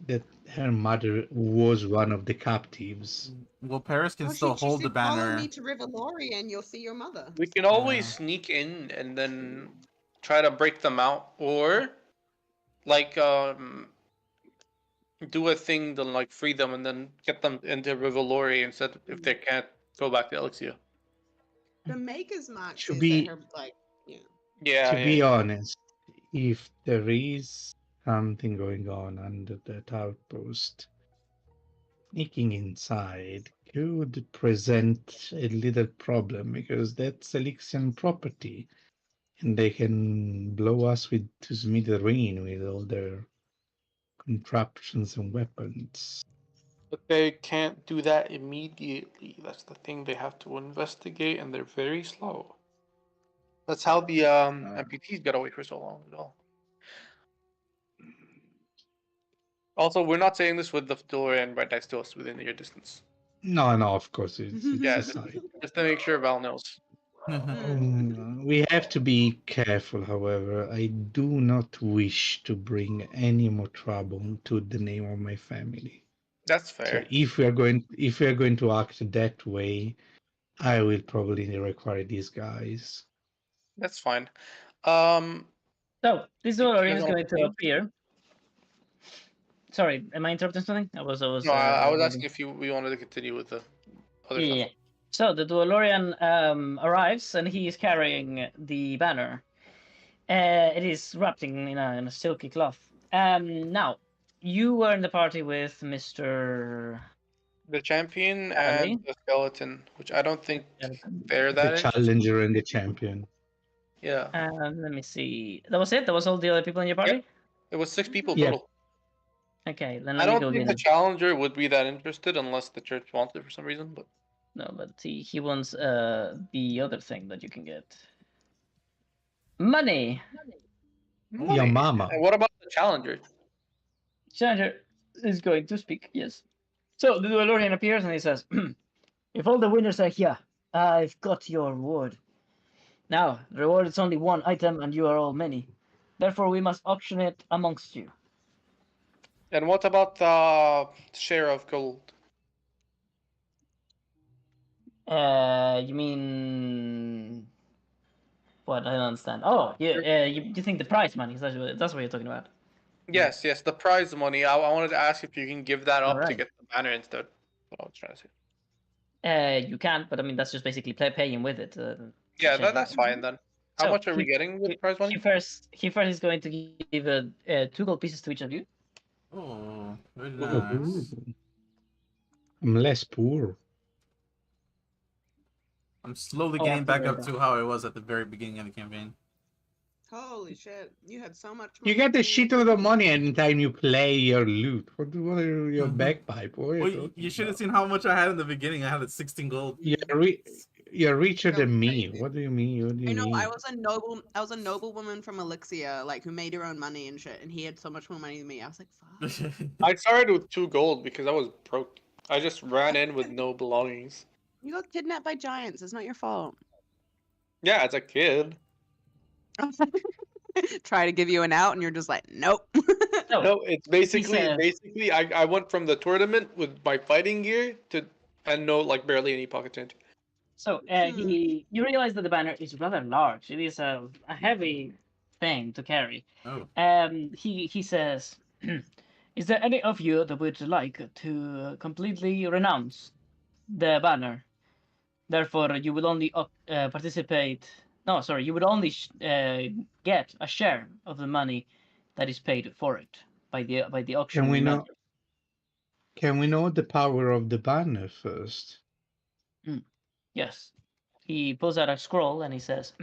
that her mother was one of the captives? Well, Paris can Oh, still she hold the said, "Follow banner. me to Rivalori, and you'll see your mother." We can always sneak in and then try to break them out, or like do a thing to like free them and then get them into Rivalori instead if they can't go back to Elixir. The Maker's Mark To says that be her, like, yeah. Yeah, to yeah, be yeah. honest, if there is something going on under that outpost, sneaking inside could present a little problem because that's Elixian property, and they can blow us to smithereen with all their contraptions and weapons. But they can't do that immediately. That's the thing. They have to investigate, and they're very slow. That's how the MPTs got away for so long as well. Also, we're not saying this with the DeLorean right next to us within your distance. No, of course, it's Yeah, a side. just to make sure Val knows. We have to be careful, however. I do not wish to bring any more trouble to the name of my family. That's So fair. if we are going to act that way, I will probably require these guys. That's fine. So this DeLorean is wanna going to continue? appear. Sorry, am I interrupting something? I was. No, I was waiting. asking if we wanted to continue with the other Yeah. stuff. So the DeLorean arrives and he is carrying the banner. It is wrapped in a silky cloth. Now, you were in the party with Mr. The champion Stanley. and the skeleton, which I don't think Skeleton. they're that The interesting. challenger and the champion. Yeah. Let me see. That was it? That was all the other people in your party? It was 6 people Yep. total. Okay, then I let me don't go think again. the challenger would be that interested unless the church wants it for some reason, but No, but he wants the other thing that you can get. Money! Your mama. And what about the challenger? Challenger is going to speak, yes. So the DeLorean appears and he says, if all the winners are here, I've got your reward. Now, the reward is only one item and you are all many. Therefore, we must auction it amongst you. And what about the share of gold? You mean what? I don't understand. Oh, you think the prize money? That's what you're talking about. Yes, the prize money. I wanted to ask if you can give that up to Alright. get the banner instead. What I was trying to say. You can't, but I mean that's just basically paying with it. Yeah, change that's it. fine then. How So, much are we getting with prize money? He first is going to give 2 gold pieces to each of you. Oh, very Ooh. nice. I'm less poor. I'm slowly Oh, getting back very up to how I was at the very beginning of the campaign. Holy shit! You had so much. You money get a when shitload of money anytime you play your loot. What are your bagpipe? What are you Well, talking you should have about? seen how much I had in the beginning. I had 16 gold. You're richer Go than me. crazy. What do you mean? What do you I know. mean? I was a noblewoman from Elixir, like who made her own money and shit, and he had so much more money than me. I was like, fuck. I started with 2 gold because I was broke. I just ran in with no belongings. You got kidnapped by giants. It's not your fault. Yeah, as a kid. Try to give you an out, and you're just like, nope. No, it's basically said- I went from the tournament with my fighting gear to and no like barely any pocket change. So you realize that the banner is rather large. It is a heavy thing to carry. Oh. He says, "Is there any of you that would like to completely renounce the banner? Therefore, you will only participate. No, sorry, you would only get a share of the money that is paid for it by the auction. Can we know? Can we know the power of the banner first? Yes. He pulls out a scroll and he says,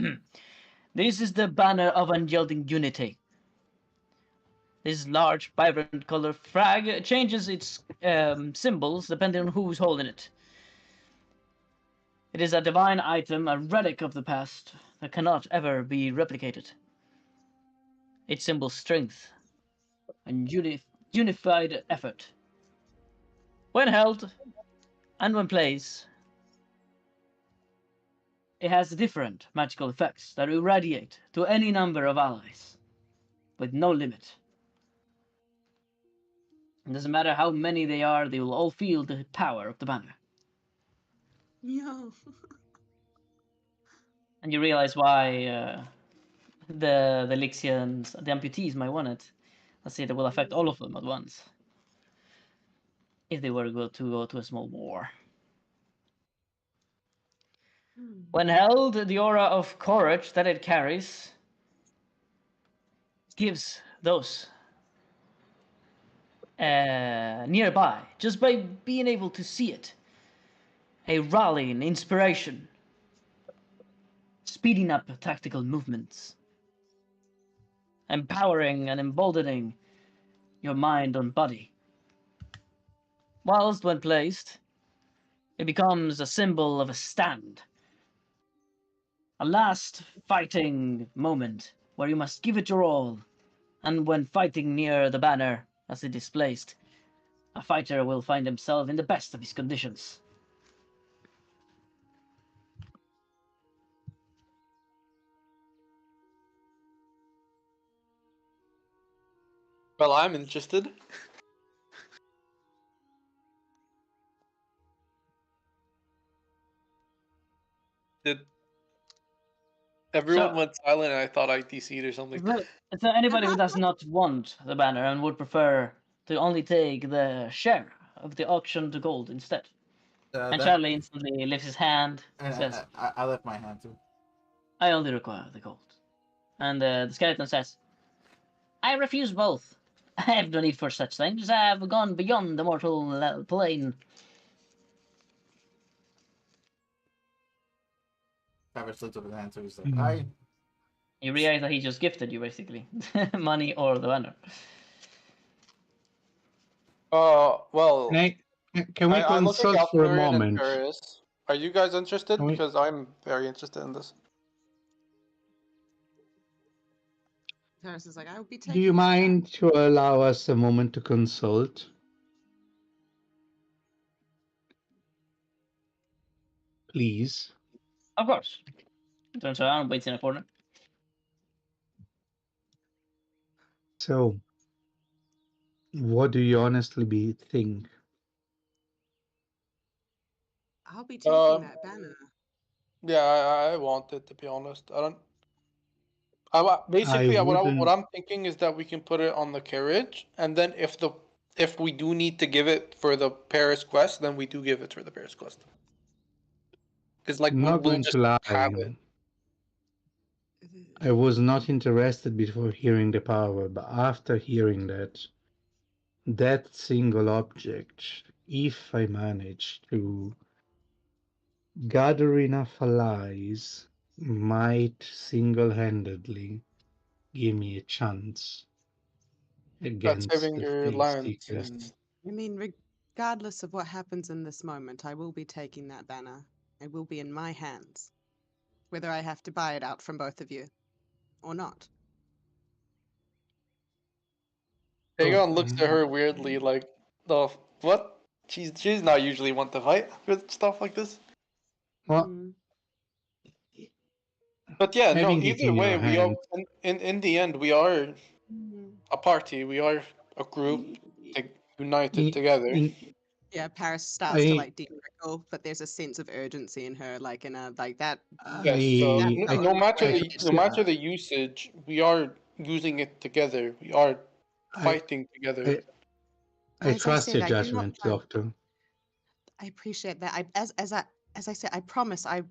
"This is the banner of unyielding unity. This large, vibrant color flag changes its symbols depending on who's holding it. It is a divine item, a relic of the past that cannot ever be replicated. It symbols strength and unified effort. When held and when placed, it has different magical effects that irradiate to any number of allies, with no limit. It doesn't matter how many they are, they will all feel the power of the banner." Yeah. And you realize why the Lixians, the amputees might want it. Let's say that will affect all of them at once. If they were to go to a small war. When held, the aura of courage that it carries gives those nearby, just by being able to see it, a rallying inspiration, speeding up tactical movements, empowering and emboldening your mind and body. Whilst when placed, it becomes a symbol of a stand, a last fighting moment where you must give it your all, and when fighting near the banner as it is placed, a fighter will find himself in the best of his conditions. Well, I'm interested. Did everyone So, went silent and I thought I DC'd or something? is there anybody who does not want the banner and would prefer to only take the share of the auction to gold instead? And That Charlie instantly lifts his hand and and says, I left my hand too. "I only require the gold." And the skeleton says, "I refuse both. I have no need for such things. I have gone beyond the mortal plane." Travis lifts up his hand too. He's like, Hmm. I. You realize that he just gifted you, basically. Money or the banner. Well, Can we I look at consult for a Galthurian and moment? Paris. Are you guys interested? Can we, Because I'm very interested in this. Paris is like, I will be do you taking that back. mind to allow us a moment to consult? Please. Of course. Turns around, waits in a corner. So, what do you honestly think? I'll be taking that Uh, banner. yeah, I want it to be honest. I don't. I Basically, what wouldn't. I'm thinking is that we can put it on the carriage, and then if we do need to give it for the Paris quest, then we do give it for the Paris quest. Because like I'm not we'll going to just have it. lie. I was not interested before hearing the power, but after hearing that single object, if I manage to gather enough allies, might single-handedly give me a chance That's against saving the your face land. seekers. I mean, regardless of what happens in this moment, I will be taking that banner. It will be in my hands, whether I have to buy it out from both of you or not. Aegon Oh, looks at her weirdly, like, the what? She's not usually one to fight with stuff like this. well, Mm. But yeah, no. having it Either in way, your we are hand, in the end we are Mm. a party. We are a group united in, together. in, Yeah, Paris starts to I, like deep trickle, but there's a sense of urgency in her, like in a like that. Yes. So That no tone matter I is the getting no trust, matter her. the usage, we are using it together. We are I, fighting together. I, I As I trust your said, I do not judgment, plan. Doctor. I appreciate that. As I said, I promise I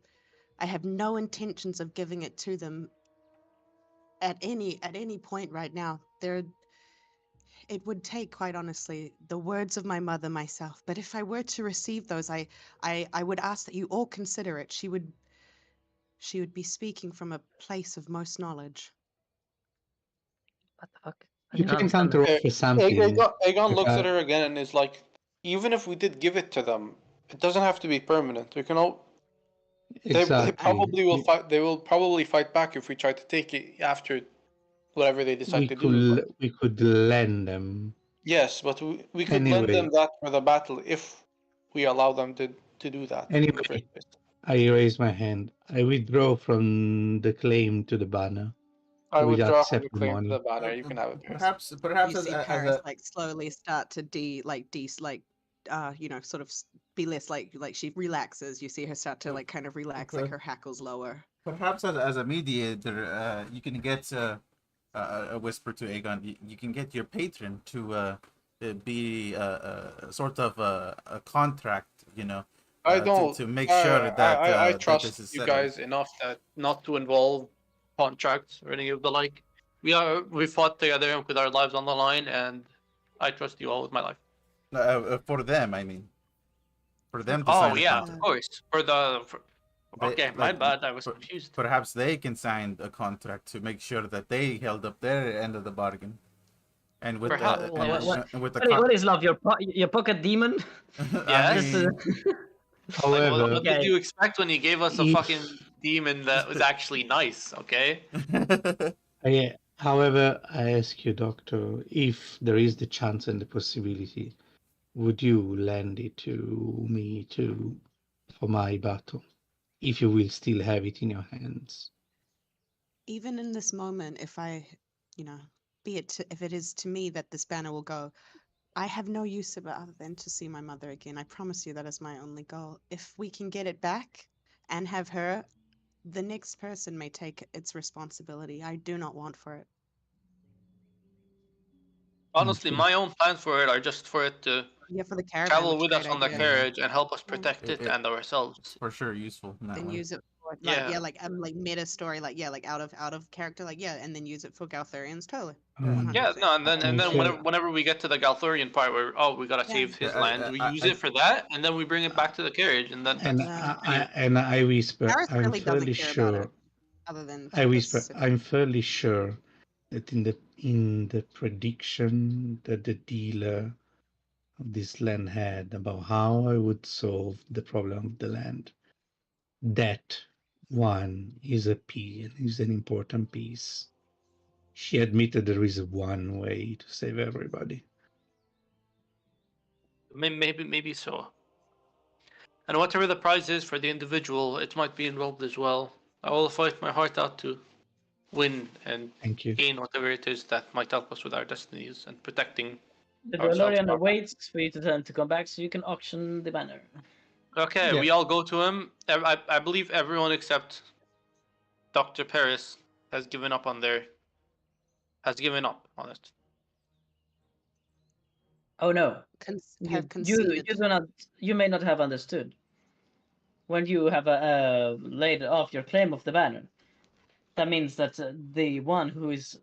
have no intentions of giving it to them at any point right now. it would take, quite honestly, the words of my mother myself. But if I were to receive those, I would ask that you all consider it. She would be speaking from a place of most knowledge. What the fuck? I You didn't can understand that. counter offer something. Aegon looks at Uh, her again and is like, even if we did give it to them, it doesn't have to be permanent. We can all. They Exactly. probably will fight. They will probably fight back if we try to take it after whatever they decide to do. But We could lend them yes, but we could lend them anyway. that for the battle if we allow them to do that in the Anyway, first place. I raise my hand. I withdraw from the claim to the banner. I We withdraw from the accept the claim to the money. banner. You can have it, Paris. Perhaps You see as Paris a like slowly start to sort of be less like she relaxes. You see her start to like kind of relax, like her hackles lower. perhaps as a mediator, you can get a whisper to Aegon. You can get your patron to be sort of a contract, I don't. to make sure that I that trust this is you settled. guys enough that not to involve contracts or any of the like. We fought together with our lives on the line, and I trust you all with my life. For them, I mean, for them to Oh sign a yeah, contract. of course. Okay, my Like, bad. I was confused. Perhaps they can sign a contract to make sure that they held up their end of the bargain. And with Perhaps, the yes. and with the What is love? Your pocket demon? I Yes. mean, Like, However, what did Okay. you expect when you gave us a if fucking demon that was actually nice? Okay. however, I ask you, Doctor, if there is the chance and the possibility, would you lend it to me for my battle, if you will still have it in your hands? Even in this moment, if I, you know, if it is to me that this banner will go, I have no use of it other than to see my mother again. I promise you that is my only goal. If we can get it back and have her, the next person may take its responsibility. I do not want for it. Honestly, Okay. my own plans for it are just for it to Yeah, for the caravan, travel that's a with us great on the idea. carriage and help us Yeah. protect it It- and it's ourselves. for sure useful in that Then way. use it for Yeah. like meta story, like out of character, and then use it for Galtharians, totally. Um, Yeah, 100%. no, and then Okay. whenever we get to the Galthorian part where we gotta Yeah. save his Yeah, land, we use it for that, and then we bring it back to the carriage, and then And that's I whisper, Paris I'm really doesn't fairly care about it, sure. other than I for the whisper, specific. I'm fairly sure that in the prediction that the dealer of this land had about how I would solve the problem of the land, that one is is an important piece. She admitted there is one way to save everybody. maybe so. And whatever the prize is for the individual, it might be involved as well. I will fight my heart out to win and Thank you. gain whatever it is that might help us with our destinies and protecting The ourselves. DeLorean awaits for you to turn to come back so you can auction the banner. Okay, Yeah. we all go to him. I believe everyone except Dr. Paris has given up on it. Oh no. Have You conceded. do not. You may not have understood. When you have laid off your claim of the banner, that means that the one who is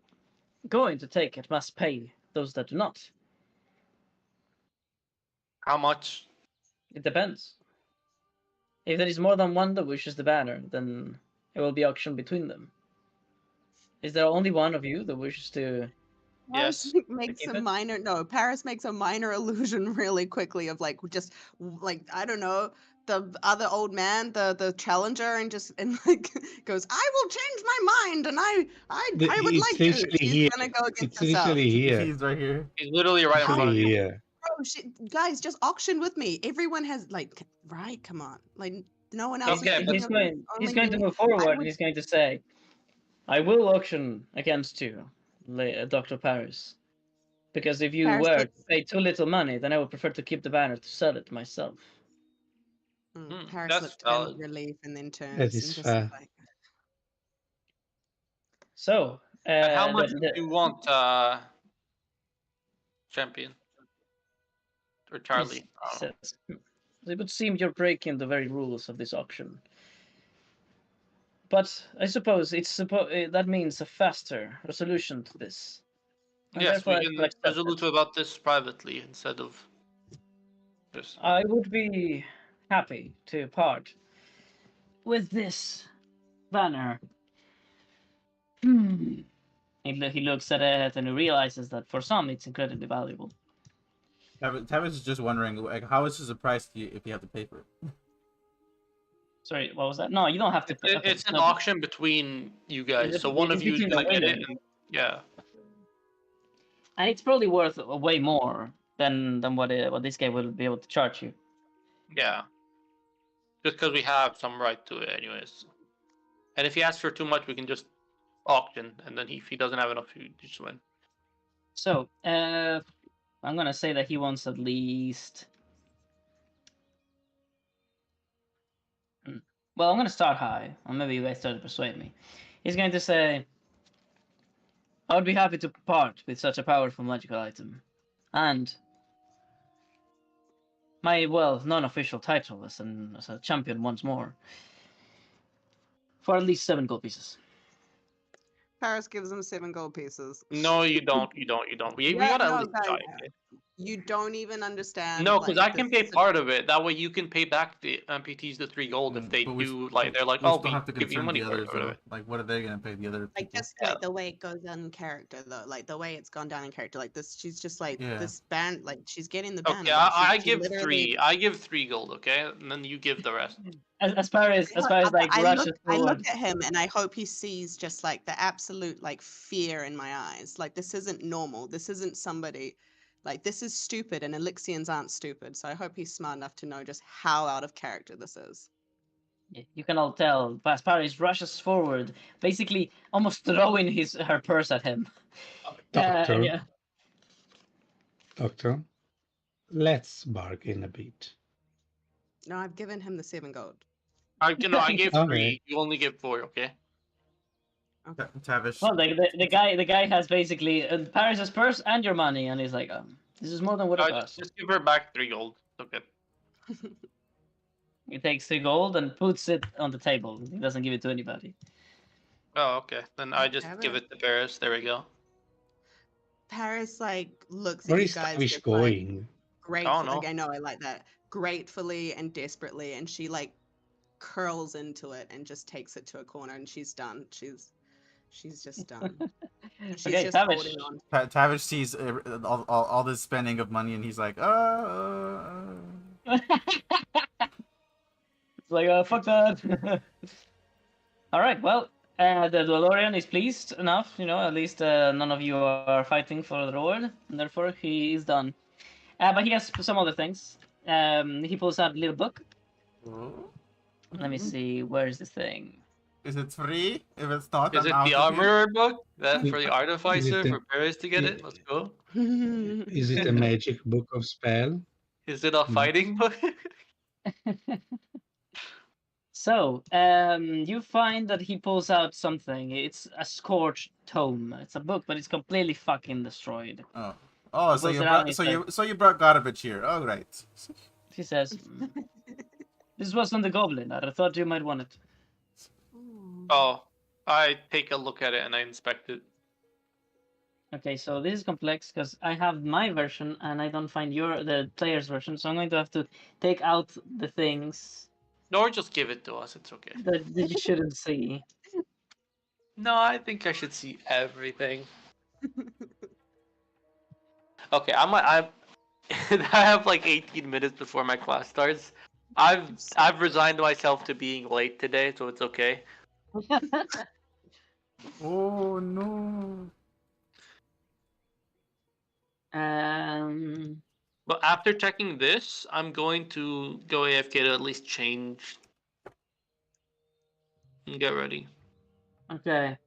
going to take it must pay those that do not. How much? It depends. If there is more than one that wishes the banner, then it will be auctioned between them. Is there only one of you that wishes to? Yes. Paris makes a minor illusion really quickly of just I don't know, the other old man, the challenger, and goes, I will change my mind, and I would It's like to. literally She's here. gonna go against It's herself. literally here. He's right here. He's literally right in front of you. Here. Bro, guys, just auction with me. Everyone has right. Come on, no one else. Okay, is He's thinking of He's only going to me. move forward. would- He's going to say, "I will auction against you, Doctor Paris, because if you Paris were looks- to pay too little money, then I would prefer to keep the banner to sell it myself." Paris that's looked valid. relief and then turns That and is just fair. So, And how much do you want, champion? Or Charlie? I don't know. says, it would seem you're breaking the very rules of this auction. But I suppose that means a faster resolution to this. And Yes, we therefore I can shall accept resolute it. about this privately instead of just. I would be happy to part with this banner. Hmm. He looks at it and he realizes that for some it's incredibly valuable. Tavis is just wondering, like, how is this a price if you have to pay for it? Sorry, what was that? No, you don't have to pay. Okay, It's an no, auction between you guys, so one it's of you is between the gonna get it, winners, and yeah. and it's probably worth way more than what this guy will be able to charge you. Yeah. Just because we have some right to it, anyways. And if he asks for too much, we can just auction, and then if he doesn't have enough, you just win. So, I'm gonna say that he wants at least. Well, I'm gonna start high, or maybe you guys try to persuade me. He's going to say, "I would be happy to part with such a powerful magical item, and my non-official title as a champion once more, for at least 7 gold pieces." Paris gives him 7 gold pieces. No, you don't. You don't. You don't. We Yeah, gotta at no, least guys, try it. you don't even understand. No, because I this can pay is a- part of it. That way, you can pay back the amputees the 3 gold if they But do. Like they're like, we "Oh, still we have to give you confirm money the for it." others, Or whatever. though. Like, what are they gonna pay the other like people? just Yeah. like the way it goes down in character though, like the way it's gone down in character, like this. She's just like Yeah. this band, like she's getting the banner. Okay, like, I she give literally- 3. I give 3 gold. Okay, and then you give the rest. As far as like rushes I forward. look at him and I hope he sees just like the absolute like fear in my eyes. Like this isn't normal. This isn't somebody. Like this is stupid, and Elixians aren't stupid. So I hope he's smart enough to know just how out of character this is. You can all tell. Pasparis rushes forward, basically almost throwing her purse at him. Doctor, Yeah. Doctor, let's bargain a bit. No, I've given him the 7 gold. I gave Okay. 3. You only give 4. Okay. Tavish. Well, the guy has basically Paris's purse and your money, and he's like, this is more than what it costs. Just give her back 3 gold. Okay. He takes 3 gold and puts it on the table. He doesn't give it to anybody. Oh, okay. Then I just Have give it. it to Paris. There we go. Paris like looks Where at you is guys Tavish just, like, going? grateful. no. Like, I know I like that. Gratefully and desperately, and she like curls into it and just takes it to a corner, and she's done. She's just done. She's Okay, just Tavish. holding on. Tavish sees all this spending of money, and he's like, It's like, fuck that. All right, well, the DeLorean is pleased enough, at least none of you are fighting for the reward, and therefore he is done. But he has some other things. He pulls out a little book. Let me see, where is this thing? Is it free? If it's not, Is I'm it out the of here. armorer book? That for the artificer the- for Paris to get it? Let's go. Is it a magic book of spell? Is it a fighting book? So, you find that he pulls out something. It's a scorched tome. It's a book, but it's completely fucking destroyed. Oh, He pulls it out and you brought Garbage here. Oh, right. He says, this wasn't the goblin. I thought you might want it. Oh, I take a look at it and I inspect it. Okay, so this is complex because I have my version and I don't find the player's version, so I'm going to have to take out the things Or just give it to us. It's okay. that you shouldn't see. No, I think I should see everything. Okay, I have like 18 minutes before my class starts. I've resigned myself to being late today, so it's okay. Oh, no. But after checking this, I'm going to go AFK to at least change and get ready. Okay.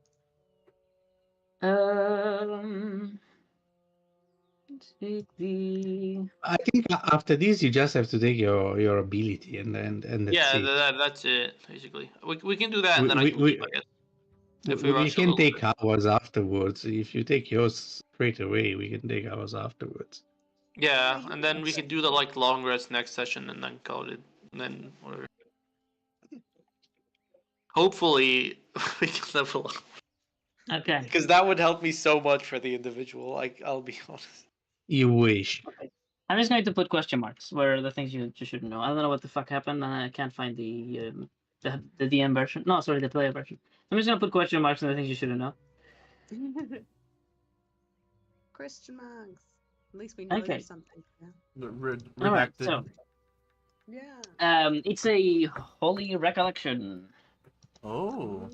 Take the. I think after this you just have to take your ability and that's Yeah, it. that's it basically. We can do that and We- then I we- can we- leave, I guess. If we We rush a can little take bit. hours afterwards. If you take yours straight away, we can take hours afterwards. Yeah, and then we can do the like long rest next session and then call it and then whatever. Hopefully we can level up. Okay. Because that would help me so much for the individual. I'll be honest. You wish. I'm just going to put question marks where the things you shouldn't know. I don't know what the fuck happened, and I can't find the DM version. No, sorry, the player version. I'm just gonna put question marks on the things you shouldn't know. Question marks. At least we know Okay. there's something. Yeah. All right, Redacted. so Yeah. it's a holy recollection. Oh.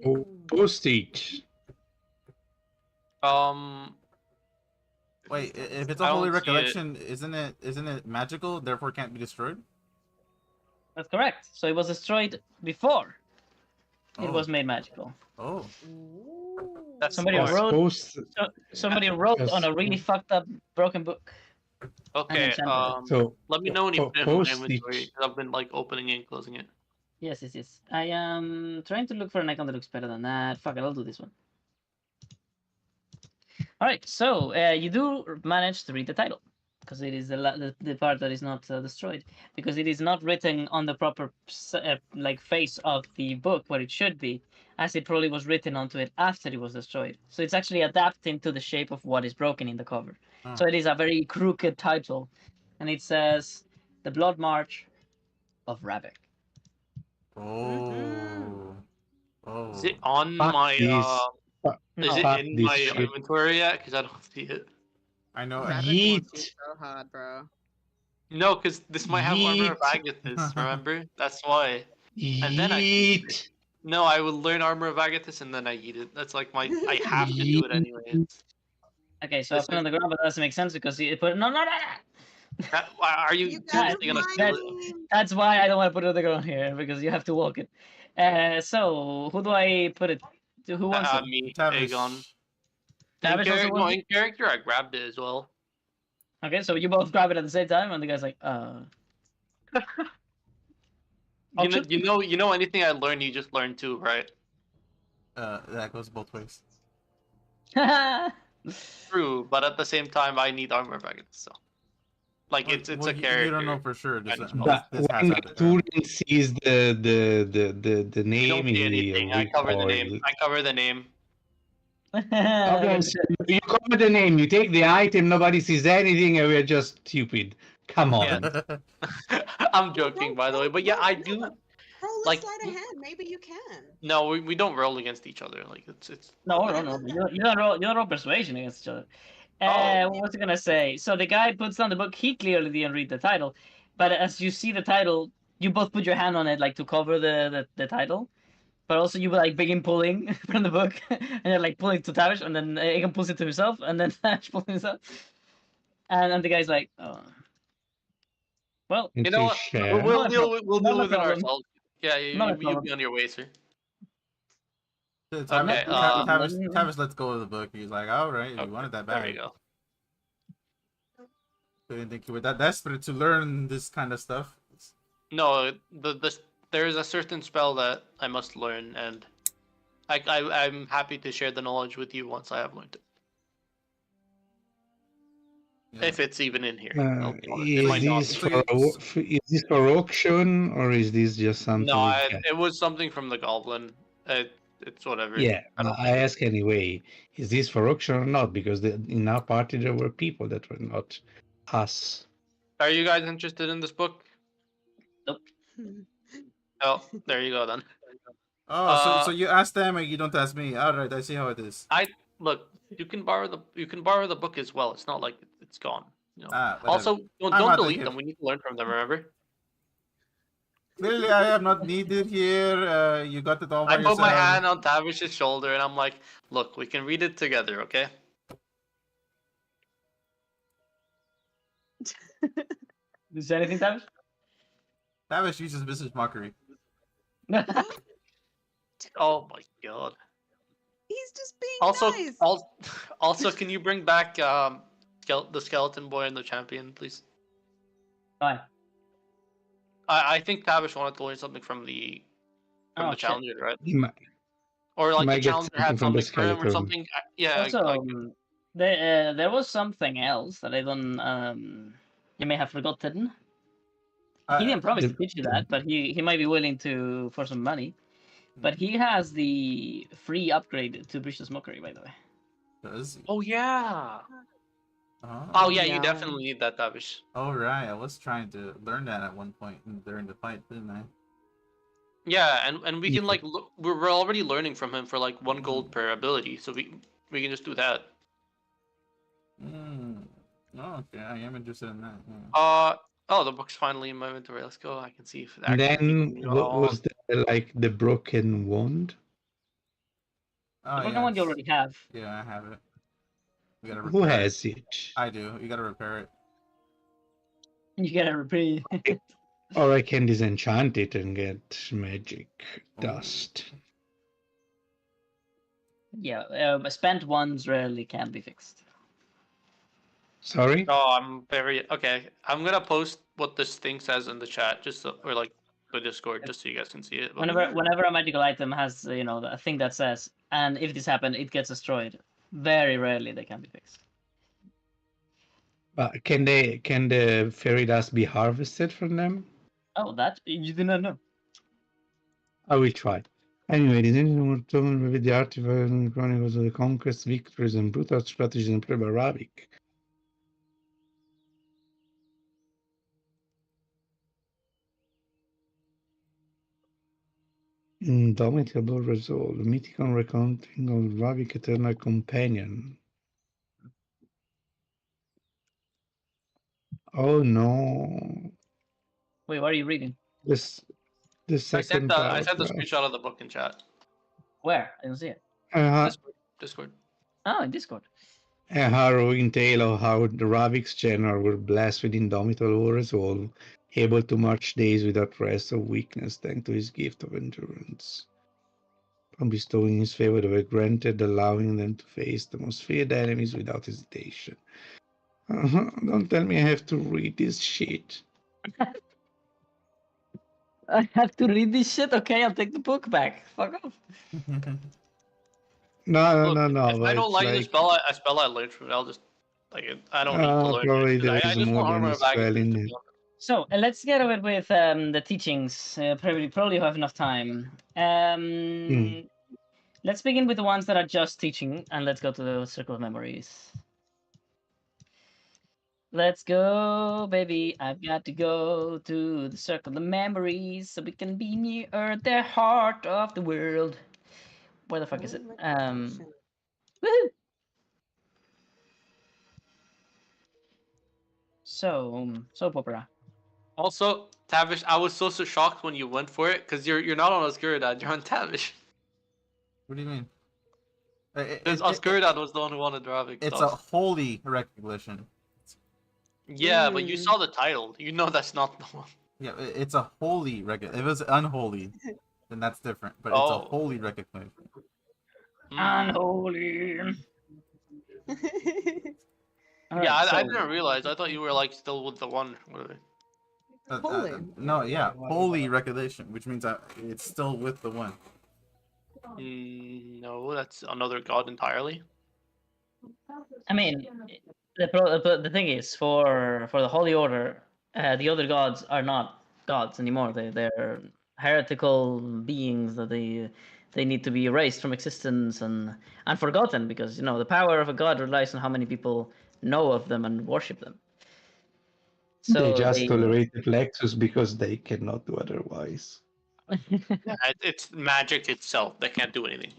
Oh, postage. Wait, if it's I a holy don't see it. recollection, isn't it magical? Therefore, can't be destroyed. That's correct. So it was destroyed before it Oh. was made magical. Oh. That's Somebody smart. wrote. Somebody wrote on a really fucked up broken book. Okay. enchanted So Let me know when you put it in my inventory. postage. 'Cause I've been like opening and closing it. Yes. I am trying to look for an icon that looks better than that. Fuck it, I'll do this one. All right, so you do manage to read the title because it is the part that is not destroyed, because it is not written on the proper like face of the book where it should be, as it probably was written onto it after it was destroyed. So it's actually adapting to the shape of what is broken in the cover. Oh. So it is a very crooked title, and it says "The Blood March of Ravik." Oh. Oh. Is it on Fuck my? this. Is it Fuck in this my shit. inventory yet? Because I don't see it. I know. Ravik wants you Yeet. so hard, bro. No, because this might have Armor of Yeet. Agathis. Remember? That's why. And then I Yeet. No, I will learn Armor of Agathis and then I eat it. That's like I have to do it anyway. Okay, so I put it on the ground, but that doesn't make sense because you put no. Are you You guys seriously are gonna kill it? fighting. That's why I don't want to put it on the ground here because you have to walk it. So who do I put it to? Who wants it? Me, Tavish. Aegon. Tavish also No, wants it? in character, I grabbed it as well. Okay, so you both grab it at the same time, and the guy's like, You know anything I learned, you just learn too, right? That goes both ways. True, but at the same time, I need Armor of Agathis, so. Like it's a character. You don't know for sure. Just, kind of But this has when happened. Arturian sees the You name don't see in the anything. I cover the name. recoil. I cover the name. Okay, so you cover the name, you take the item, nobody sees anything, and we're just stupid. Come on. Yeah. I'm joking, by the way, but yeah, I do. Roll a like- sleight of hand. Maybe you can. No, we don't roll against each other. Like it's. No. You don't roll persuasion against each other. Oh. What was I gonna say? So the guy puts down the book. He clearly didn't read the title, but as you see the title, you both put your hand on it like to cover the title. But also you were like begin pulling from the book, and you're like pulling to Tavish, and then Egan pulls it to himself, and then Tavish pulls himself, and the guy's like, oh, well, You know what? Share. We'll Not a deal problem. with Not a it problem. ourselves. Yeah, Not a you problem. be on your way, sir. Tavish, Okay, Tavish lets go of the book. He's like, all right, Okay, you wanted that There back. you go. Didn't think you were that desperate to learn this kind of stuff. No, there is a certain spell that I must learn, and I'm happy to share the knowledge with you once I have learned it. Yeah. If it's even in here. I'll be honest. It Is might not this be. is this for auction, or is this just something? No, we get? it was something from the goblin. It's whatever. Yeah, I don't I think ask anyway. Is this for auction or not? Because in our party there were people that were not us. Are you guys interested in this book? Oh, there you go then. Oh, so you ask them and you don't ask me. All right, I see how it is. Look, you can borrow the book as well. It's not like it's gone. You know. Whatever. Also, I'm don't out of delete here. them. We need to learn from them. Remember? Clearly, I am not needed here. You got it all by I put my yourself. hand on Tavish's shoulder and I'm like, "Look, we can read it together, okay?" Did you say anything, Tavish? Tavish uses business mockery. Oh my god. He's just being Also, nice. also, can you bring back the skeleton boy and the champion, please? Fine. I think Tavish wanted to learn something from the Oh, shit. challenger, right? He might, Or like might the get challenger had something from the something for him or skeleton. something. Yeah. Also, there was something else that I don't. You may have forgotten. He didn't promise to teach you that, but he might be willing to for some money. But he has the free upgrade to Breach the Smokery, by the way. Does he? Oh yeah. Oh. Oh yeah, you Yeah. definitely need that, Tavish. Oh right, I was trying to learn that at one point during the fight, didn't I? Yeah, and we Yeah. can like we're already learning from him for like 1 gold per ability, so we can just do that. Mm. Oh, okay, I am interested in that. Yeah. Oh, the book's finally in my inventory. Let's go. I can see if the And activity. then what was the like the broken wand? Oh The broken yeah, one you already have. yeah, I have it. We gotta Who repair it. has it? I do. You gotta repair it. You gotta repeat. Or I can disenchant it and get magic dust. Yeah, spent ones rarely can be fixed. Sorry? Oh, I'm very okay. I'm gonna post what this thing says in the chat, just so, or like the Discord, just so you guys can see it. Whenever a magical item has a thing that says, and if this happened, it gets destroyed. Very rarely they can be fixed. But can the fairy dust be harvested from them? Oh, that you do not know. I will try. Anyway, the engine was talking with the artifacts and chronicles of the conquest, victories, and brutal strategies in Arabic. Indomitable resolve, mythical recounting of Ravik's eternal companion. Oh no. Wait, what are you reading? This the second I sent the paragraph. screenshot of the book in chat. Where? I didn't see it. Discord. Oh, in Discord. A harrowing tale of how the Ravik's general were blessed with indomitable resolve, able to march days without rest or weakness thanks to his gift of endurance. Upon bestowing his favor, they were granted, allowing them to face the most feared enemies without hesitation. Don't tell me I have to read this shit. I have to read this shit. Okay, I'll take the book back. Fuck off. No. If I don't like the spell, I spell I learned from it. I'll just like it. I don't need to learn probably it. there I is just more want than armor a bag. spell in it. So let's get over with the teachings. Probably have enough time. Let's begin with the ones that are just teaching, and let's go to the circle of memories. Let's go, baby. I've got to go to the circle of memories so we can be near the heart of the world. Where the fuck is it? Woohoo! So, soap opera. Also, Tavish, I was so shocked when you went for it because you're not on Oscuridad, you're on Tavish. What do you mean? Because Oscuridad was the one who wanted Ravik. It's a holy recognition. Yeah, but you saw the title. You know that's not the one. Yeah, it's a holy recognition. If it was unholy, then that's different. But it's a holy recognition. Unholy. Yeah, I didn't realize. I thought you were like still with the one. No, yeah, holy recognition, which means it's still with the one. No, that's another god entirely. I mean, the thing is, for the Holy Order, the other gods are not gods anymore. They're heretical beings that they need to be erased from existence and forgotten, because the power of a god relies on how many people know of them and worship them. So they just tolerated Lexus because they cannot do otherwise. Yeah, it's magic itself. They can't do anything.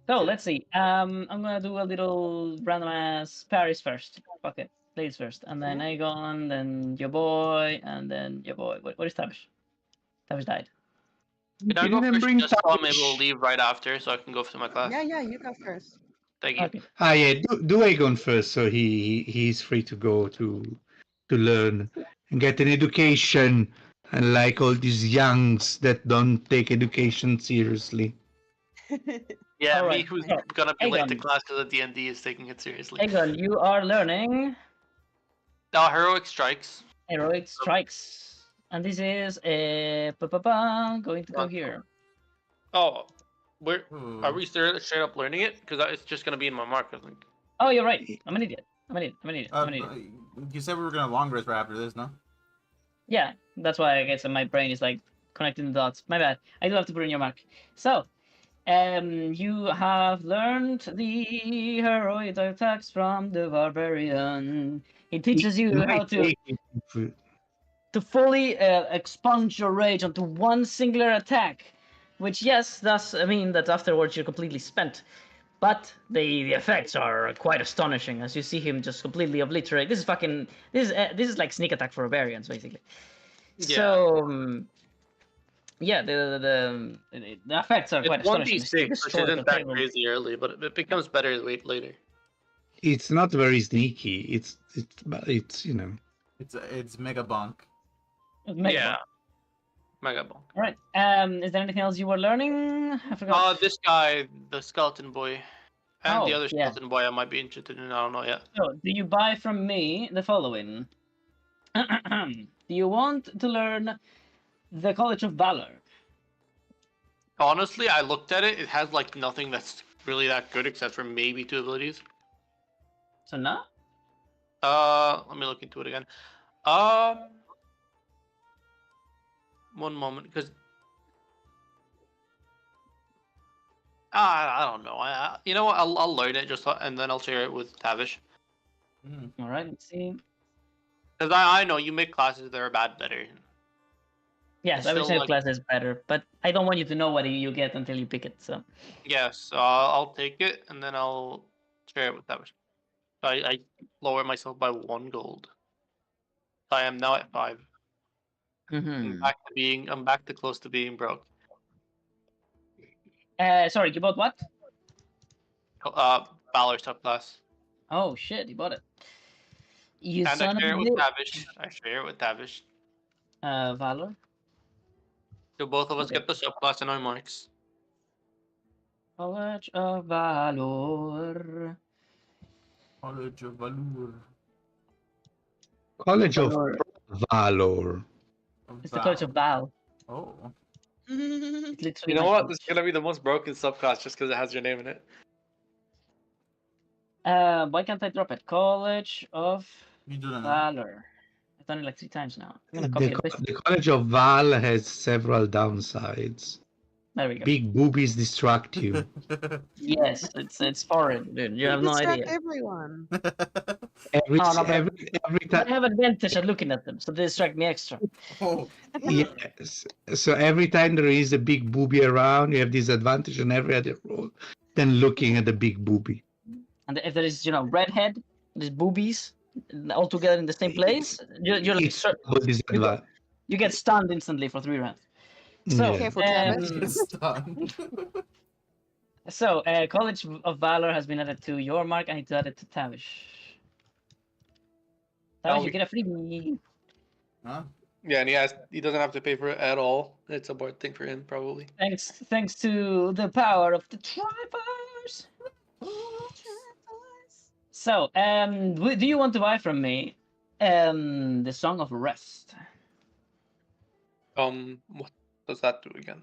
So let's see. I'm gonna do a little randomized Paris first. Fuck it, ladies first, and then Aegon, then your boy, and then your boy. What is Tavish? Tavish died. Can I go first? Just so I'm able to leave right after, so I can go to my class. Yeah, you go first. Thank you. Okay. Yeah, do Aegon first, so he's free to go to learn and get an education, unlike all these youngs that don't take education seriously. Yeah, All me right. who's gonna be late to Aegon. class because the D&D is taking it seriously. Aegon, you are learning Heroic Strikes. Heroic Strikes, and this is going to go here. Oh, are we straight up learning it? Because it's just gonna be in my mark, I think. Oh, you're right. I'm an idiot. You said we were gonna long rest right after this, no? Yeah, that's why I guess my brain is like connecting the dots. My bad. I do have to put in your mark. So, you have learned the heroic attacks from the barbarian. He teaches you how to fully expunge your rage onto one singular attack, which yes, does mean that afterwards you're completely spent. But the effects are quite astonishing as you see him just completely obliterate. This is like sneak attack for barbarians basically. Yeah. So yeah, the effects are quite It's astonishing. 1d6, which isn't that crazy early, but it becomes better later. It's not very sneaky. It's you know. It's mega bonk. Yeah. Mega bonk. All right. Is there anything else you were learning? I forgot. This guy, the skeleton boy, and the Oh, other yeah. skeleton boy, I might be interested in. I don't know yet. So, do you buy from me the following? Do you want to learn the College of Valor? Honestly, I looked at it. It has like nothing that's really that good except for maybe 2 abilities. So no? Let me look into it again. One moment, because I don't know. You know what? I'll learn it and then I'll share it with Tavish. All right. Let's see. Because I know you make classes that are better. Yes, every single class is better, but I don't want you to know what you get until you pick it. So. Yes, I'll take it and then I'll share it with Tavish. I lower myself by 1 gold. I am now at 5. Mm-hmm. I'm back to close to being broke. Sorry, you bought what? Valor subclass. Oh shit, you bought it. You and son I share of it a with bitch. Tavish. I share it with Tavish. Valor. So both of us get the subclass in our marks. College of Valor. College of Valor. College of Valor. It's the College of Val. Oh. You know what? This is gonna be the most broken subclass just because it has your name in it. Why can't I drop it? College of Valor. I've done it like 3 times now. I'm gonna copy it. The College of Val has several downsides. There we go. Big boobies distract you. Yes, it's foreign, dude. You have no idea. Everyone. Every time. I have advantage at looking at them, so they distract me extra. Oh. Yes. So every time there is a big booby around, you have this advantage on every other roll than looking at the big booby. And if there is, redhead, there's boobies all together in the same place, you're like, you get stunned instantly for 3 rounds. So, careful, Tavish. So, College of Valor has been added to your mark. I need to add it to Tavish. Tavish, you get a freebie. Huh? Yeah, and he doesn't have to pay for it at all. It's a board thing for him, probably. Thanks to the power of the Triforce. So, do you want to buy from me the Song of Rest? What does that do again?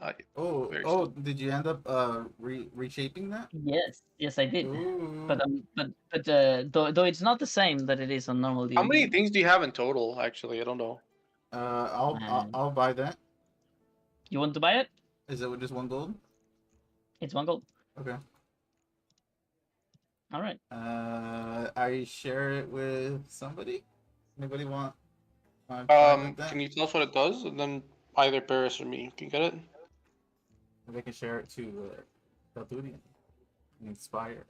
Did you end up reshaping that? Yes, I did. Ooh. But though it's not the same that it is on normal D&D. How many things do you have in total? Actually, I don't know. I'll buy that. You want to buy it? Is it just 1 gold? It's 1 gold. Okay. All right. I share it with somebody. Anybody want? Can you tell us what it does, and then either Paris or me can get it. They can share it to Galturian and Inspire.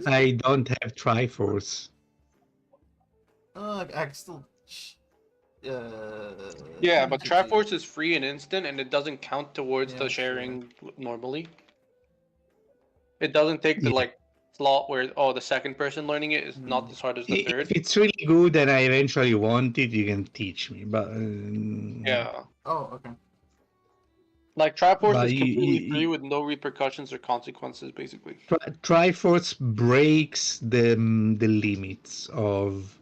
I don't have Triforce. I can still. Yeah, but Triforce is free and instant, and it doesn't count towards the sharing normally. It doesn't take the slot where the second person learning it is not as hard as the third. If it's really good and I eventually want it, you can teach me. But yeah. Oh, okay. Like Triforce is completely free with no repercussions or consequences, basically. Triforce breaks the limits of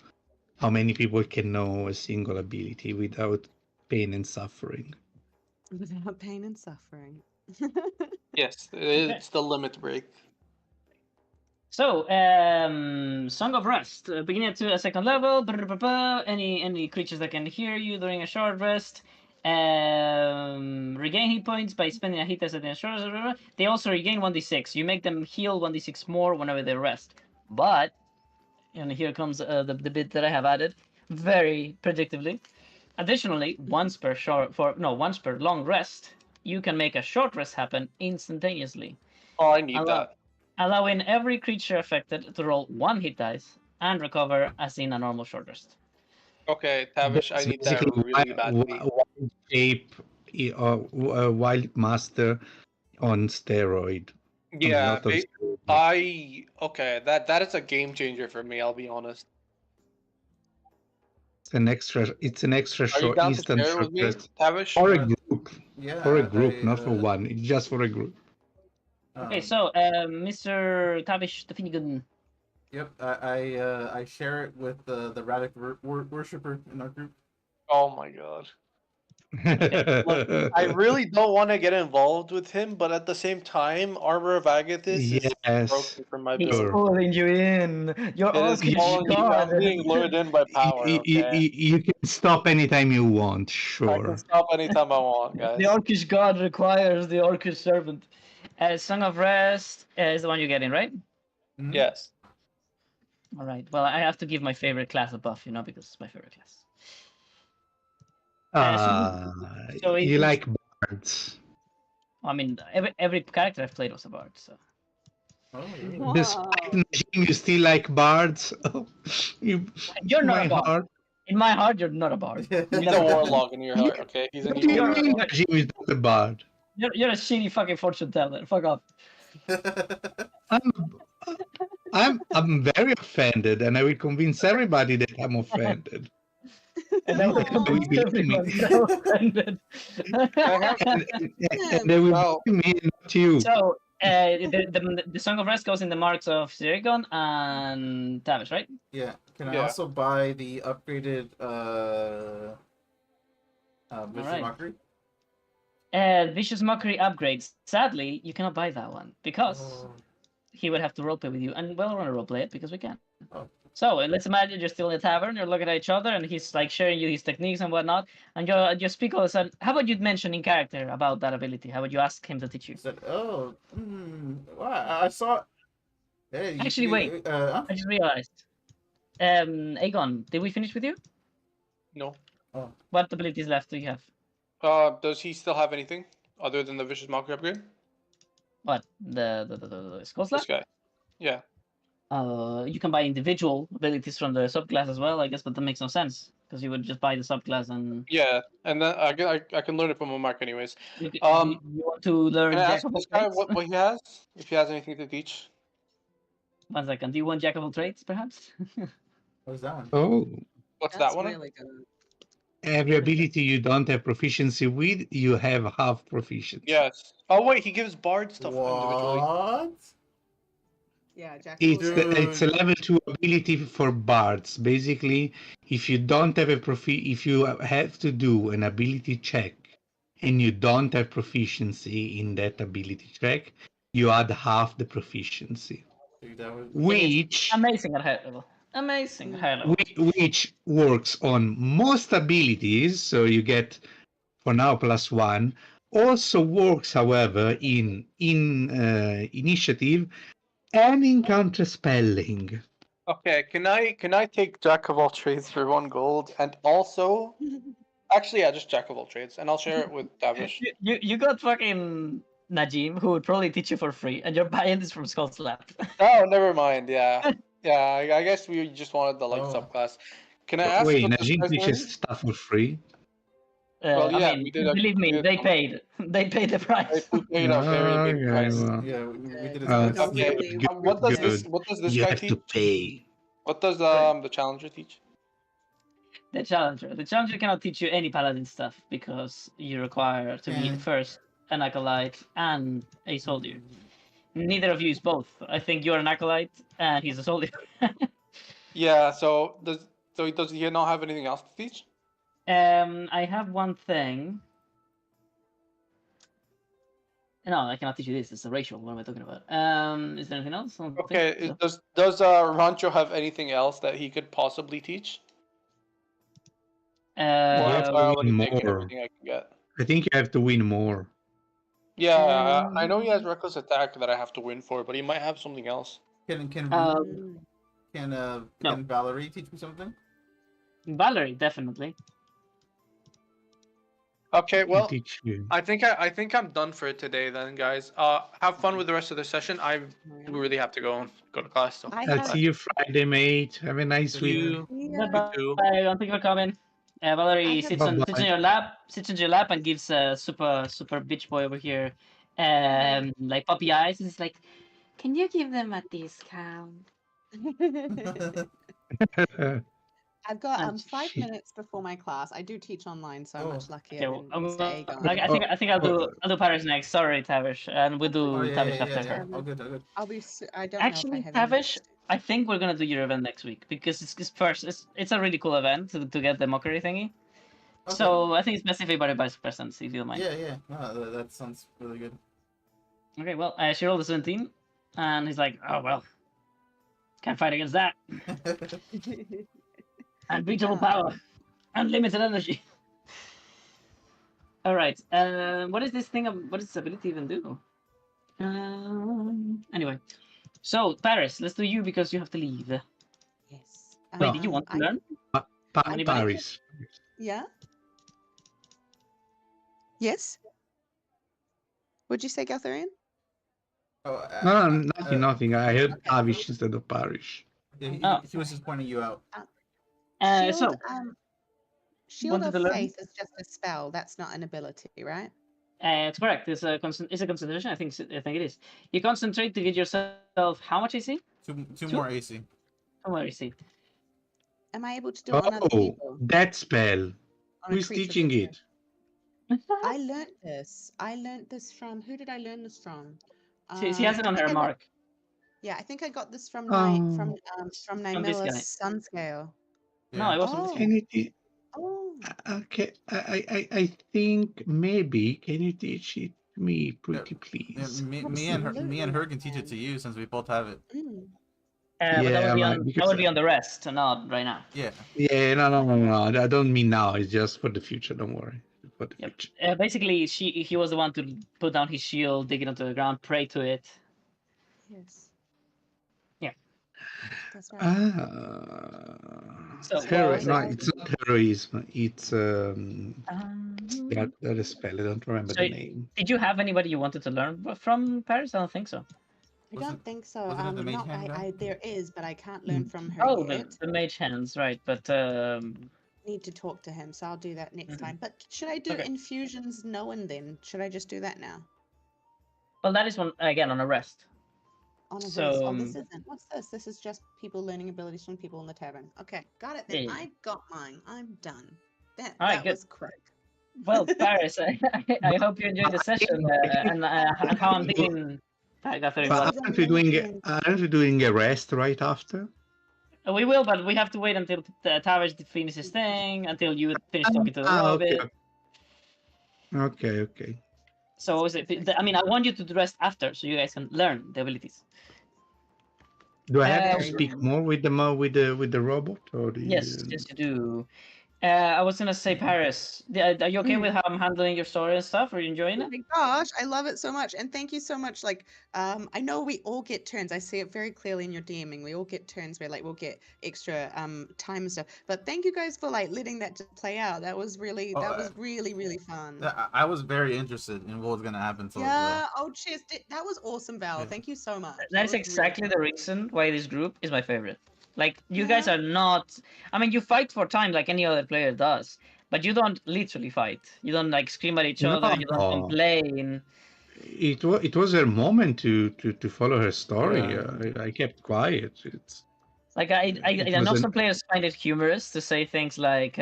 how many people can know a single ability without pain and suffering. Without pain and suffering. Yes, it's the limit break. So, Song of Rest. Beginning to a 2nd level. Any creatures that can hear you during a short rest Regain hit points by spending a hit as a. They also regain 1d6. You make them heal 1d6 more whenever they rest. But, and here comes the bit that I have added, very predictably. Additionally, once per long rest, you can make a short rest happen instantaneously. Oh, I need that. Allowing every creature affected to roll 1 hit dice and recover as in a normal short rest. Okay, Tavish, I need that Basically, really badly. wild shape, wild master on steroid. Yeah, Not on steroid. okay, that is a game changer for me, I'll be honest. It's an extra Are you short down to instant share it with short me, rest Tavish? for a group. Yeah, For a group, not for one. It's just for a group. Okay, so Mr. Tavish the Finnegan. Yep, I share it with the Radic worshiper in our group. Oh my god. Look, I really don't want to get involved with him, but at the same time, Armor of Agathis is Yes, broken for my He's build. pulling you in. Your It is Orcish calling you. god. I'm being lured in by power. Okay, you can stop anytime you want. I can Sure. stop anytime I want, guys. The Orcish god requires the Orcish servant. Song of Rest is the one you're getting, right? Mhm. Yes. All right. Well, I have to give my favorite class a buff, because it's my favorite class. You like bards. I mean, every character I've played was a bard, so. Oh, Wow. Despite Najim, you still like bards. Oh, You're not my a bard. heart. In my heart, you're not a bard. Yeah. He's a warlock in your heart, okay? He's an What do you evil mean warlock. Najim is not a bard? You're a shitty fucking fortune teller. Fuck off. I'm very offended, and I will convince everybody that I'm offended. And I will They will convince believe everyone me. that I'm offended. And they will Well, believe me, not you. So, the Song of Rest goes in the marks of Sirigon and Tavish, right? Yeah. Can I Yeah. also buy the upgraded Vicious Alright. Mockery? Vicious Mockery upgrades. Sadly, you cannot buy that one because Oh. he would have to roleplay with you, and we'll want to roleplay it because we can. Oh. So let's imagine you're still in a tavern, you're looking at each other, and he's like sharing you his techniques and whatnot, and you speak all of a sudden. How about you mention in character about that ability? How about you ask him to teach you? He said, "Oh, well, I saw." Hey, Actually, wait. I just realized. Aegon, did we finish with you? no. What abilities left do you have? Does he still have anything other than the Vicious Mockery upgrade? What the skull This slap? guy. Yeah. You can buy individual abilities from the subclass as well, I guess, but that makes no sense because you would just buy the subclass and. Yeah, and then I can learn it from a mark anyways. You Um, want to learn Can I ask jack of all this guy trades? what he has? If he has anything to teach? 1 second. Do you want jack of all trades, perhaps? What is that one? Oh, What's That's that one? really good. every ability you don't have proficiency with, you have half proficiency. Yes. Oh wait, he gives bard stuff individually. What? Yeah, Jack. It's a level 2 ability for bards. Basically, if you don't have if you have to do an ability check and you don't have proficiency in that ability check, you add half the proficiency. Dude, that was... Which Amazing at high level. Amazing at high level. which works on most abilities, so you get for now +1. Also works, however, in initiative and in counter spelling. Okay, can I take Jack of all trades for 1 gold and also actually yeah, just Jack of all trades, and I'll share it with Davish. You got fucking Najim, who would probably teach you for free, and you're buying this from Skull Slap. Oh, never mind. Yeah, yeah. I guess we just wanted the subclass. Can I ask Wait, what this Najim guy's teaches learning? stuff for free? Well, yeah, I mean, we did believe me, we did they some- paid. They paid the price. We paid a very big Okay, price. well, Yeah, we did it. Okay, good, what does this good. what does this You guy have teach? to pay. What does the challenger teach? The Challenger cannot teach you any paladin stuff because you require to be first an acolyte and a soldier. Neither of you is both. I think you're an acolyte and he's a soldier. Yeah. So does he not have anything else to teach? I have one thing. No, I cannot teach you this. It's a racial. What am I talking about? Is there anything else? I don't think Okay. so. Does Rancho have anything else that he could possibly teach? Well, have that's Uh, why I to already win taken more. everything I can get. I think you have to win more. Yeah, I know he has reckless attack that I have to win for, but he might have something else. Can Mm. no, can Valerie teach me something? Valerie definitely. Okay, Can well, teach you. I think I'm done for today then, guys. Have fun with the rest of the session. I really have to go to class. So I I'll have see you Friday, mate. Have a nice See week. you. Bye yeah. bye. too. Thank you for coming. Valerie I have sits on Bye-bye. your lap, and gives super bitch boy over here, like puppy eyes. It's like, can you give them a discount? I've got And 5 minutes before my class. I do teach online, so I'm Oh. much luckier okay, well, than Mr. Aegon. I think I'll do Paris next. Sorry, Tavish, and we'll Oh do yeah, Tavish yeah, after yeah, yeah. her. All good, all good. I don't know if I Actually, have any. Tavish, I think we're gonna do your event next week because it's a really cool event to get the mockery thingy. Okay. So I think it's best if everybody buys presents, if you don't mind. Yeah, yeah. No, that sounds really good. Okay, well, she rolled a 17, and he's like, oh well, can't fight against that. Unbeatable power, unlimited energy. All right. What is this thing? What does this ability even do? Anyway, so Paris, let's do you because you have to leave. Yes. Wait, did you want to learn? I Paris. Yeah. Yes. What'd you say, Gatharian? Oh, No, nothing. I heard Okay. Pavish instead of Parish. yeah, he was just pointing you out. Shield, So Shield wanted of to learn? Faith is just a spell. That's not an ability, right? It's correct. It's a concentration. I think it is. You concentrate to get yourself how much AC? Two more AC. How much AC? Am I able to do it on other Oh, people? that spell. On a Who's creature teaching victim? it? I learnt this. I learnt this from. Who did I learn this from? She has it on her mark. Yeah, I think I got this from Oh. from From this guy. Nymella's Sunscale. No, it wasn't this Oh. guy. Can you teach? Oh. Okay, I think maybe. Can you teach it to me, pretty Yeah, please? me and her can teach it to you since we both have it. Mm. But that would be because on the rest, not right now. Yeah. yeah, no. I don't mean now. It's just for the future. Don't worry. For the Yep. future. Basically, he was the one to put down his shield, dig it onto the ground, pray to it. Yes. Yeah. That's right. So, Hero, what was no, it? it's not heroism. It's that that spell. I don't remember So the name. did you have anybody you wanted to learn from Paris? I don't think so. I don't think so. wasn't it the mage hand guy? There is, but I can't learn from her Oh, yet. the mage hands, right? But Need to talk to him, so I'll do that next Mhm. time. But should I do Okay. infusions knowing then? Should I just do that now? well, that is one again on a rest. On a So, rest. Oh, this isn't. What's this? This is just people learning abilities from people in the tavern. Okay, got it then. Yeah. I got mine. I'm done. That All right, good. was quick. Well, Paris, I hope you enjoyed the session and how I'm thinking. I got This But is aren't we doing a rest right after? We will, but we have to wait until Tavish finishes his thing, until you finish talking to the okay. rabbit. Okay. So I mean, I want you to rest after, so you guys can learn the abilities. Do I have to Very speak nice. more with the robot or the? Yes, you do. I was gonna say, Paris, are you okay with how I'm handling your story and stuff? Are you enjoying Oh it? my gosh, I love it so much. And thank you so much. Like, I know we all get turns. I see it very clearly in your DMing. We all get turns where like we'll get extra time and stuff. But thank you guys for like letting that just play out. That was really really fun. I was very interested in what was gonna happen to Yeah. Oh, cheers. That was awesome, Val. Yeah. Thank you so much. That is was exactly really the reason why this group is my favorite. Like, you Yeah. guys are not. I mean, you fight for time like any other player does, but you don't literally fight. You don't like scream at each other. You don't No. complain. It was her moment to follow her story. Yeah. I kept quiet. It's Like I It know was some players find it humorous to say things like,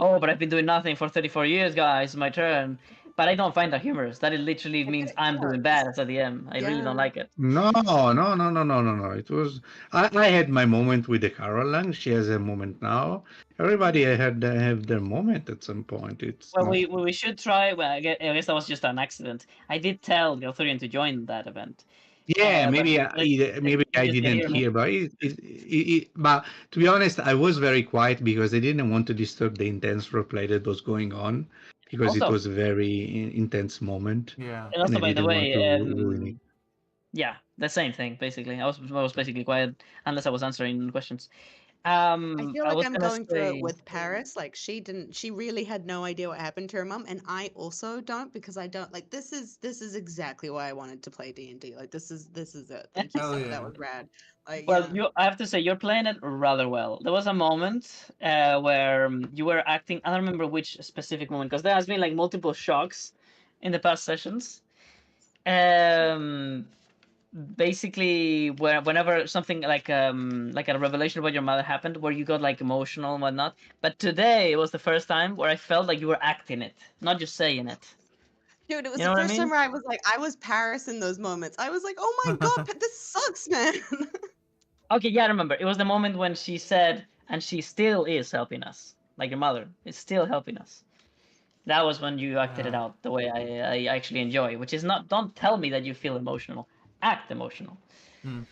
"Oh, but I've been doing nothing for 34 years, guys. My turn." But I don't find that humorous. That it literally means it I'm doing bad as a DM. I really don't Yeah. like it. no. It was I had my moment with the Caroline. She has a moment now. Everybody have their moment at some point. It's Well, not, we should try. Well, I guess that was just an accident. I did tell Galthurian to join that event, Yeah, But maybe you I just can didn't hear me. hear, but but to be honest, I was very quiet because I didn't want to disturb the intense roleplay that was going on because it Also, was a very intense moment, Yeah. and and also I by the didn't want way, to ruin it. yeah, the same thing basically. I was basically quiet unless I was answering questions. I feel I like was I'm gonna going through it say with Paris. Like she really had no idea what happened to her mom, and I also don't because I don't like this is exactly why I wanted to play D&D. Like this is it. Thank you Hell so that yeah. was rad. Like well, yeah. I have to say you're playing it rather well. There was a moment where you were acting. I don't remember which specific moment because there has been like multiple shocks in the past sessions. Um, basically, whenever something like a revelation about your mother happened, where you got like emotional and whatnot. But today was the first time where I felt like you were acting it, not just saying it. Dude, it was You the know what I first time mean? where I was like, I was Paris in those moments. I was like, oh my god, this sucks, man. Okay, yeah, I remember. It was the moment when she said, and she still is helping us. Like your mother is still helping us. That was when you acted it Yeah. out the way I actually enjoy, which is not, don't tell me that you feel emotional. Act emotional. Hmm.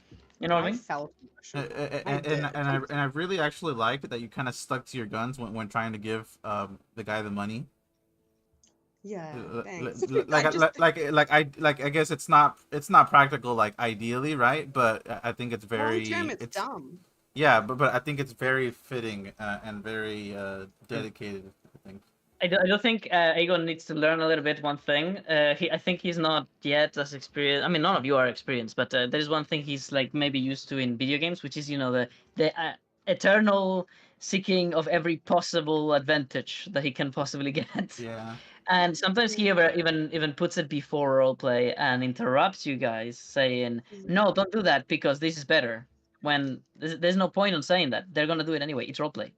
You know what I I mean? felt And, emotional. I did. I really actually like that you kind of stuck to your guns when trying to give the guy the money. Yeah, thanks. Like I just I guess it's not practical like ideally, right? But I think it's long term very it's dumb. yeah, but I think it's very fitting and very dedicated. I think. I do think Aegon needs to learn a little bit one thing. I think he's not yet as experienced. I mean, none of you are experienced, but there is one thing he's like maybe used to in video games, which is the eternal seeking of every possible advantage that he can possibly get. Yeah. And sometimes he Yeah. even puts it before roleplay and interrupts you guys, saying, "No, don't do that because this is better." When there's no point on saying that. They're gonna do it anyway. It's roleplay.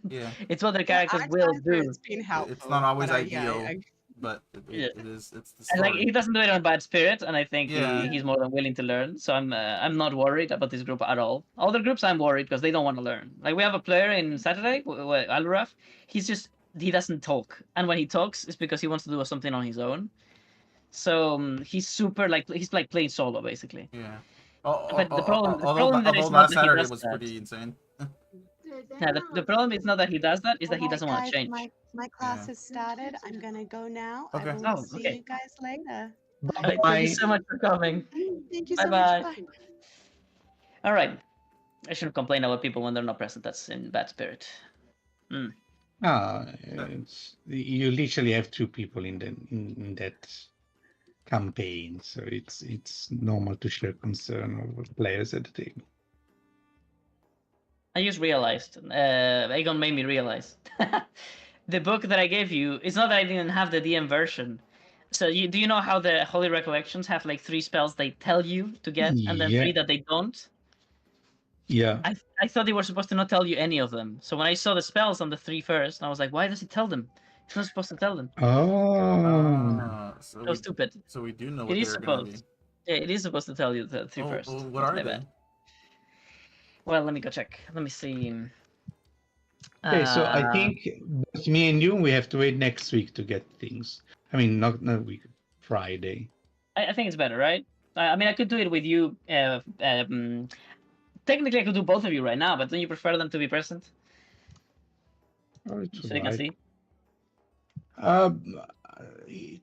Yeah. It's what their There characters are will times where do. it's been It's not helpful, but always yeah, ideal, but Yeah. it is. It's the And like story. he doesn't do it on bad spirit, and I think Yeah. he's more than willing to learn. So I'm not worried about this group at all. Other groups I'm worried because they don't want to learn. Like we have a player in Saturday, Aluraf. He doesn't talk, and when he talks, it's because he wants to do something on his own. So he's super like he's like playing solo basically. Yeah. But the problem there Although is not last that he Saturday does was that. pretty insane. Yeah, the problem is not that he does that, is all that he right, doesn't want to guys, change. my class Yeah. has started. I'm gonna go now. I Okay. will Oh, see okay. you guys later. All right, thank you Bye. so much for coming. Thank you Bye so much. bye. Bye. All right. I shouldn't complain about people when they're not present. That's in bad spirit. Mm. You literally have two people in that campaign, so it's normal to share concern over players at the table. I just realized. Aegon made me realize. The book that I gave you, it's not that I didn't have the DM version. So do you know how the Holy Recollections have like 3 spells they tell you to get, and then 3 Yeah, that they don't? yeah. I thought they were supposed to not tell you any of them. So when I saw the spells on the 3 first, I was like, why does it tell them? It's not supposed to tell them. Oh, So stupid. So we do know It what is they're gonna be. supposed. Yeah, it is supposed to tell you the 3 first. What That's are my they? bad. Well, let me go check. Let me see. okay. So I Uh, think both me and you, we have to wait next week to get things. I mean, not week, Friday. I think it's better, right? I mean, I could do it with you. Technically, I could do both of you right now, but don't you prefer them to be present Oh, it's so you can alright. see?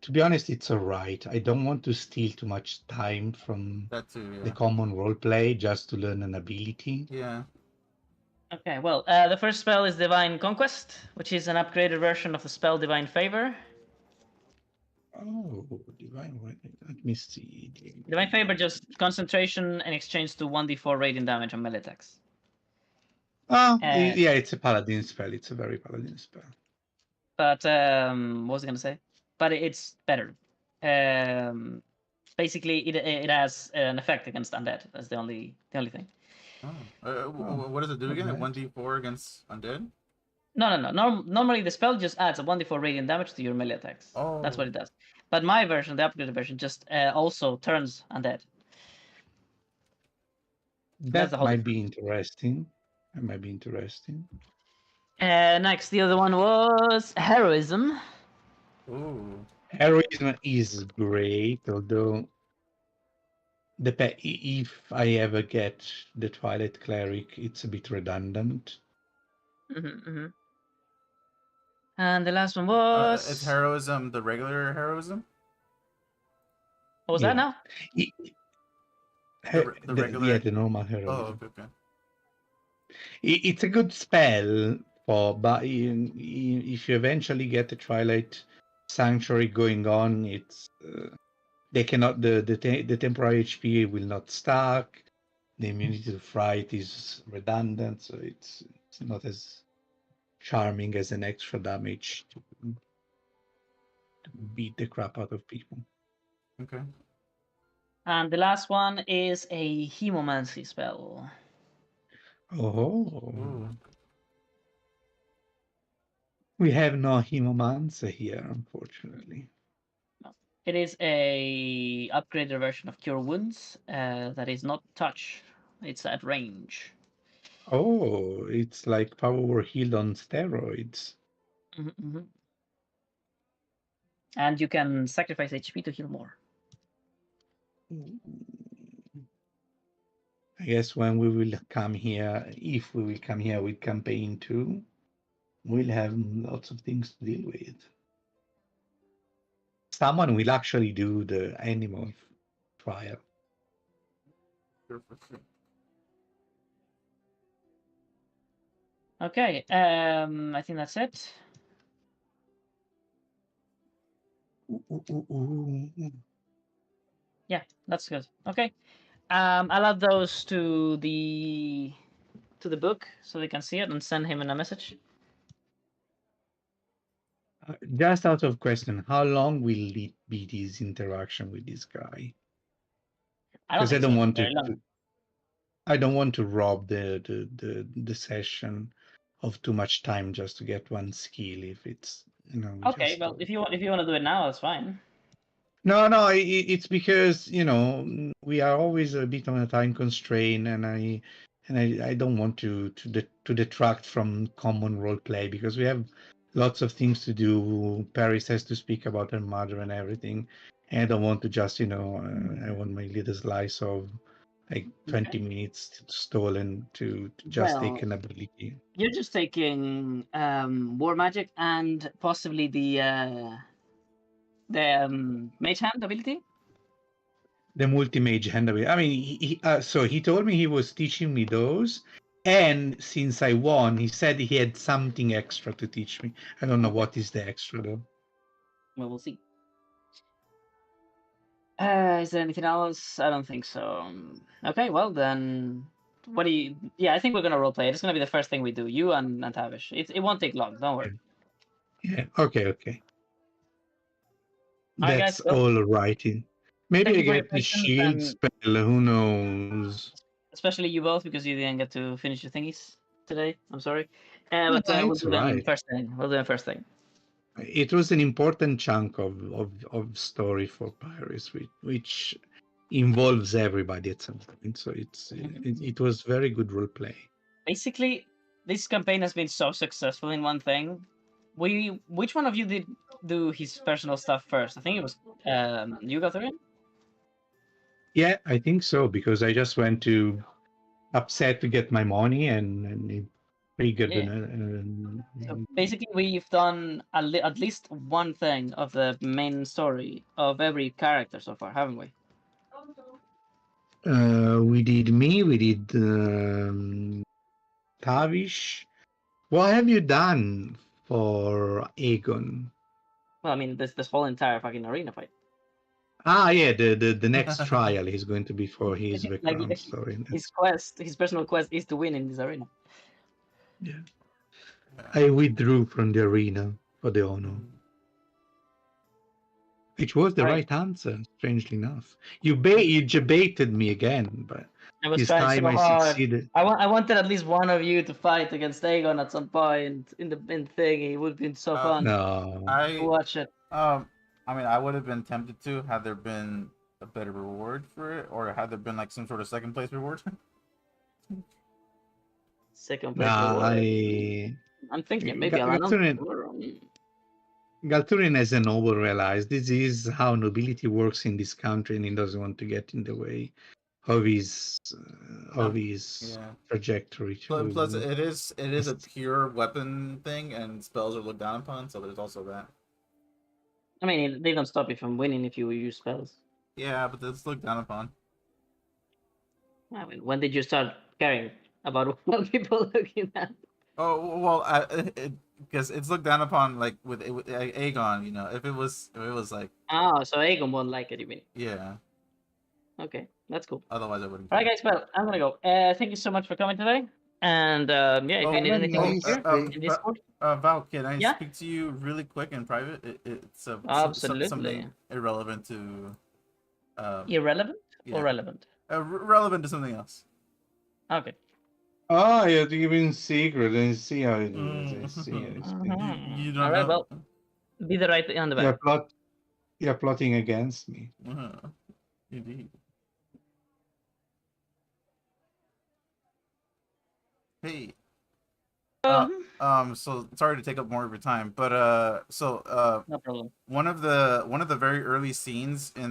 To be honest, it's alright. I don't want to steal too much time from That too. the Yeah. common roleplay just to learn an ability. Yeah. Okay, well, the first spell is Divine Conquest, which is an upgraded version of the spell Divine Favor. Oh, divine. Let me see. Divine Favor just concentration in exchange to 1d4 radiant damage on melee attacks. Oh, yeah, it's a paladin spell. It's a very paladin spell. But what was I gonna say? But it's better. Basically, it has an effect against undead. That's the only thing. What does it do again? alright. 1d4 against undead? No. Normally, the spell just adds a 1d4 radiant damage to your melee attacks. Oh. That's what it does. But my version, the upgraded version, just also turns undead. That's the That whole might difference. be interesting. That might be interesting. Next, the other one was Heroism. Ooh. Heroism is great, although if I ever get the Twilight Cleric, it's a bit redundant. And the last one It's was heroism, the regular heroism. what was that now? The regular. The normal heroism. Oh, okay. It's a good spell but if you eventually get the Twilight Sanctuary going on, it's they cannot the temporary HP will not stack. The immunity to fright is redundant, so it's not as charming as an extra damage to beat the crap out of people. Okay. And the last one is a hemomancy spell. Oh. Ooh. We have no hemomancer here, unfortunately. No. It is a upgraded version of Cure Wounds that is not touch. It's at range. Oh, it's like Power Heal on steroids. And you can sacrifice HP to heal more. I guess when we will come here, if we will come here with campaign 2, we'll have lots of things to deal with. Someone will actually do the animal trial. Okay, I think that's it. Yeah, that's good. Okay, I'll add those to the book so they can see it and send him in a message. Just out of question, how long will it be this interaction with this guy? Because I don't want to. I don't want to rob the session of too much time just to get one skill. If it's okay, well, if you want to do it now, that's fine. No, it's because we are always a bit on a time constraint, and I don't want to detract from common role play because we have lots of things to do. Paris has to speak about her mother and everything, and I don't want to just I want my little slice of like 20 minutes stolen to just take an ability. You're just taking war magic and possibly the mage hand ability. The multi-mage hand ability. I mean, so he told me he was teaching me those, and since I won, he said he had something extra to teach me. I don't know what is the extra though. Well, we'll see. Is there anything else? I don't think so. Okay, well then, what do you? Yeah, I think we're gonna roleplay. It's gonna be the first thing we do. You and Tavish. It won't take long. Don't worry. Yeah. Okay. All right, That's guys, well, all righting. Maybe I get the shield and spell. Who knows? especially you both because you didn't get to finish your thingies today. I'm sorry. No, But we'll it's do them right. first thing. We'll do them first thing. It was an important chunk of story for Paris, which involves everybody at some point. So it was very good role play. Basically, this campaign has been so successful in one thing. Which one of you did do his personal stuff first? I think it was you, Catherine. Yeah, I think so because I just went to upset to get my money and triggered. So basically, we've done at least one thing of the main story of every character so far, haven't we? We did me. We did Tavish. What have you done for Aegon? Well, I mean, this whole entire fucking arena fight. Yeah, the next trial is going to be for his background story. His personal quest is to win in this arena. Yeah. I withdrew from the arena for the honor. Which was the right answer, strangely enough. You baited me again, but this time I succeeded. I wanted at least one of you to fight against Aegon at some point in the thing. It would have been so fun. No, to watch it. I mean, I would have been tempted to had there been a better reward for it, or had there been like some sort of second place reward. Second place reward. I'm thinking maybe I'll Galturian as a noble realized this is how nobility works in this country, and he doesn't want to get in the way of his Yeah. trajectory Plus, to. it is a pure weapon thing, and spells are looked down upon, so there's also that. I mean, they don't stop you from winning if you use spells. Yeah, but it's looked down upon. I mean, when did you start caring about what people looking at? Oh well, because it's looked down upon like with Aegon. You know, if it was like Oh, so Aegon won't like it, you mean? yeah. Okay, that's cool. Otherwise, I wouldn't. All right, guys. Well, I'm gonna go. Thank you so much for coming today. And yeah, if you need anything here in Discord, Val, can I Yeah? speak to you really quick in private? It's Absolutely. something irrelevant to. Irrelevant Yeah. or relevant? Relevant to something else. Okay. Oh, you have to give in secret and see how it is. I see. You don't All right. know. Well, be the right on the back. You're plotting against me. Indeed. Hey. So sorry to take up more of your time, but No problem. one of the very early scenes in